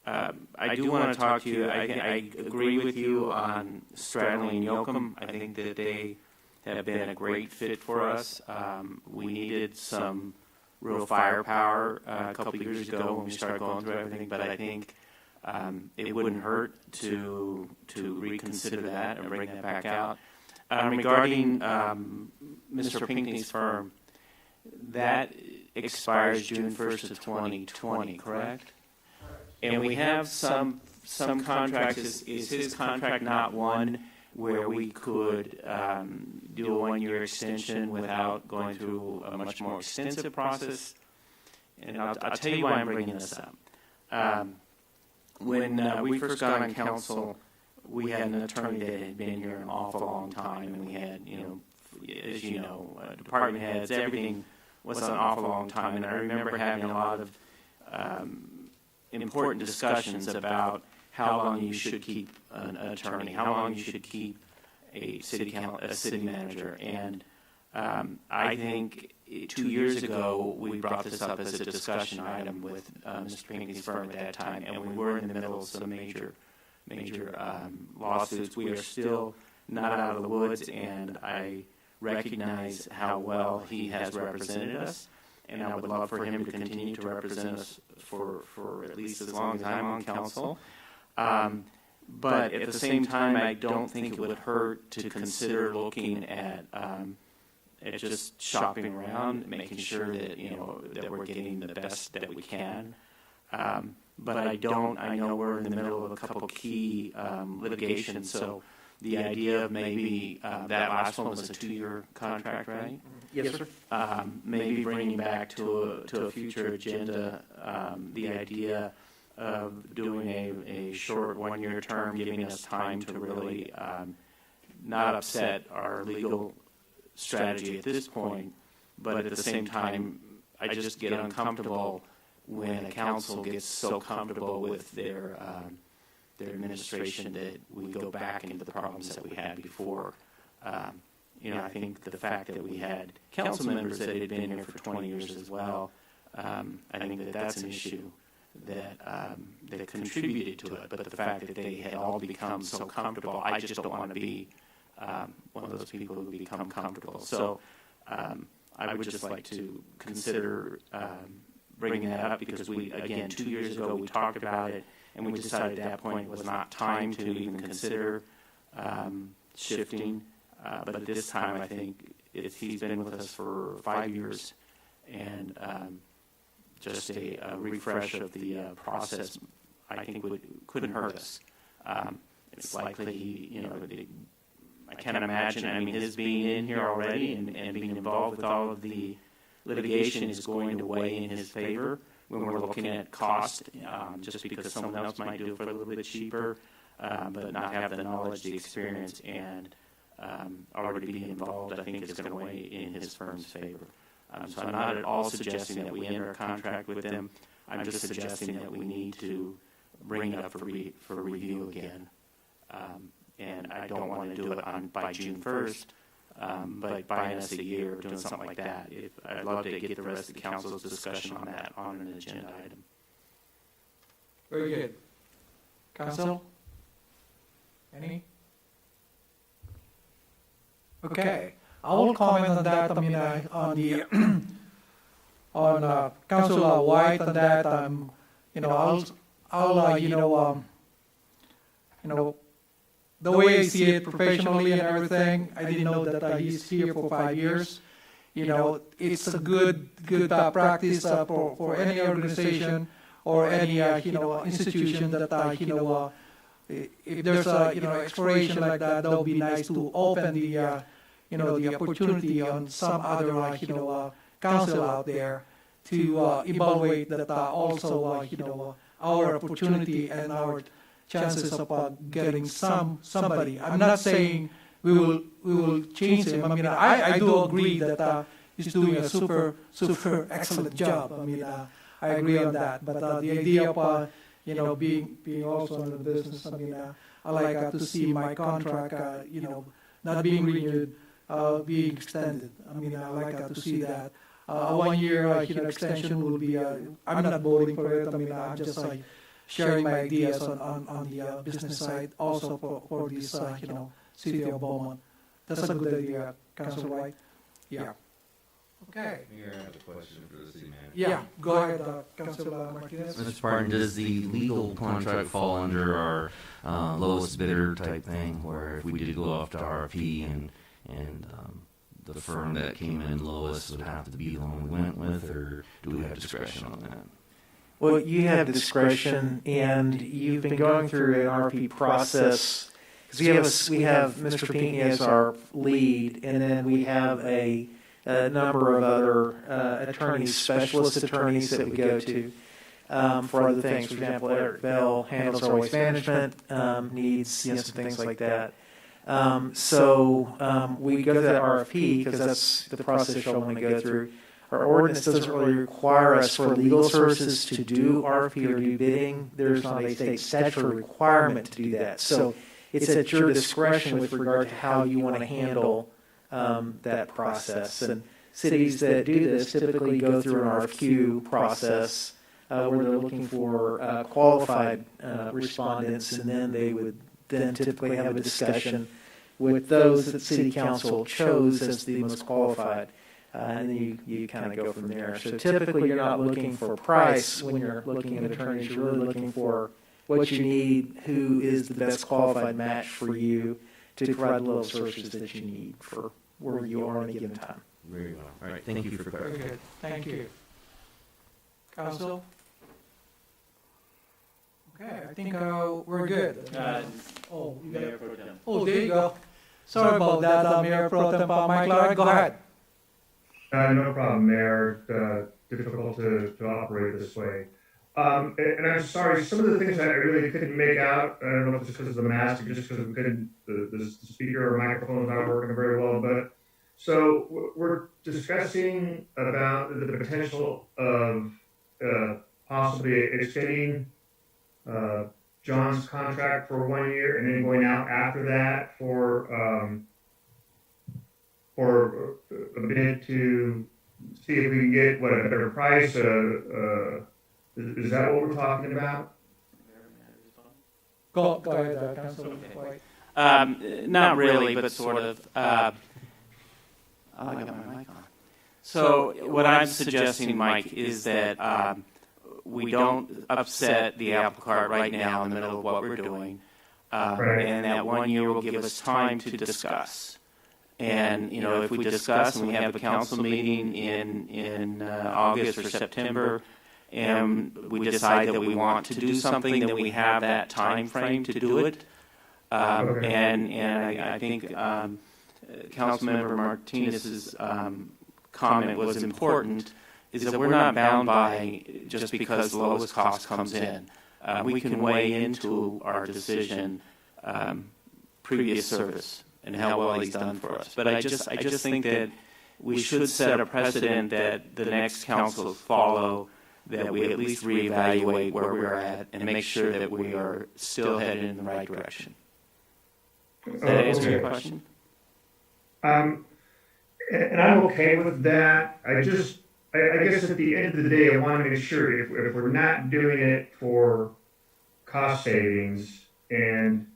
I do want to talk to you. I agree with you on Straddling and Yoakum. I think that they have been a great fit for us. We needed some real firepower a couple years ago when we started going through everything, but I think it wouldn't hurt to reconsider that and bring that back out. Regarding Mr. Pinckney's firm, that expires June 1st of 2020, correct? And we have some contracts. Is his contract not one where we could do a 1-year extension without going through a much more extensive process? And I'll tell you why I'm bringing this up. When we first got on council, we had an attorney that had been here an awful long time, and we had as you know, department heads, everything was an awful long time. And I remember having a lot of important discussions about how long you should keep an attorney, how long you should keep a city manager. And I think 2 years ago we brought this up as a discussion item with Mr. Pinckney's firm at that time, and we were in the middle of some major lawsuits. We are still not out of the woods, and I recognize how well he has represented us, and I would love for him to continue to represent us for at least as long as I'm on council. But at the same time, I don't think it would hurt to consider looking at just shopping around, making sure that that we're getting the best that we can. But I know we're in the middle of a couple key litigations, so the idea of maybe that last one was a 2-year contract, right? Yes, sir. Maybe bringing back to a future agenda the idea of doing a short 1-year term, giving us time to really not upset our legal strategy at this point, but at the same time, I just get uncomfortable when a council gets so comfortable with their administration that we go back into the problems that we had before. I think the fact that we had council members that had been here for 20 years as well, I think that's an issue that contributed to it. But the fact that they had all become so comfortable, I just don't want to be one of those people who become comfortable. So I would just like to consider bringing that up because again, 2 years ago we talked about it and we decided at that point it was not time to even consider shifting. But at this time, I think he's been with us for 5 years, and just a refresh of the process, I think couldn't hurt us. It's likely, I can't imagine. I mean, his being in here already and being involved with all of the litigation is going to weigh in his favor when we're looking at cost, just because someone else might do it for a little bit cheaper, but not have the knowledge, the experience, and already be involved. I think it's going to weigh in his firm's favor. So I'm not at all suggesting that we enter a contract with them. I'm just suggesting that we need to bring it up for review again. And I don't want to do it by June 1st, but buying us a year or doing something like that. I'd love to get the rest of the council's discussion on that on an agenda item. Very good. Council? Any? Okay. I will comment on that. I mean, on the on Councilor White on that. The way I see it professionally and everything, I didn't know that he's here for 5 years. It's a good practice for any organization or any institution that if there's exploration like that, that would be nice to open the the opportunity on some other council out there to evaluate that also our opportunity and our chances of getting somebody. I'm not saying we will change him. I mean, I do agree that he's doing a super excellent job. I mean, I agree on that. But the idea of being also in the business, I mean, I like to see my contract not being renewed, being extended. I mean, I like to see that. A 1 year extension will be. I'm not voting for it. I mean, I'm just sharing my ideas on the business side, also for this city of Beaumont. That's a good idea, Councilor White. Yeah. Okay. Mayor, I have a question for the city manager. Yeah, go ahead, Councilor Martinez. Mr. Parton, does the legal contract fall under our lowest bidder type thing, where if we did go off to RFP and the firm that came in lowest would have to be the one we went with, or do we have discretion on that? Well, you have discretion, and you've been going through an RFP process, because we have Mr. Pinckney as our lead, and then we have a number of other attorneys, specialist attorneys that we go to for other things. For example, Eric Bell handles our waste management needs, some things like that. We go to that RFP because that's the process you'll want to go through. Our ordinance doesn't really require us for legal services to do RFP or do bidding. There's not a state statutory requirement to do that. So it's at your discretion with regard to how you want to handle that process. And cities that do this typically go through an RFQ process where they're looking for qualified respondents, and then they would then typically have a discussion with those that City Council chose as the most qualified. And then you kind of go from there. So typically you're not looking for price when you're looking at attorneys. You're really looking for what you need, who is the best qualified match for you to provide the level of services that you need for where you are at a given time. Very well. All right. Thank you for clarifying. Very good. Thank you. Council? Okay, I think we're good. Mayor Pro Tem. Oh, there you go. Sorry about that, Mayor Pro Tem Mike Larry. Go ahead. No problem, Mayor. Difficult to operate this way. And I'm sorry, some of the things I really couldn't make out, I don't know if it's because of the mask or just because we couldn't, the speaker or microphone's not working very well, but so we're discussing about the potential of possibly extending John's contract for 1 year and then going out after that for a bid to see if we can get a better price. Is that what we're talking about? Go ahead, Councilor White. Not really, but sort of. I got my mic on. So what I'm suggesting, Mike, is that we don't upset the apple cart right now in the middle of what we're doing, and that 1 year will give us time to discuss. And if we discuss and we have a council meeting in August or September, and we decide that we want to do something, then we have that time frame to do it. And I think Councilmember Martinez's comment was important, is that we're not bound by just because the lowest cost comes in. We can weigh into our decision previous service and how well he's done for us. But I just think that we should set a precedent that the next councils follow, that we at least reevaluate where we're at and make sure that we are still headed in the right direction. Does that answer your question? And I'm okay with that. I guess at the end of the day, I want to make sure if we're not doing it for cost savings and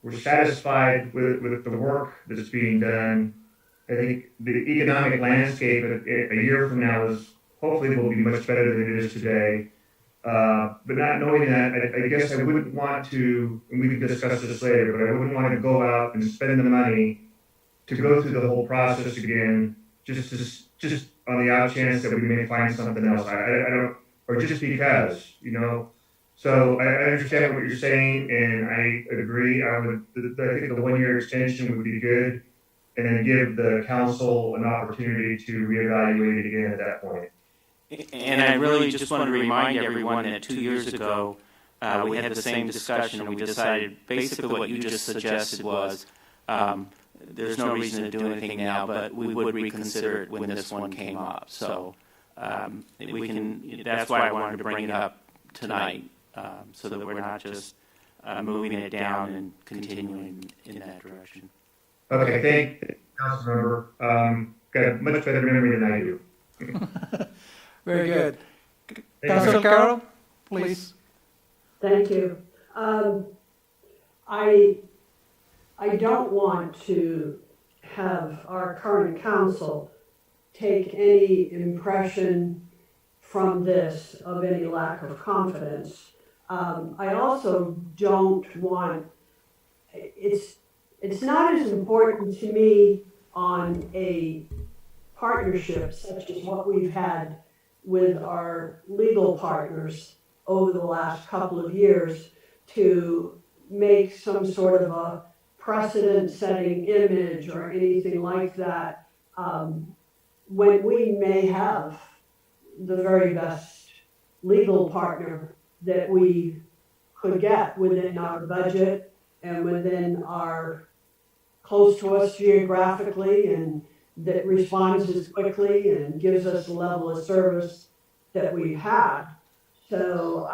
we're satisfied with the work that's being done, I think the economic landscape a year from now hopefully will be much better than it is today. But not knowing that, I guess I wouldn't want to, and we can discuss this later, but I wouldn't want to go out and spend the money to go through the whole process again, just on the off chance that we may find something else. I don't, or just because, So I understand what you're saying, and I agree. I think the 1 year extension would be good, and then give the council an opportunity to reevaluate it again at that point. And I really just want to remind everyone that 2 years ago, we had the same discussion, and we decided basically what you just suggested was there's no reason to do anything now, but we would reconsider it when this one came up. So we can. That's why I wanted to bring it up tonight, so that we're not just moving it down and continuing in that direction. Okay, thank you, Councilmember. Got a much better memory than I do. Very good. Councilor Carroll, please. Thank you. I don't want to have our current council take any impression from this of any lack of confidence. I also don't want, it's not as important to me on a partnership such as what we've had with our legal partners over the last couple of years to make some sort of a precedent-setting image or anything like that, when we may have the very best legal partner that we could get within our budget and within our close to us geographically and that responds as quickly and gives us the level of service that we've had. So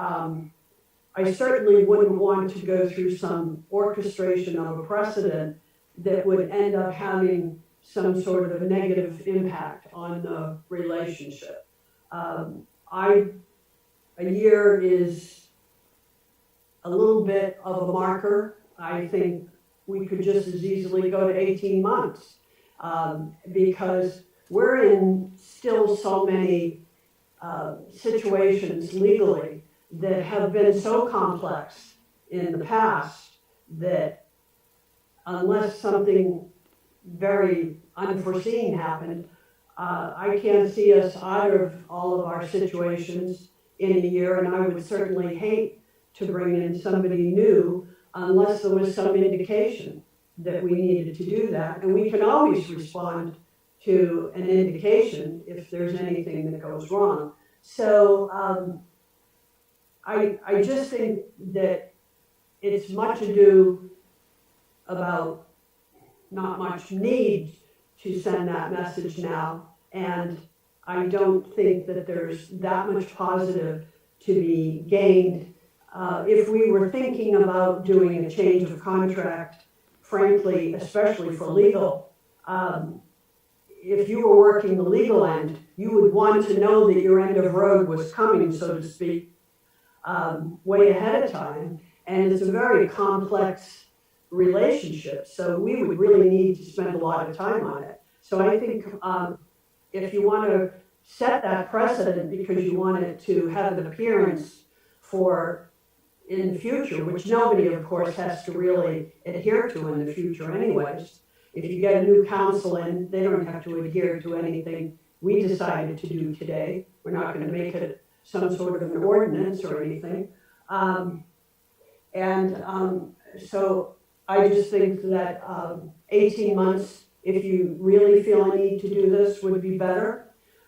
I certainly wouldn't want to go through some orchestration of a precedent that would end up having some sort of a negative impact on the relationship. A year is a little bit of a marker. I think we could just as easily go to 18 months because we're in still so many situations legally that have been so complex in the past that unless something very unforeseen happened, I can't see us out of all of our situations in a year, and I would certainly hate to bring in somebody new unless there was some indication that we needed to do that. And we can always respond to an indication if there's anything that goes wrong. So I just think that it's much ado about not much need to send that message now, and I don't think that there's that much positive to be gained. If we were thinking about doing a change of contract, frankly, especially for legal, if you were working the legal end, you would want to know that your end of road was coming, so to speak, way ahead of time. And it's a very complex relationship, so we would really need to spend a lot of time on it. So I think if you want to set that precedent because you want it to have an appearance for in the future, which nobody, of course, has to really adhere to in the future anyways. If you get a new council in, they don't have to adhere to anything we decided to do today. We're not going to make it some sort of an ordinance or anything. So I just think that 18 months, if you really feel a need to do this, would be better.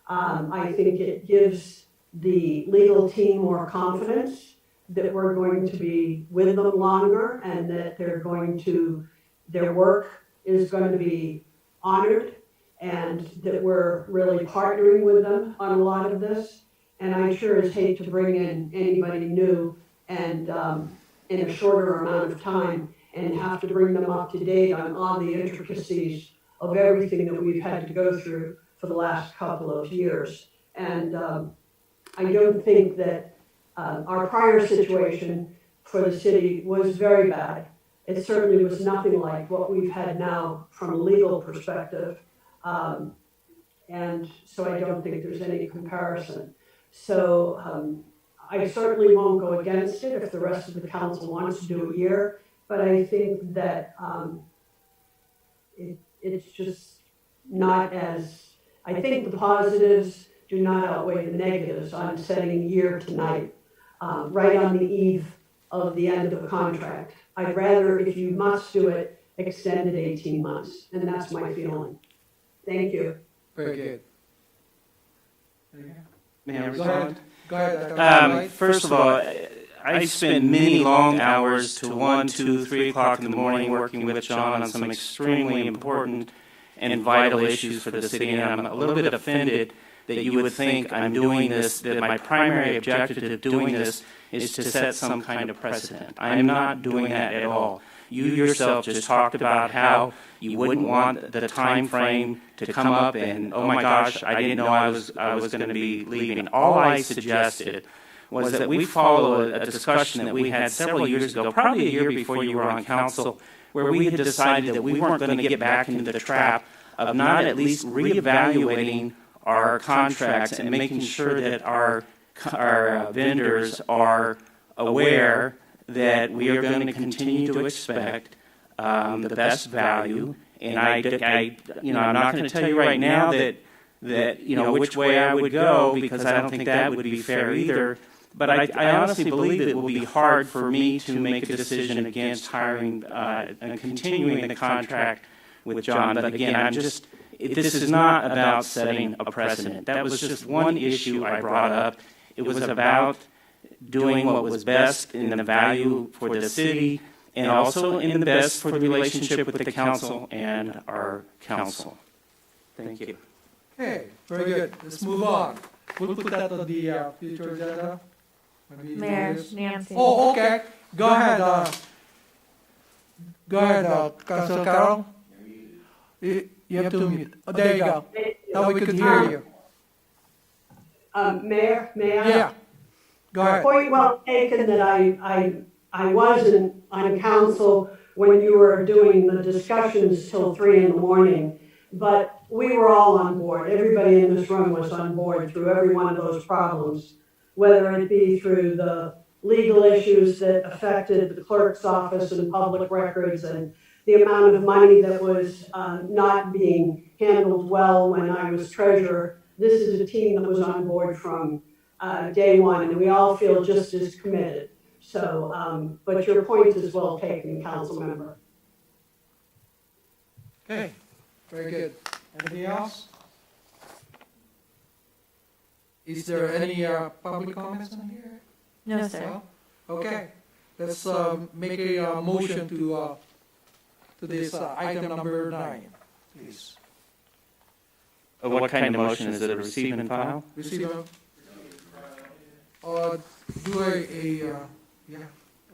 I think it gives the legal team more confidence that we're going to be with them longer and that their work is going to be honored and that we're really partnering with them on a lot of this. And I sure as hate to bring in anybody new and in a shorter amount of time and have to bring them up to date on all the intricacies of everything that we've had to go through for the last couple of years. And I don't think that our prior situation for the city was very bad. It certainly was nothing like what we've had now from a legal perspective. And so I don't think there's any comparison. So I certainly won't go against it if the rest of the council wants to do a year, but I think that it's just not as, I think the positives do not outweigh the negatives on setting a year tonight, right on the eve of the end of a contract. I'd rather, if you must do it, extend it 18 months, and that's my feeling. Thank you. Very good. May I Go respond? ahead. First of all, I spent many long hours to 1, 2, 3 o'clock in the morning working with John on some extremely important and vital issues for the city, and I'm a little bit offended that you would think I'm doing this, that my primary objective of doing this is to set some kind of precedent. I am not doing that at all. You yourself just talked about how you wouldn't want the time frame to come up and, oh my gosh, I didn't know I was going to be leaving. All I suggested was that we follow a discussion that we had several years ago, probably a year before you were on council, where we had decided that we weren't going to get back into the trap of not at least reevaluating our contracts and making sure that our vendors are aware that we are going to continue to expect the best value. And I'm not going to tell you right now that which way I would go, because I don't think that would be fair either. But I honestly believe it will be hard for me to make a decision against hiring and continuing the contract with John. But again, this is not about setting a precedent. That was just one issue I brought up. It was about doing what was best in the value for the city and also in the best for the relationship with the council and our council. Thank you. Okay, very good. Let's move on. We'll put that on the future agenda. Mayor, Nancy. Oh, okay. Go ahead. Councilor Carroll. You have to mute. Oh, there you go. Now we could hear you. Mayor, may I? Yeah. Go ahead. Point well taken that I wasn't on council when you were doing the discussions till 3 a.m, but we were all on board. Everybody in this room was on board through every one of those problems, whether it be through the legal issues that affected the clerk's office and public records and the amount of money that was not being handled well when I was treasurer. This is a team that was on board from day one, and we all feel just as committed. So, but your point is well taken, council member. Okay, very good. Anything else? Is there any public comments on here? No, sir. No? Okay, let's make a motion to this item number 9, please. What kind of motion is it? A receive and file? Receive do a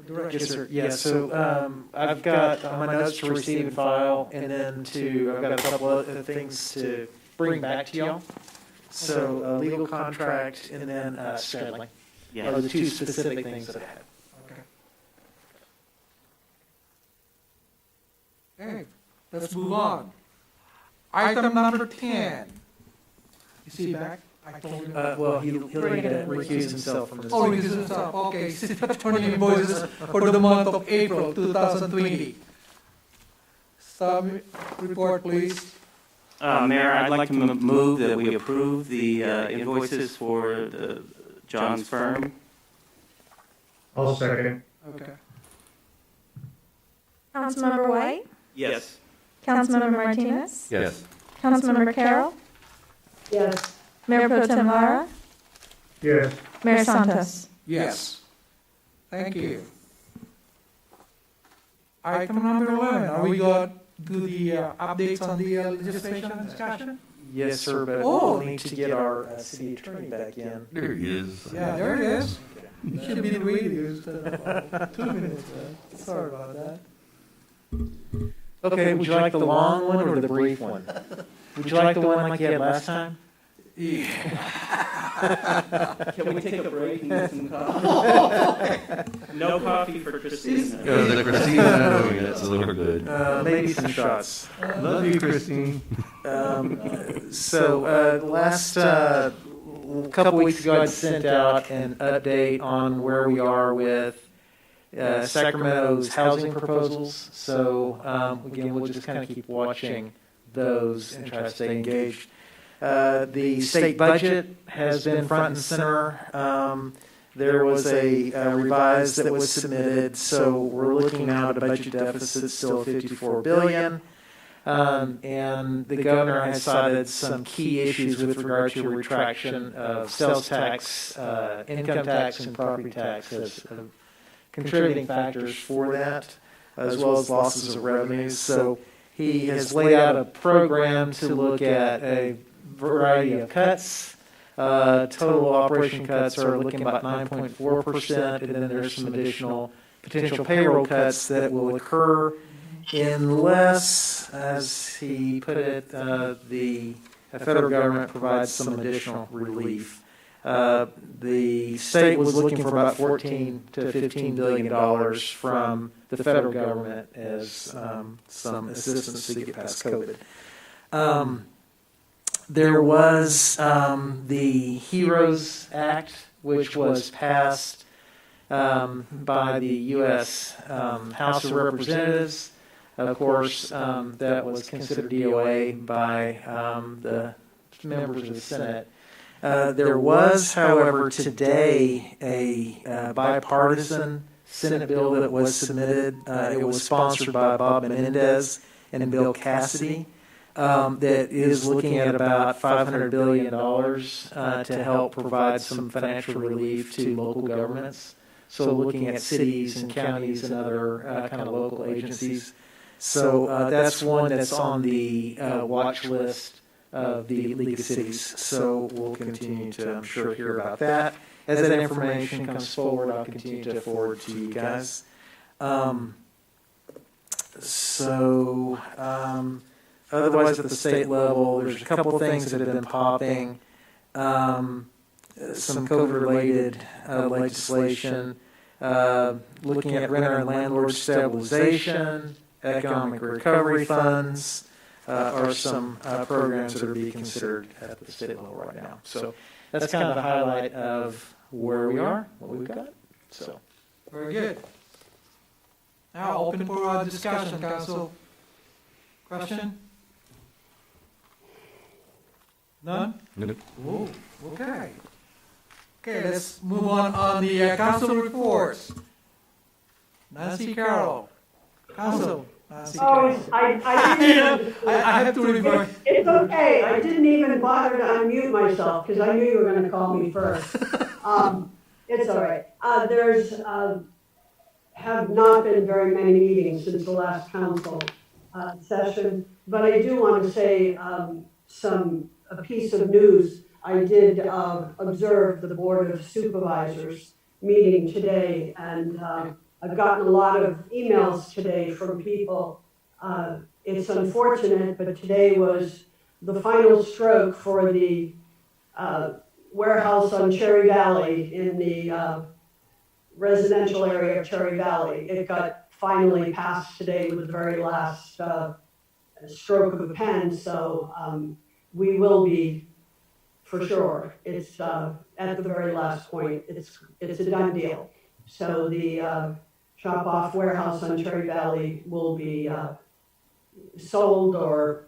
direction. Yes, sir. Yeah, so I've got my notes to receive and file, and then I've got a couple other things to bring back to y'all. So legal contract and then scheduling are the two specific things that I had. Okay, let's move on. Item number 10. You see back? I told you. Well, he'll need to recuse himself from this. Oh, recuse himself. Okay, city attorney invoices for the month of April 2020. Some report, please. Mayor, I'd like to move that we approve the invoices for John's firm. I'll second. Okay. Councilmember White? Yes. Councilmember Martinez? Yes. Councilmember Carroll? Yes. Mayor Pro Tem Lara? Yes. Mayor Santos? Yes. Thank you. Item number 11. Are we going to do the updates on the legislation and discussion? Yes, sir, but we'll need to get our city attorney back in. There he is. Yeah, there it is. You should be with you instead of 2 minutes. Sorry about that. Okay, would you like the long one or the brief one? Would you like the one like you had last time? Yeah. Can we take a break and get some coffee? No coffee for Christine. The Christine, I know it's a little good. Maybe some shots. Love you, Christine. Last couple weeks ago, I sent out an update on where we are with Sacramento's housing proposals. So again, we'll just kind of keep watching those and try to stay engaged. The state budget has been front and center. There was a revise that was submitted, so we're looking now at a budget deficit still of $54 billion. And the governor has cited some key issues with regard to retraction of sales tax, income tax, and property tax as contributing factors for that, as well as losses of revenues. So he has laid out a program to look at a variety of cuts. Total operation cuts are looking about 9.4%, and then there's some additional potential payroll cuts that will occur unless, as he put it, the federal government provides some additional relief. The state was looking for about $14 to $15 billion from the federal government as some assistance to get past COVID. There was the HEROES Act, which was passed by the U.S. House of Representatives. Of course, that was considered DOA by the members of the Senate. There was, however, today a bipartisan Senate bill that was submitted. It was sponsored by Bob Menendez and Bill Cassidy. That is looking at about $500 billion to help provide some financial relief to local governments. So looking at cities and counties and other kind of local agencies. So that's one that's on the watch list of the League of Cities. So we'll continue to, I'm sure, hear about that. As that information comes forward, I'll continue to forward to you guys. Otherwise, at the state level, there's a couple of things that have been popping. Some COVID-related legislation, looking at renter and landlord stabilization, economic recovery funds, are some programs that are being considered at the state level right now. So that's kind of the highlight of where we are, what we've got. So Very good. Now open for discussion, Council. Question? None? Nope. Oh, okay. Okay, let's move on the council reports. Nancy Carroll. Council. Nancy Carroll. I didn't even, I have to revert. it's okay, I didn't even bother to unmute myself, because I knew you were gonna call me first. It's all right. Have not been very many meetings since the last council session, but I do want to say a piece of news. I did observe the Board of Supervisors meeting today, and I've gotten a lot of emails today from people. It's unfortunate, but today was the final stroke for the warehouse on Cherry Valley in the residential area of Cherry Valley. It got finally passed today with the very last stroke of a pen, so we will be, for sure, it's at the very last point, it's a done deal. So the chop-off warehouse on Cherry Valley will be sold or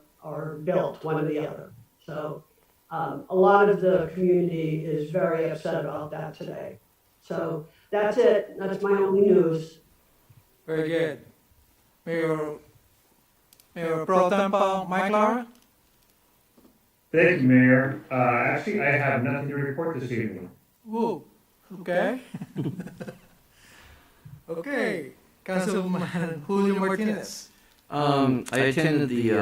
built, one or the other. So a lot of the community is very upset about that today. So that's it. That's my only news. Very good. Mayor Pro Tempo, Mike Lara? Thank you, Mayor. Actually, I have nothing to report this evening. Ooh, okay. Okay, Councilman Julio Martinez. I attended the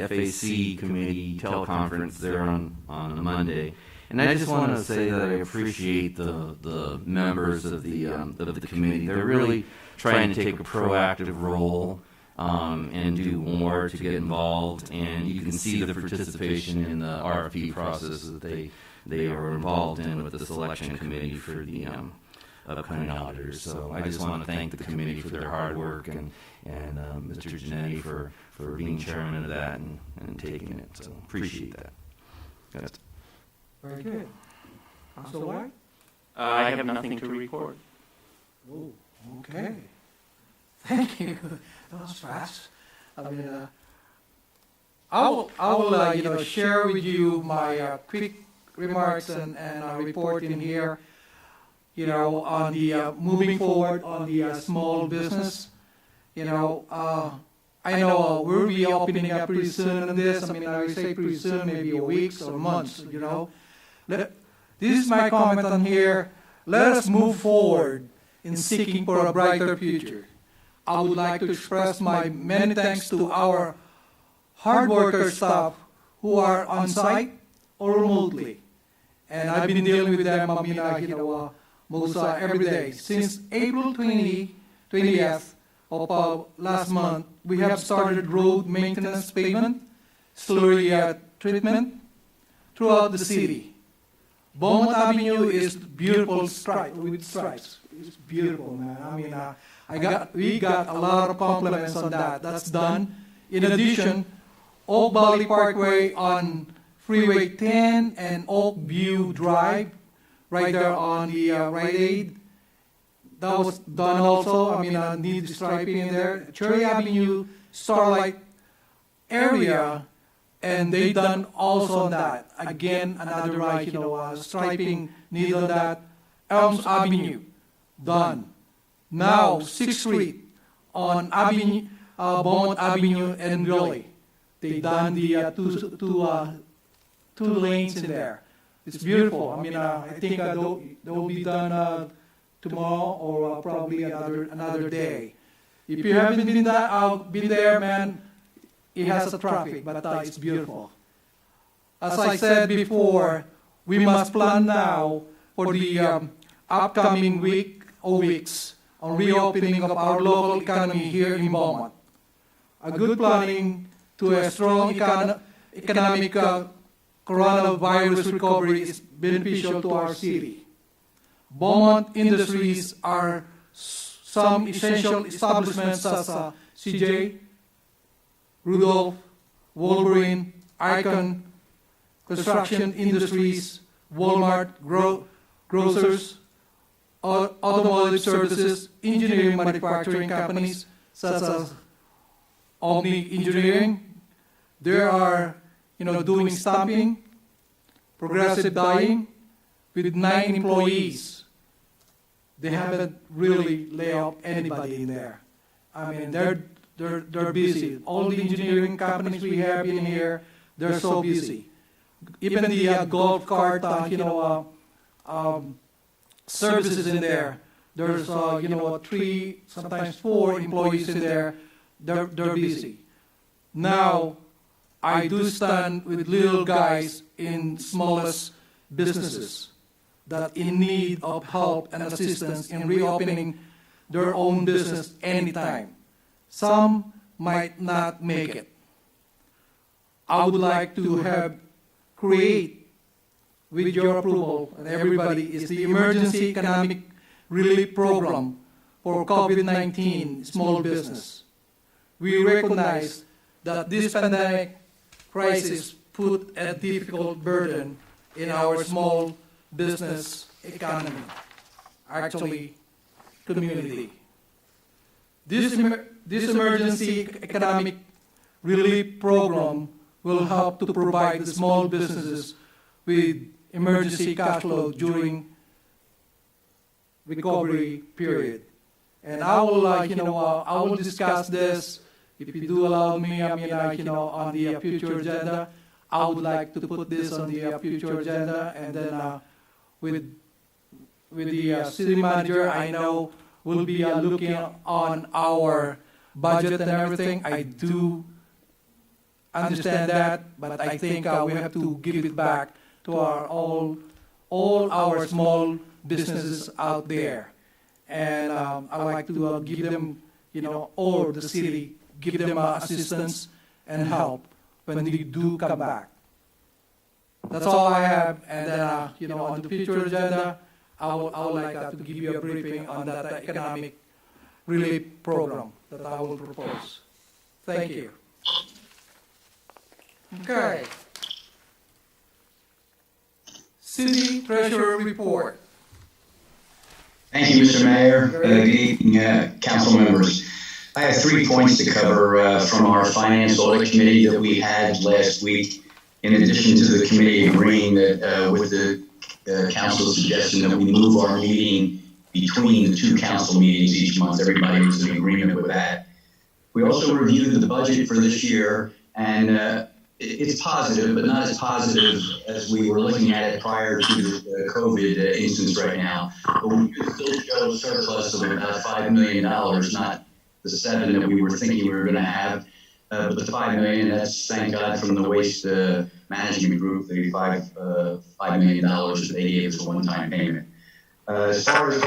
FAC committee teleconference there on a Monday, and I just want to say that I appreciate the members of the committee. They're really trying to take a proactive role and do more to get involved, and you can see the participation in the RFP process that they are involved in with the selection committee for the upcoming auditors. So I just want to thank the committee for their hard work and Mr. Giannetti for being chairman of that and taking it. So appreciate that. That's Very good. Council White? I have nothing to report. Oh, okay. Thank you. That was fast. I mean, I will share with you my quick remarks and report in here. On the moving forward on the small business. I know we'll be opening up pretty soon on this. I mean, I would say pretty soon, maybe a weeks or months. This is my comment on here. Let us move forward in seeking for a brighter future. I would like to express my many thanks to our hard worker staff who are on site or remotely. And I've been dealing with them, most every day. Since April 20th of last month, we have started road maintenance pavement, slurry treatment throughout the city. Beaumont Avenue is beautiful with stripes. It's beautiful, man. I mean, we got a lot of compliments on that. That's done. In addition, Oak Valley Parkway on Freeway 10 and Oak View Drive, right there on the Rite Aid. That was done also. I mean, need striping in there. Cherry Avenue, Starlight area, and they done also on that. Again, another striping need on that. Elms Avenue, done. Now, 6th Street on Beaumont Avenue and Gully. They done the two lanes in there. It's beautiful. I mean, I think they will be done tomorrow or probably another day. If you haven't been there, man, it has a traffic, but it's beautiful. As I said before, we must plan now for the upcoming week or weeks on reopening of our local economy here in Beaumont. A good planning to a strong economic coronavirus recovery is beneficial to our city. Beaumont industries are some essential establishments such as CJ, Rudolph, Wolverine, Icon, construction industries, Walmart, grocers, automotive services, engineering manufacturing companies such as Omni Engineering. There are, doing stamping, progressive dyeing with 9 employees. They haven't really laid off anybody in there. I mean, they're busy. All the engineering companies we have in here, they're so busy. Even the golf cart, services in there. There's 3, sometimes 4 employees in there. They're busy. Now, I do stand with little guys in smallest businesses that in need of help and assistance in reopening their own business anytime. Some might not make it. I would like to create, with your approval and everybody, is the Emergency Economic Relief Program for COVID-19 small business. We recognize that this pandemic crisis put a difficult burden in our small business economy, actually community. This emergency economic relief program will help to provide the small businesses with emergency cash flow during recovery period. And I will discuss this, if you do allow me, on the future agenda. I would like to put this on the future agenda, and then with the city manager, I know we'll be looking on our budget and everything. I do understand that, but I think we have to give it back to all our small businesses out there. And I like to give them, or the city, give them assistance and help when they do come back. That's all I have. And then, on the future agenda, I would like to give you a briefing on that economic relief program that I will propose. Thank you. Okay. City Treasurer Report. Thank you, Mr. Mayor. Good evening, council members. I have 3 points to cover from our Finance Audit Committee that we had last week, in addition to the committee agreeing that with the council's suggestion that we move our meeting between the 2 council meetings each month. Everybody was in agreement with that. We also reviewed the budget for this year, and it's positive, but not as positive as we were looking at it prior to the COVID instance right now. But we could still show a surplus of about $5 million, not the 7 that we were thinking we were going to have, but the $5 million, that's, thank God, from the waste management group, the $5 million that they gave us a one-time payment. As far as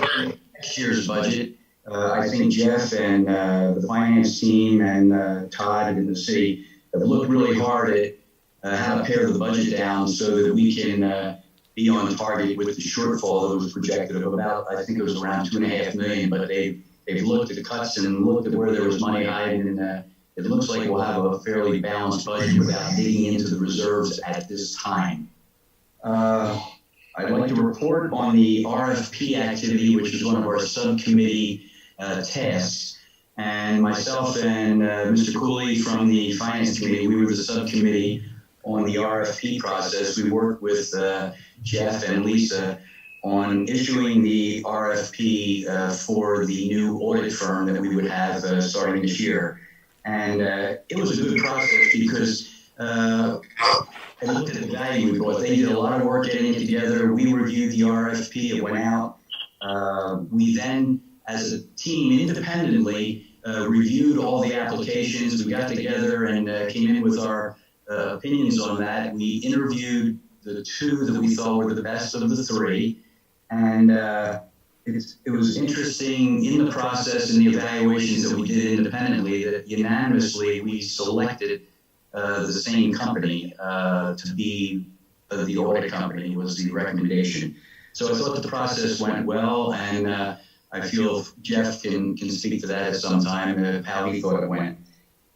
next year's budget, I think Jeff and the finance team and Todd and the city have looked really hard at how to pare the budget down so that we can be on target with the shortfall that was projected of about, I think it was around $2.5 million, but they've looked at the cuts and looked at where there was money hiding, and it looks like we'll have a fairly balanced budget without digging into the reserves at this time. I'd like to report on the RFP activity, which is one of our subcommittee tasks. And myself and Mr. Cooley from the Finance Committee, we were the subcommittee on the RFP process. We worked with Jeff and Lisa on issuing the RFP for the new audit firm that we would have starting this year. And it was a good process because I looked at the value we brought. They did a lot of work getting it together. We reviewed the RFP. It went out. We then, as a team independently, reviewed all the applications. We got together and came in with our opinions on that. We interviewed the two that we thought were the best of the three. And it was interesting in the process and the evaluations that we did independently that unanimously we selected the same company to be the audit company was the recommendation. So I thought the process went well, and I feel Jeff can speak to that at some time, how he thought it went.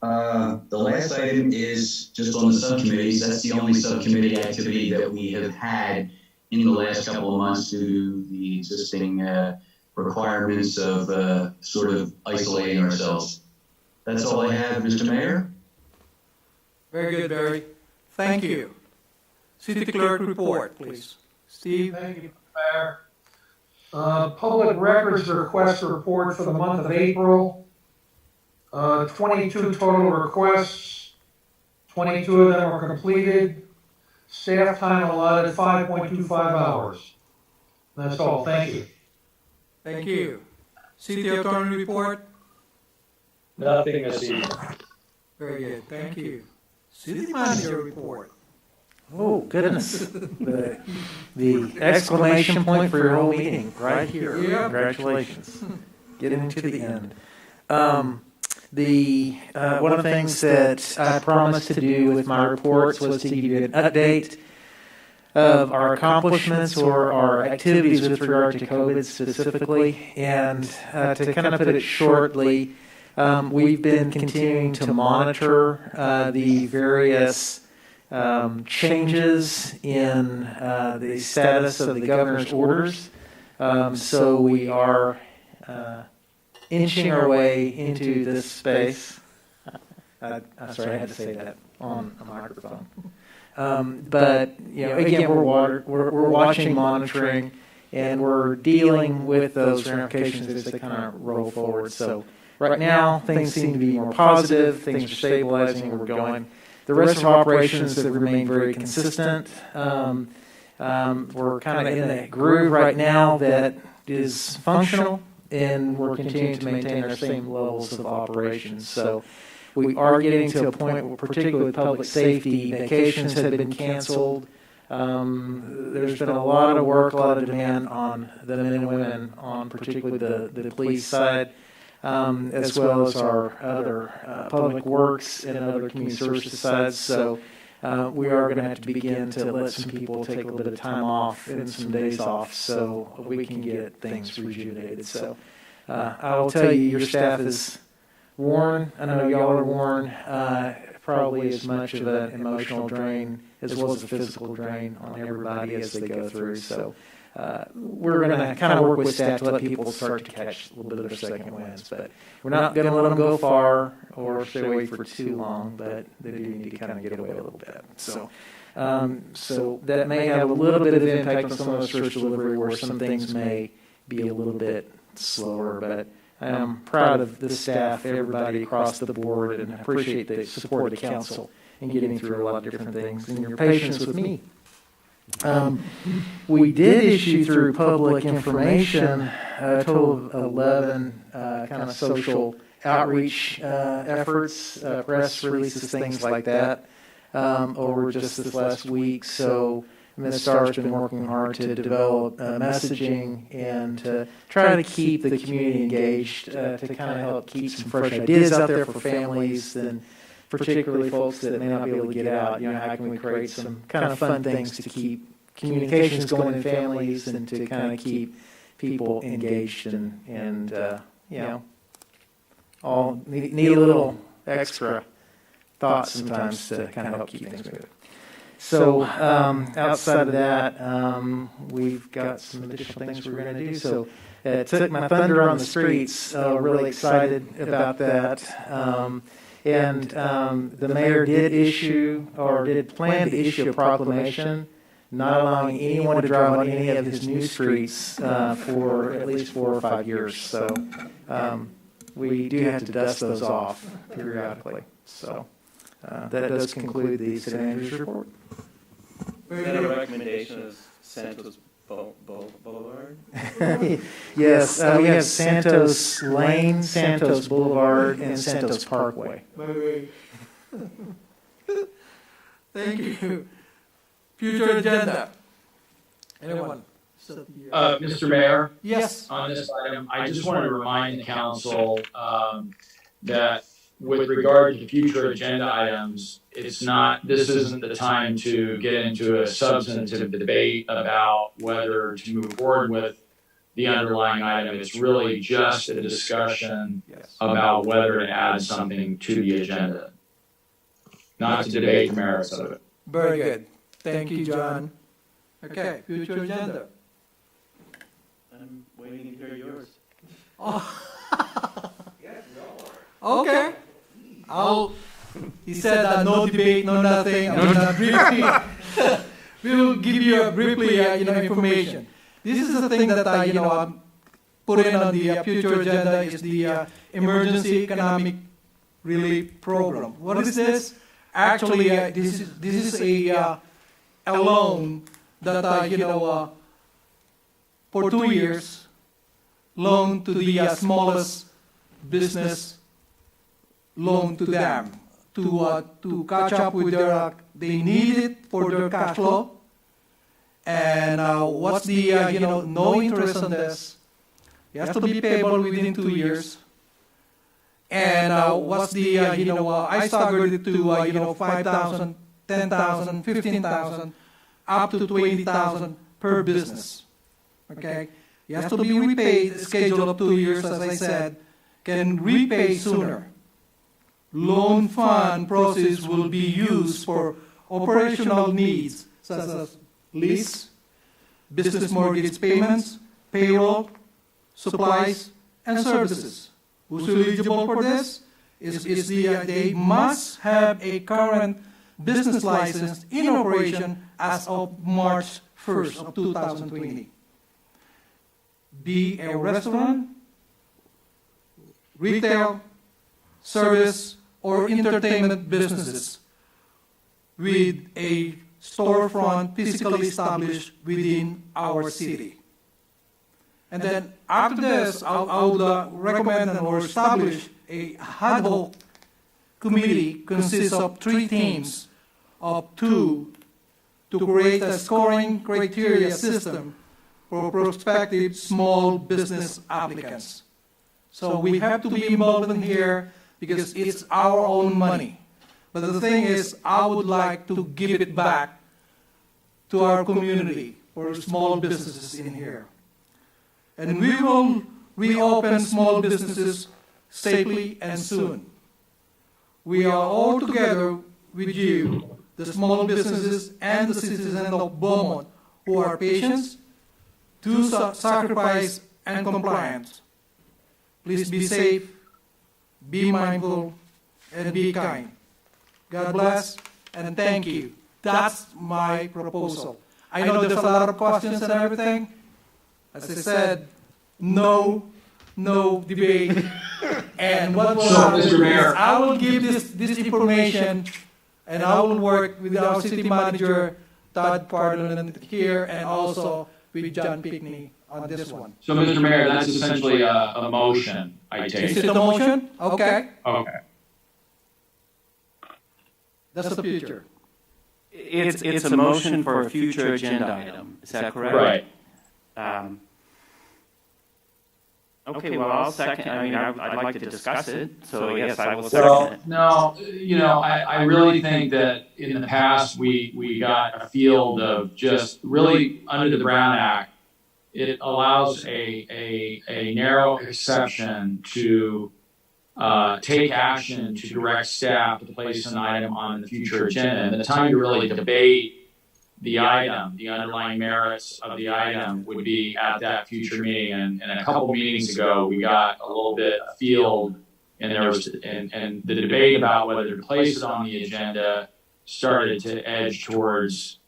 The last item is just on the subcommittees. That's the only subcommittee activity that we have had in the last couple of months due to the existing requirements of sort of isolating ourselves. That's all I have, Mr. Mayor. Very good, Barry. Thank you. City Clerk report, please. Steve? Thank you, Mayor. Public records request report for the month of April. 22 total requests. 22 of them were completed. Staff time allotted 5.25 hours. That's all. Thank you. Thank you. City Attorney report? Nothing this evening. Very good. Thank you. City Manager report? Oh, goodness. The exclamation point for your whole meeting, right here. Yeah. Congratulations. Getting to the end. One of the things that I promised to do with my reports was to give you an update of our accomplishments or our activities with regard to COVID specifically. And to kind of put it shortly, we've been continuing to monitor the various changes in the status of the governor's orders. So we are inching our way into this space. I'm sorry, I had to say that on a microphone. But again, we're watching, monitoring, and we're dealing with those ramifications as they kind of roll forward. So right now, things seem to be more positive. Things are stabilizing. We're going. The rest of our operations have remained very consistent. We're kind of in a groove right now that is functional, and we're continuing to maintain our same levels of operations. So we are getting to a point where, particularly with public safety, vacations have been canceled. There's been a lot of work, a lot of demand on the men and women on particularly the police side, as well as our other public works and other community services sides. So we are going to have to begin to let some people take a little bit of time off and some days off so we can get things rejuvenated. So I will tell you, your staff is worn. I know y'all are worn. Probably as much of an emotional drain as well as a physical drain on everybody as they go through. So we're going to kind of work with staff to let people start to catch a little bit of their second winds. But we're not going to let them go far or stay away for too long, but they do need to kind of get away a little bit. So that may have a little bit of impact on some of the search delivery where some things may be a little bit slower, but I am proud of the staff, everybody across the board, and appreciate the support of the council in getting through a lot of different things and your patience with me. We did issue through public information a total of 11 kind of social outreach efforts, press releases, things like that, over just this last week. So Ms. Starr's been working hard to develop messaging and to try to keep the community engaged, to kind of help keep some fresh ideas out there for families and particularly folks that may not be able to get out. How can we create some kind of fun things to keep communications going in families and to kind of keep people engaged and all need a little extra thought sometimes to kind of help keep things moving. So outside of that, we've got some additional things we're going to do. So it took my thunder on the streets. Really excited about that. And the mayor did plan to issue a proclamation not allowing anyone to drive on any of his new streets for at least 4 or 5 years. So we do have to dust those off periodically. So that does conclude the city manager's report. Is that a recommendation of Santos Boulevard? Yes, we have Santos Lane, Santos Boulevard, and Santos Parkway. Thank you. Future agenda. Anyone? Mr. Mayor? Yes. On this item, I just wanted to remind the council that with regard to future agenda items, this isn't the time to get into a substantive debate about whether to move forward with the underlying item. It's really just a discussion about whether to add something to the agenda, not to debate the merits of it. Very good. Thank you, John. Okay, future agenda. I'm waiting to hear yours. Okay. He said that no debate, no nothing. We will give you briefly, information. This is the thing that I put in on the future agenda is the Emergency Economic Relief Program. What is this? Actually, this is a loan that for 2 years, loan to the smallest business, loan to them to catch up with they need it for their cash flow. And what's the no interest on this? It has to be payable within 2 years. And what's the I staggered it to 5,000, 10,000, 15,000, up to 20,000 per business. Okay, it has to be repaid. Schedule of 2 years, as I said, can repay sooner. Loan fund proceeds will be used for operational needs such as lease, business mortgage payments, payroll, supplies, and services. Who's eligible for this? They must have a current business license in operation as of March 1st of 2020. Be a restaurant, retail, service, or entertainment businesses with a storefront physically established within our city. And then after this, I would recommend or establish a ad hoc committee consists of 3 teams of 2 to create a scoring criteria system for prospective small business applicants. So we have to be involved in here because it's our own money. But the thing is, I would like to give it back to our community for small businesses in here. And we will reopen small businesses safely and soon. We are all together with you, the small businesses and the citizens of Beaumont, who are patient, do sacrifice, and compliant. Please be safe, be mindful, and be kind. God bless, and thank you. That's my proposal. I know there's a lot of questions and everything. As I said, no debate. And what will happen is I will give this information, and I will work with our city manager, Todd Parliament here, and also with John Pickney on this one. So, Mr. Mayor, that's essentially a motion, I take. Is it a motion? Okay. Okay. That's the future. It's a motion for a future agenda item. Is that correct? Right. Okay, well, I'll second. I mean, I'd like to discuss it. So yes, I will second it. No, I really think that in the past we got a field of just really under the Brown Act. It allows a narrow exception to take action to direct staff to place an item on the future agenda. And the time to really debate the item, the underlying merits of the item, would be at that future meeting. And a couple meetings ago, we got a little bit afield, and there was and the debate about whether to place it on the agenda started to edge towards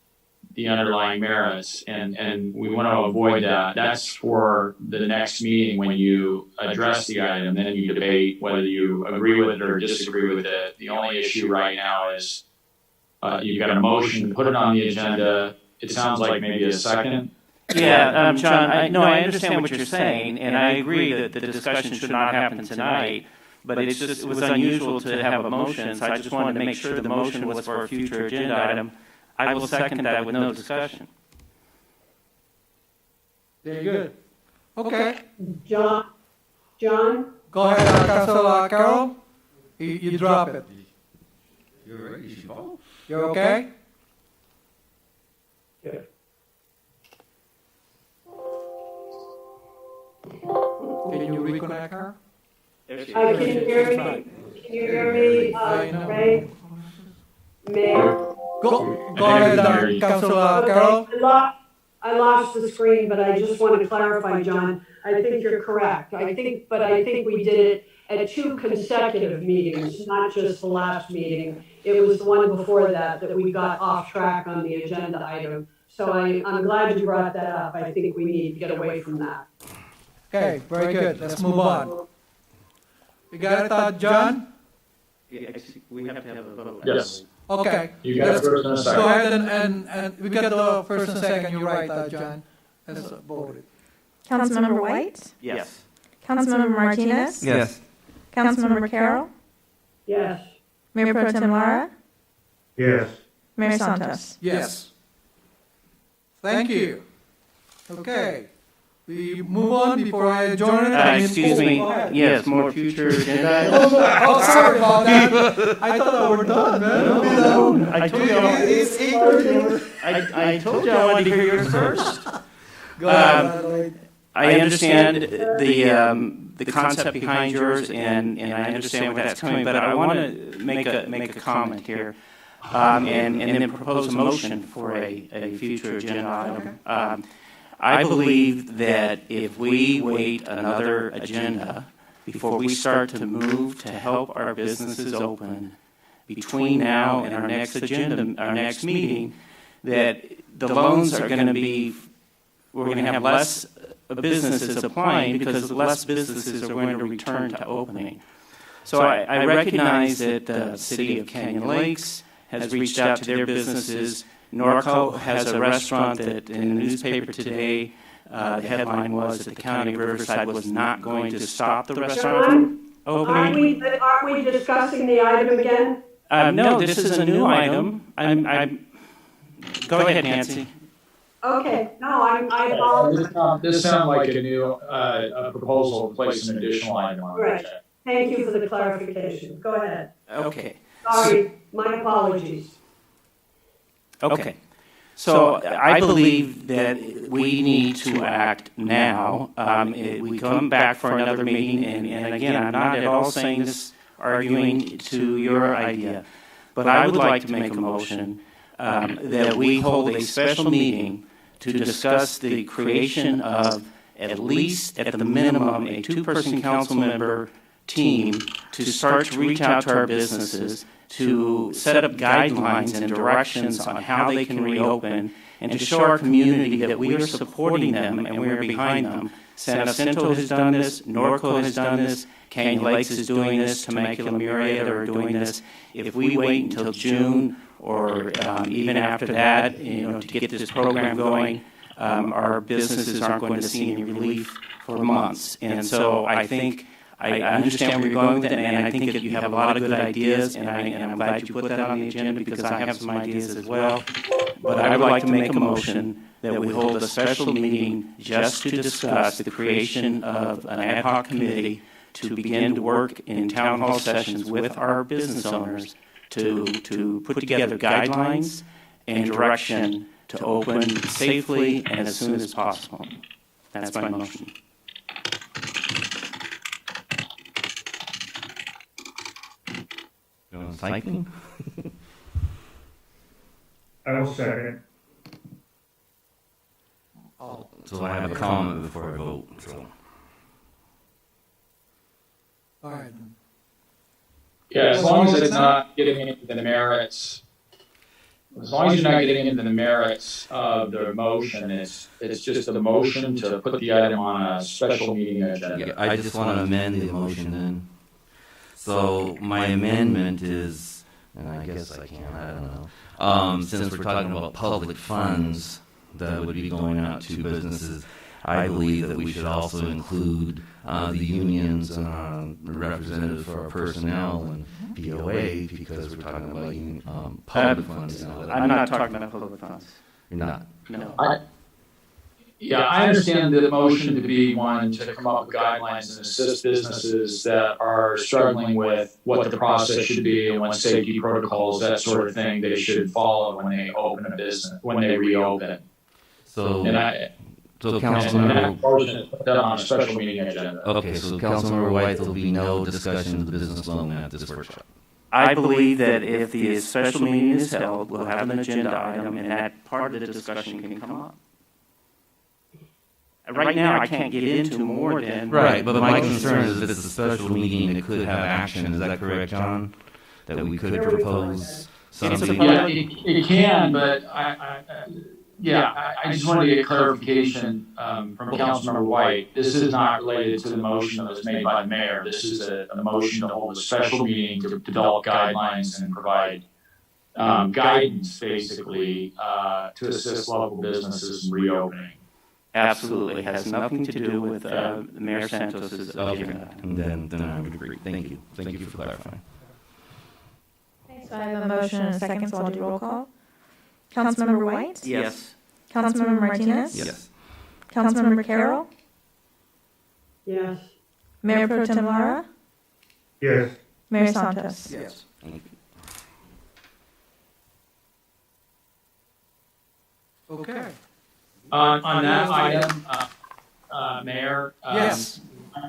the underlying merits, and we want to avoid that. That's for the next meeting when you address the item, then you debate whether you agree with it or disagree with it. The only issue right now is you've got a motion to put it on the agenda. It sounds like maybe a second. Yeah, John, I understand what you're saying, and I agree that the discussion should not happen tonight, but it was unusual to have a motion, so I just wanted to make sure the motion was for a future agenda item. I will second that with no discussion. Very good. Okay. John? Go ahead, Councilor Carroll. You drop it. You're ready, you follow? You're okay? Good. Can you reconnect her? Can you hear me? Can you hear me, Ray? Mayor? Go ahead, Councilor Carroll. I lost the screen, but I just want to clarify, John. I think you're correct. I think we did it at 2 consecutive meetings, not just the last meeting. It was the one before that we got off track on the agenda item. So I'm glad you brought that up. I think we need to get away from that. Okay, very good. Let's move on. You got it, John? Yeah, we have to have a vote. Yes. Okay. You got it first and a second. Go ahead and we got the first and second. You're right, John. Let's vote it. Councilmember White? Yes. Councilmember Martinez? Yes. Councilmember Carroll? Yes. Mayor Pro Tem Lara? Yes. Mayor Santos? Yes. Thank you. Okay. We move on before I adjourn it. Excuse me. Yes, more future agenda items. Oh, sorry about that. I thought we were done, man. No, I told you. It's 8:30. I told you I wanted to hear yours first. Go ahead. I understand the concept behind yours, and I understand where that's coming. But I want to make a comment here, and then propose a motion for a future agenda item. I believe that if we wait another agenda before we start to move to help our businesses open between now and our next agenda, our next meeting, that the loans are going to be, we're going to have less businesses applying because less businesses are going to return to opening. So I recognize that the city of Canyon Lakes has reached out to their businesses. Norco has a restaurant that in the newspaper today, the headline was that the county of Riverside was not going to stop the restaurant from opening. Aren't we discussing the item again? No, this is a new item. Go ahead, Nancy. Okay, no, I apologize. This sounds like a new a proposal to place an additional item on the Right. agenda. Thank you for the clarification. Go ahead. Okay. Sorry, my apologies. Okay. So I believe that we need to act now. We come back for another meeting, and again, I'm not at all saying this, arguing to your idea, but I would like to make a motion that we hold a special meeting to discuss the creation of at least, at the minimum, a 2-person council member team to start to reach out to our businesses, to set up guidelines and directions on how they can reopen, and to show our community that we are supporting them and we are behind them. San Jacinto has done this, Norco has done this, Canyon Lakes is doing this, Temecula Murrieta are doing this. If we wait until June or even after that, to get this program going, our businesses aren't going to see any relief for months. And so I think I understand where you're going with it, and I think that you have a lot of good ideas, and I'm glad you put that on the agenda because I have some ideas as well. But I would like to make a motion that we hold a special meeting just to discuss the creation of an ad hoc committee to begin to work in town hall sessions with our business owners to put together guidelines and direction to open safely and as soon as possible. That's my motion. Typing? I will second. So I have a comment before I vote. So. All right. Yeah, as long as it's not getting into the merits, as long as you're not getting into the merits of the motion, it's just a motion to put the item on a special meeting agenda. Yeah, I just want to amend the motion then. So my amendment is, and I guess I can, I don't know, since we're talking about public funds, that would be going out to businesses. I believe that we should also include the unions and representatives for our personnel and POA, because we're talking about public funds now. I'm not talking about public funds. You're not? No. I understand the motion to be one to come up with guidelines and assist businesses that are struggling with what the process should be and what safety protocols, that sort of thing, they should follow when they open a business, when they reopen. So Councilmember, Councilmember, motion is put on a special meeting agenda. okay, so Councilmember White, there'll be no discussion of the business loan at this workshop. I believe that if the special meeting is held, we'll have an agenda item, and that part of the discussion can come up. Right now, I can't get into more than... Right, but my concern is if it's a special meeting, it could have action. Is that correct, John? That we could propose something? Yeah, it can, but I just wanted to get clarification from Councilmember White. This is not related to the motion that was made by the mayor. This is a motion to hold a special meeting to develop guidelines and provide guidance, basically, to assist local businesses in reopening. Absolutely. It has nothing to do with Mayor Santos's agenda. And then I would agree. Thank you. Thank you for clarifying. Okay, so I have a motion and a second, so I'll do roll call. Councilmember White? Yes. Councilmember Martinez? Yes. Councilmember Carroll? Yes. Mayor Pro Tem Lara? Yes. Mayor Santos? Yes. Thank you. Okay. On that item, Mayor, Yes.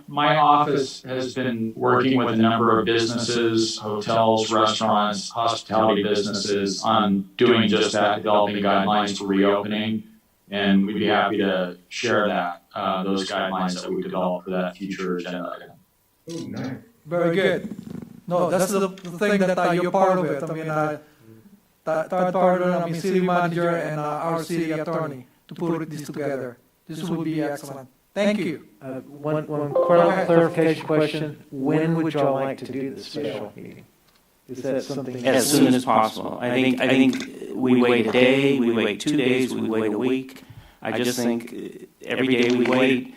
my office has been working with a number of businesses, hotels, restaurants, hospitality businesses on doing just that, developing guidelines for reopening. And we'd be happy to share that, those guidelines that we developed for that future agenda item. Oh, nice. Very good. No, that's the thing that you're part of it. I mean, third party, city manager and our city attorney to put this together. This would be excellent. Thank you. One clarification question. When would y'all like to do this special meeting? Is that something? As soon as possible. I think we wait a day, we wait 2 days, we wait a week. I just think every day we wait,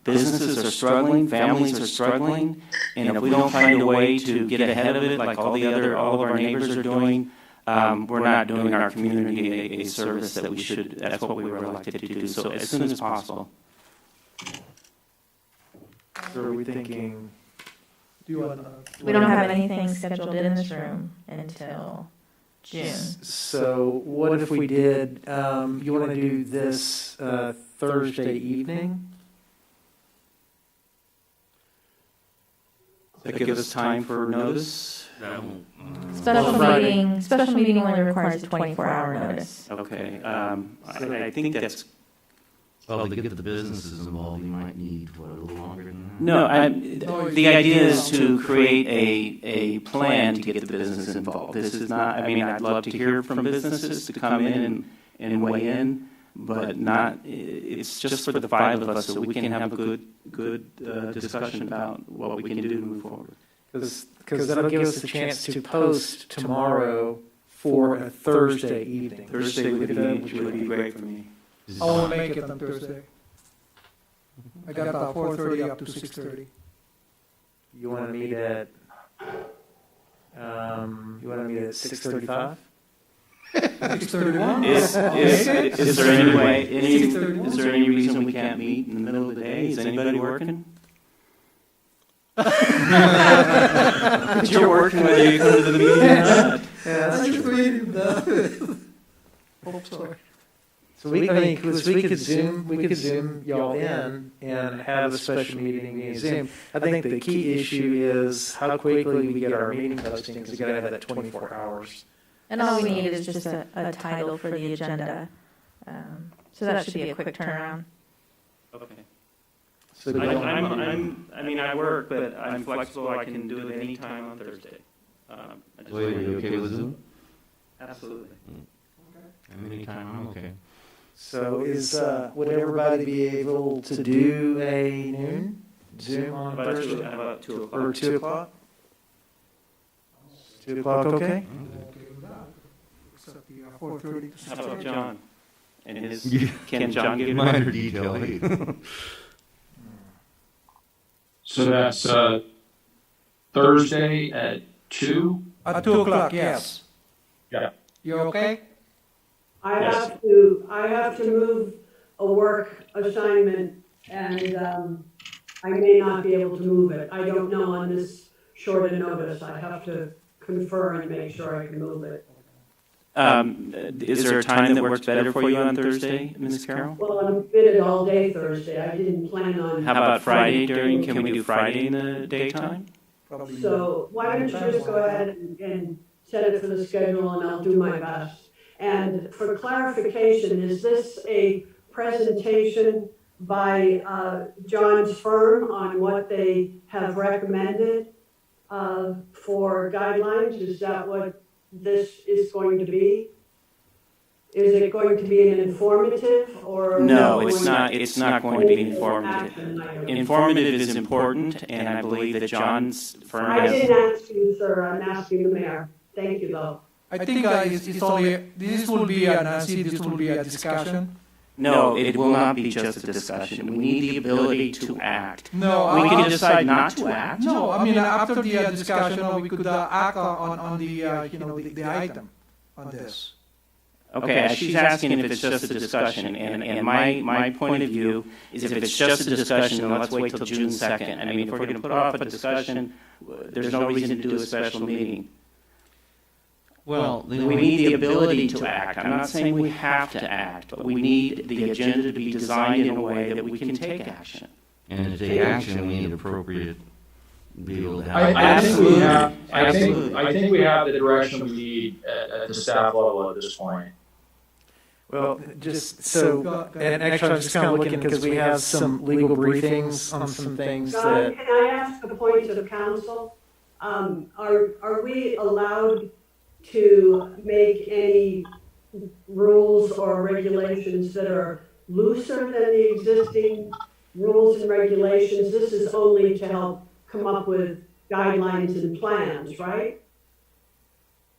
businesses are struggling, families are struggling, and if we don't find a way to get ahead of it like all of our neighbors are doing, we're not doing our community a service that we should. That's what we were elected to do. So as soon as possible. So are we thinking? Do you want? We don't have anything scheduled in this room until June. So what if we did? You want to do this Thursday evening? That gives us time for notice. Special meeting only requires a 24-hour notice. Okay, I think that's... Well, to get the businesses involved, you might need, a little longer than that? No, the idea is to create a plan to get the business involved. This is not, I'd love to hear from businesses to come in and weigh in, but it's just for the five of us so we can have a good discussion about what we can do to move forward. Because that'll give us a chance to post tomorrow for a Thursday evening. Thursday would be great for me. I won't make it on Thursday. I got about 4:30 up to 6:30. You want to meet at 6:35? 6:31? Is there any way? Is there any reason we can't meet in the middle of the day? Is anybody working? But you're working whether you come to the meeting or not. Yeah, that's true. Hope so. So we could Zoom y'all in and have a special meeting via Zoom. I think the key issue is how quickly we get our meeting posting, because we got to have that 24 hours. And all we need is just a title for the agenda. So that should be a quick turnaround. Okay. So I work, but I'm flexible. I can do it any time on Thursday. Wait, are you okay with Zoom? Absolutely. Anytime, I'm okay. So would everybody be able to do a noon Zoom on Thursday? About 2 o'clock. Or 2 o'clock? 2 o'clock, okay? Except the 4:30 to 6:30. How about John? And can John give minor detail? Hey. So that's Thursday at 2? At 2 o'clock, yes. Yeah. You okay? I Yes. have to move a work assignment, and I may not be able to move it. I don't know on this short a notice. I have to confer and make sure I can move it. Is there a time that works better for you on Thursday, Ms. Carroll? Well, I'm fitted all day Thursday. I didn't plan on. How about Friday can we do Friday in the daytime? So why don't you just go ahead and set it for the schedule, and I'll do my best. And for clarification, is this a presentation by John's firm on what they have recommended for guidelines? Is that what this is going to be? Is it going to be an informative or? No, it's not. It's not going to be informative. Informative is important, and I believe that John's firm I has. didn't ask you, sir. I'm asking the mayor. Thank you, though. I think it's only, this will be, Nancy, this will be a discussion. No, it will not be just a discussion. We need the ability to act. No, we can decide not to act. No, I mean, after the discussion, we could act on the, the item on this. Okay, she's asking if it's just a discussion, and my point of view is if it's just a discussion, then let's wait till June 2nd. I mean, if we're going to put off a discussion, there's no reason to do a special meeting. Well, we need the ability to act. I'm not saying we have to act, but we need the agenda to be designed in a way that we can take action. And to take action, we need appropriate, be able to have. I think we have. I think we have the direction we need at the staff level at this point. Well, just so, and actually I'm just kind of looking because we have some legal briefings on some things John, that. can I ask a point to the council? Are we allowed to make any rules or regulations that are looser than the existing rules and regulations? This is only to help come up with guidelines and plans, right?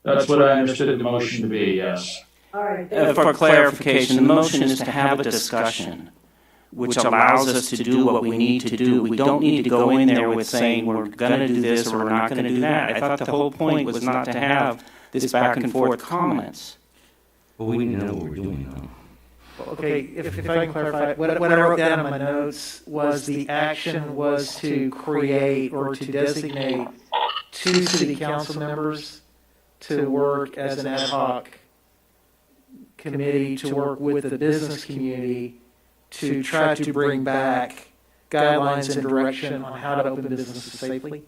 That's what I understood the motion to be, yes. All right. For clarification, the motion is to have a discussion which allows us to do what we need to do. We don't need to go in there with saying we're going to do this or we're not going to do that. I thought the whole point was not to have this back and forth comments. But we need to know what we're doing, though. Okay, if I can clarify, what I wrote down in my notes was the action was to create or to designate 2 city council members to work as an ad hoc committee to work with the business community to try to bring back guidelines and direction on how to open businesses safely?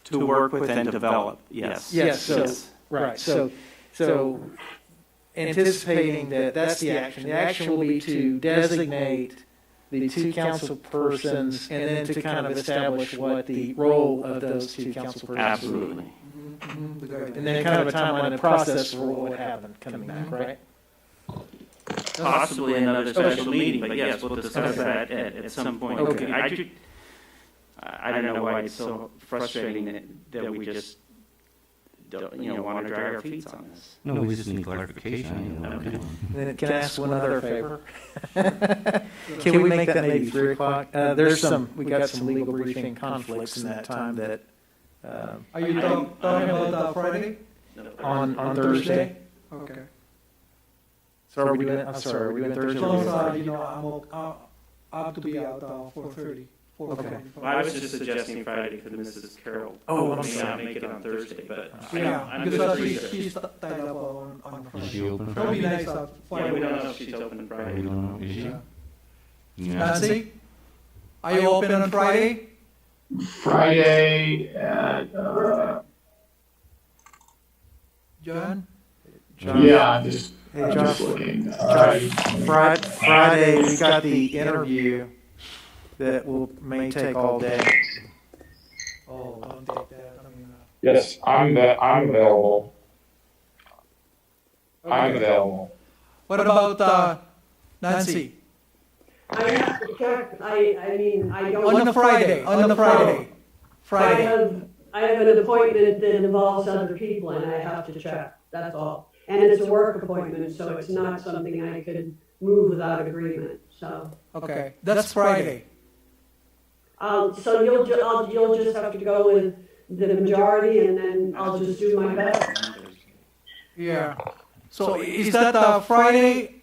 To work with and develop, yes. Yes, right. So anticipating that that's the action. The action will be to designate the 2 council persons and then to kind of establish what the role of those 2 council persons. Absolutely. And then kind of a timeline and process for what would happen coming back, right? Possibly another special meeting, but yes, we'll discuss that at some point. Okay. I don't know why it's so frustrating that we just don't, want to drag our feet on this. No, we just need clarification. Then can I ask one other favor? Can we make that maybe 3 o'clock? We got some legal briefing conflicts in that time that. Are you talking about Friday? On Thursday? Okay. So are we doing, I'm sorry, are we doing Thursday? I have to be out 4:30. Okay. Well, I was just suggesting Friday because Mrs. Carroll may not make it on Thursday, but I'm because good. she's tied up on Friday. Is she open It'll Friday? be nice. Yeah, we don't know if she's open Friday. We don't know. Is she? Yeah. Nancy, are you open on Friday? Friday at John? yeah, I'm just looking. John, Friday, we got the interview that may take all day. Oh, don't take that. yes, I'm available. Okay. I'm available. What about Nancy? I have to check. I mean, I don't. On a Friday. Friday. I have an appointment that involves other people, and I have to check. That's all. And it's a work appointment, so it's not something I could move without agreement, so. Okay, that's Friday. So you'll just have to go with the majority, and then I'll just do my best. Yeah. So is that Friday,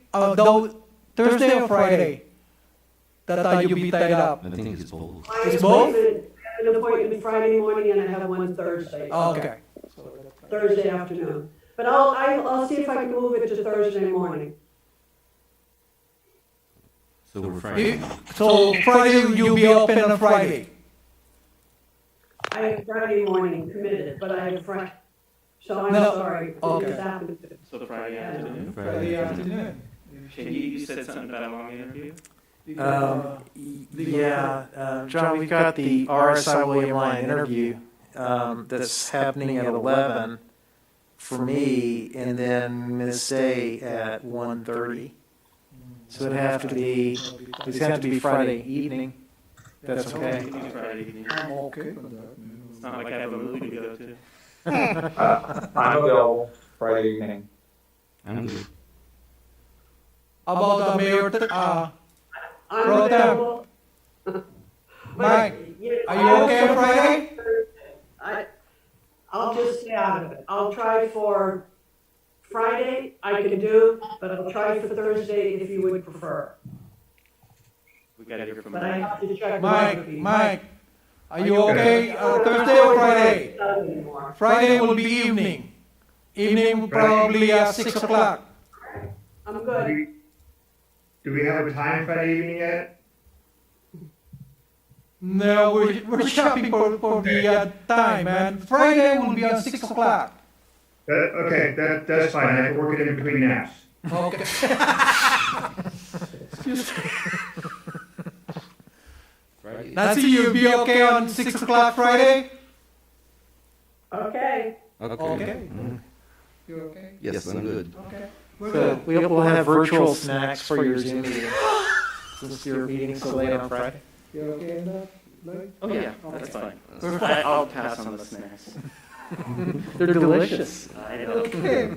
Thursday or Friday? That you'll be tied up? I think it's both. It's both? I have an appointment Friday morning, and I have one Thursday. Oh, okay. Thursday afternoon. But I'll see if I can move it to Thursday morning. So we're Friday. So Friday, you'll be open on Friday? I have Friday morning committed, but I have Friday, so I'm No. sorry. It Okay. just happened to- So Friday afternoon? Friday afternoon. Shane, you said something about a long interview? John, we've got the RSI William Lyon interview that's happening at 11 for me, and then Ms. Day at 1:30. So it'd have to be, it's going to have to be Friday evening. That's okay. We can do Friday evening. I'm okay with that. It's not like I have a movie to go to. I'm available Friday evening. I'm good. About the mayor, I'm Pro Tem. available. Mike, are you okay on Friday? I'll just stay out of it. I'll try for Friday, I can do, but I'll try for Thursday if you would prefer. We gotta hear from But I have to check. Mike, are you okay Thursday or Friday? Friday will be evening. Evening probably 6 o'clock. I'm good. Do we have a time Friday evening yet? No, we're shopping for the time, man. Friday will be on 6 o'clock. Okay, that's fine. I can work it in between naps. Okay. Nancy, you'll be okay on 6 o'clock Friday? Okay. Okay. You're okay? Yes, I'm good. Okay. So we'll have virtual snacks for your Zoom meeting, since your meeting's so late on Friday. You okay with that? Oh, yeah, that's fine. I'll pass on the snacks. They're delicious. I know. Okay.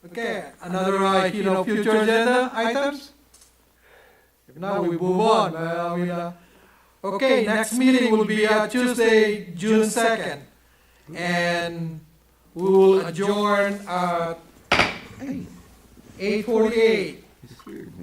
Okay, another, future agenda items? If not, we move on. Okay, next meeting will be Tuesday, June 2nd. And we will adjourn at 8:48.